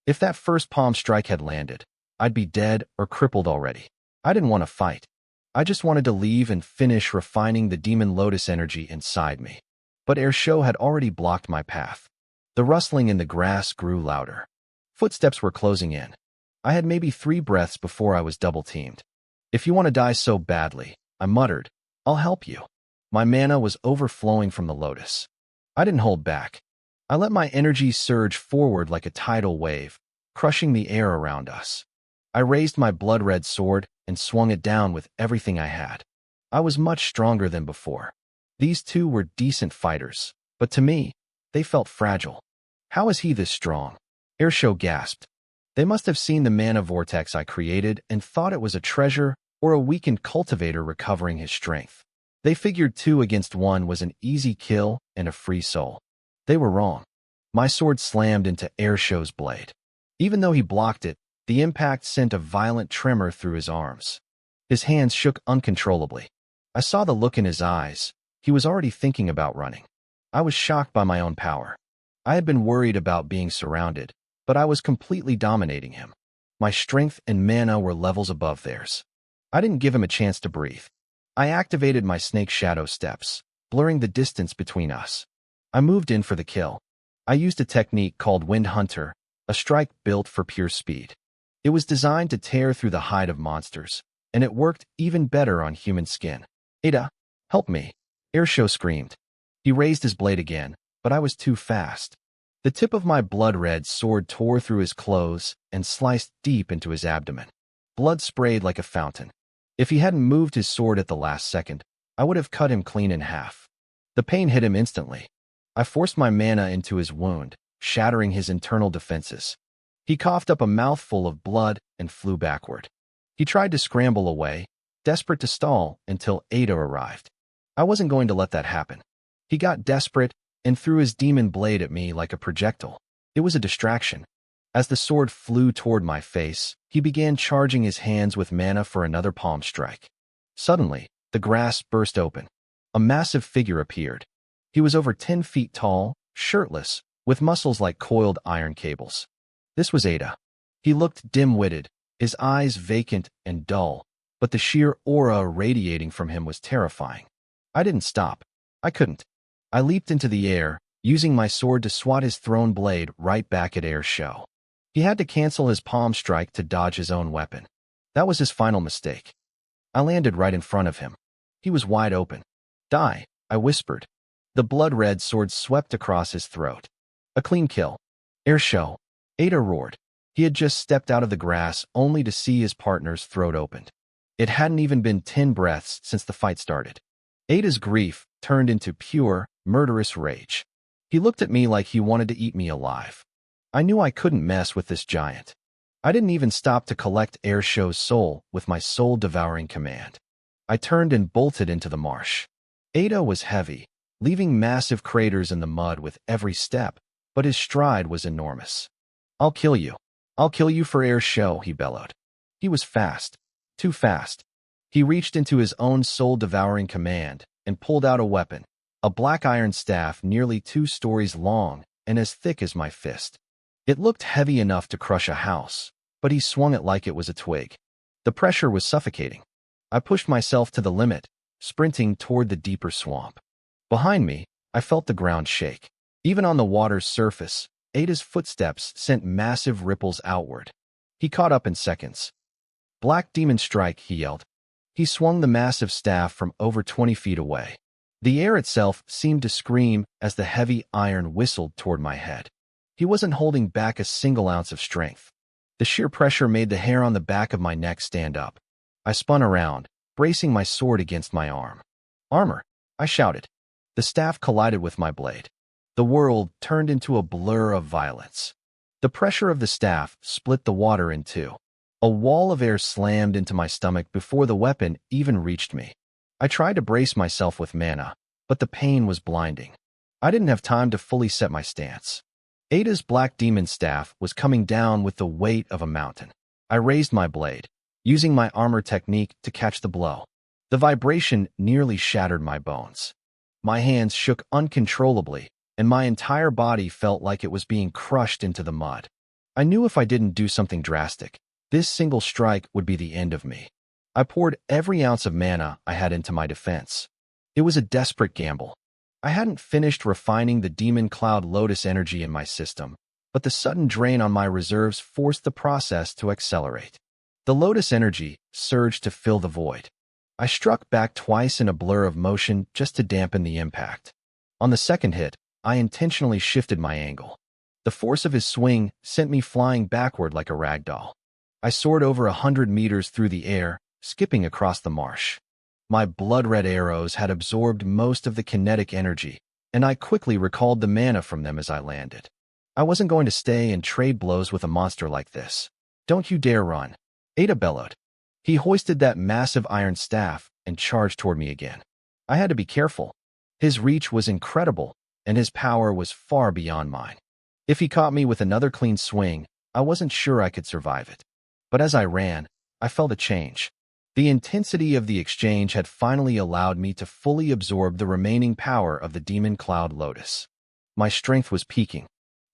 If that first palm strike had landed, I'd be dead or crippled already. I didn't want to fight. I just wanted to leave and finish refining the demon lotus energy inside me. But Airshow had already blocked my path. The rustling in the grass grew louder. Footsteps were closing in. I had maybe 3 breaths before I was double-teamed. "If you want to die so badly," I muttered, "I'll help you." My mana was overflowing from the lotus. I didn't hold back. I let my energy surge forward like a tidal wave, crushing the air around us. I raised my blood-red sword and swung it down with everything I had. I was much stronger than before. These two were decent fighters, but to me, they felt fragile. "How is he this strong?" Airshow gasped. They must have seen the mana vortex I created and thought it was a treasure or a weakened cultivator recovering his strength. They figured 2 against 1 was an easy kill and a free soul. They were wrong. My sword slammed into Airshow's blade. Even though he blocked it, the impact sent a violent tremor through his arms. His hands shook uncontrollably. I saw the look in his eyes. He was already thinking about running. I was shocked by my own power. I had been worried about being surrounded, but I was completely dominating him. My strength and mana were levels above theirs. I didn't give him a chance to breathe. I activated my snake shadow steps, blurring the distance between us. I moved in for the kill. I used a technique called Wind Hunter, a strike built for pure speed. It was designed to tear through the hide of monsters, and it worked even better on human skin. "Ada, help me," Airshow screamed. He raised his blade again, but I was too fast. The tip of my blood-red sword tore through his clothes and sliced deep into his abdomen. Blood sprayed like a fountain. If he hadn't moved his sword at the last second, I would have cut him clean in half. The pain hit him instantly. I forced my mana into his wound, shattering his internal defenses. He coughed up a mouthful of blood and flew backward. He tried to scramble away, desperate to stall until Ada arrived. I wasn't going to let that happen. He got desperate and threw his demon blade at me like a projectile. It was a distraction. As the sword flew toward my face, he began charging his hands with mana for another palm strike. Suddenly, the grass burst open. A massive figure appeared. He was over 10 feet tall, shirtless, with muscles like coiled iron cables. This was Ada. He looked dim-witted, his eyes vacant and dull, but the sheer aura radiating from him was terrifying. I didn't stop. I couldn't. I leaped into the air, using my sword to swat his thrown blade right back at Airshow. He had to cancel his palm strike to dodge his own weapon. That was his final mistake. I landed right in front of him. He was wide open. Die, I whispered. The blood-red sword swept across his throat. A clean kill. Airshow. Ada roared. He had just stepped out of the grass only to see his partner's throat opened. It hadn't even been 10 breaths since the fight started. Ada's grief turned into pure, murderous rage. He looked at me like he wanted to eat me alive. I knew I couldn't mess with this giant. I didn't even stop to collect Airshow's soul with my soul-devouring command. I turned and bolted into the marsh. Ada was heavy, leaving massive craters in the mud with every step, but his stride was enormous. I'll kill you. I'll kill you for Airshow, he bellowed. He was fast. Too fast. He reached into his own soul-devouring command and pulled out a weapon, a black iron staff nearly 2 stories long and as thick as my fist. It looked heavy enough to crush a house, but he swung it like it was a twig. The pressure was suffocating. I pushed myself to the limit, sprinting toward the deeper swamp. Behind me, I felt the ground shake. Even on the water's surface, Ada's footsteps sent massive ripples outward. He caught up in seconds. Black Demon Strike, he yelled. He swung the massive staff from over 20 feet away. The air itself seemed to scream as the heavy iron whistled toward my head. He wasn't holding back a single ounce of strength. The sheer pressure made the hair on the back of my neck stand up. I spun around, bracing my sword against my arm. Armor, I shouted. The staff collided with my blade. The world turned into a blur of violence. The pressure of the staff split the water in two. A wall of air slammed into my stomach before the weapon even reached me. I tried to brace myself with mana, but the pain was blinding. I didn't have time to fully set my stance. Ada's black demon staff was coming down with the weight of a mountain. I raised my blade, using my armor technique to catch the blow. The vibration nearly shattered my bones. My hands shook uncontrollably, and my entire body felt like it was being crushed into the mud. I knew if I didn't do something drastic, this single strike would be the end of me. I poured every ounce of mana I had into my defense. It was a desperate gamble. I hadn't finished refining the Demon Cloud Lotus energy in my system, but the sudden drain on my reserves forced the process to accelerate. The Lotus energy surged to fill the void. I struck back twice in a blur of motion just to dampen the impact. On the second hit, I intentionally shifted my angle. The force of his swing sent me flying backward like a rag doll. I soared over 100 meters through the air, skipping across the marsh. My blood-red arrows had absorbed most of the kinetic energy, and I quickly recalled the mana from them as I landed. I wasn't going to stay and trade blows with a monster like this. Don't you dare run, Ada bellowed. He hoisted that massive iron staff and charged toward me again. I had to be careful. His reach was incredible, and his power was far beyond mine. If he caught me with another clean swing, I wasn't sure I could survive it. But as I ran, I felt a change. The intensity of the exchange had finally allowed me to fully absorb the remaining power of the Demon Cloud Lotus. My strength was peaking.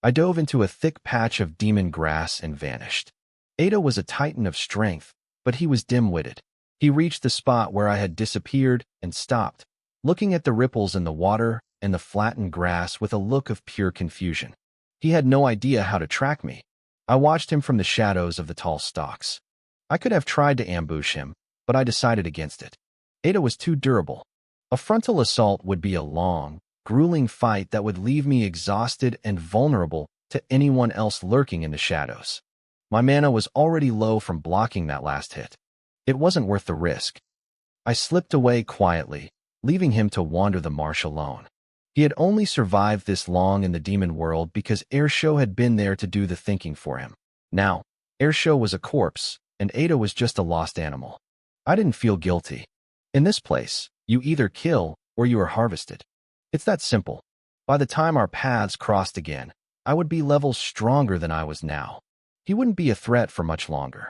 I dove into a thick patch of demon grass and vanished. Ada was a titan of strength, but he was dim-witted. He reached the spot where I had disappeared and stopped, looking at the ripples in the water and the flattened grass with a look of pure confusion. He had no idea how to track me. I watched him from the shadows of the tall stalks. I could have tried to ambush him, but I decided against it. Ada was too durable. A frontal assault would be a long, grueling fight that would leave me exhausted and vulnerable to anyone else lurking in the shadows. My mana was already low from blocking that last hit. It wasn't worth the risk. I slipped away quietly, leaving him to wander the marsh alone. He had only survived this long in the demon world because Airshow had been there to do the thinking for him. Now, Airshow was a corpse, and Ada was just a lost animal. I didn't feel guilty. In this place, you either kill or you are harvested. It's that simple. By the time our paths crossed again, I would be levels stronger than I was now. He wouldn't be a threat for much longer.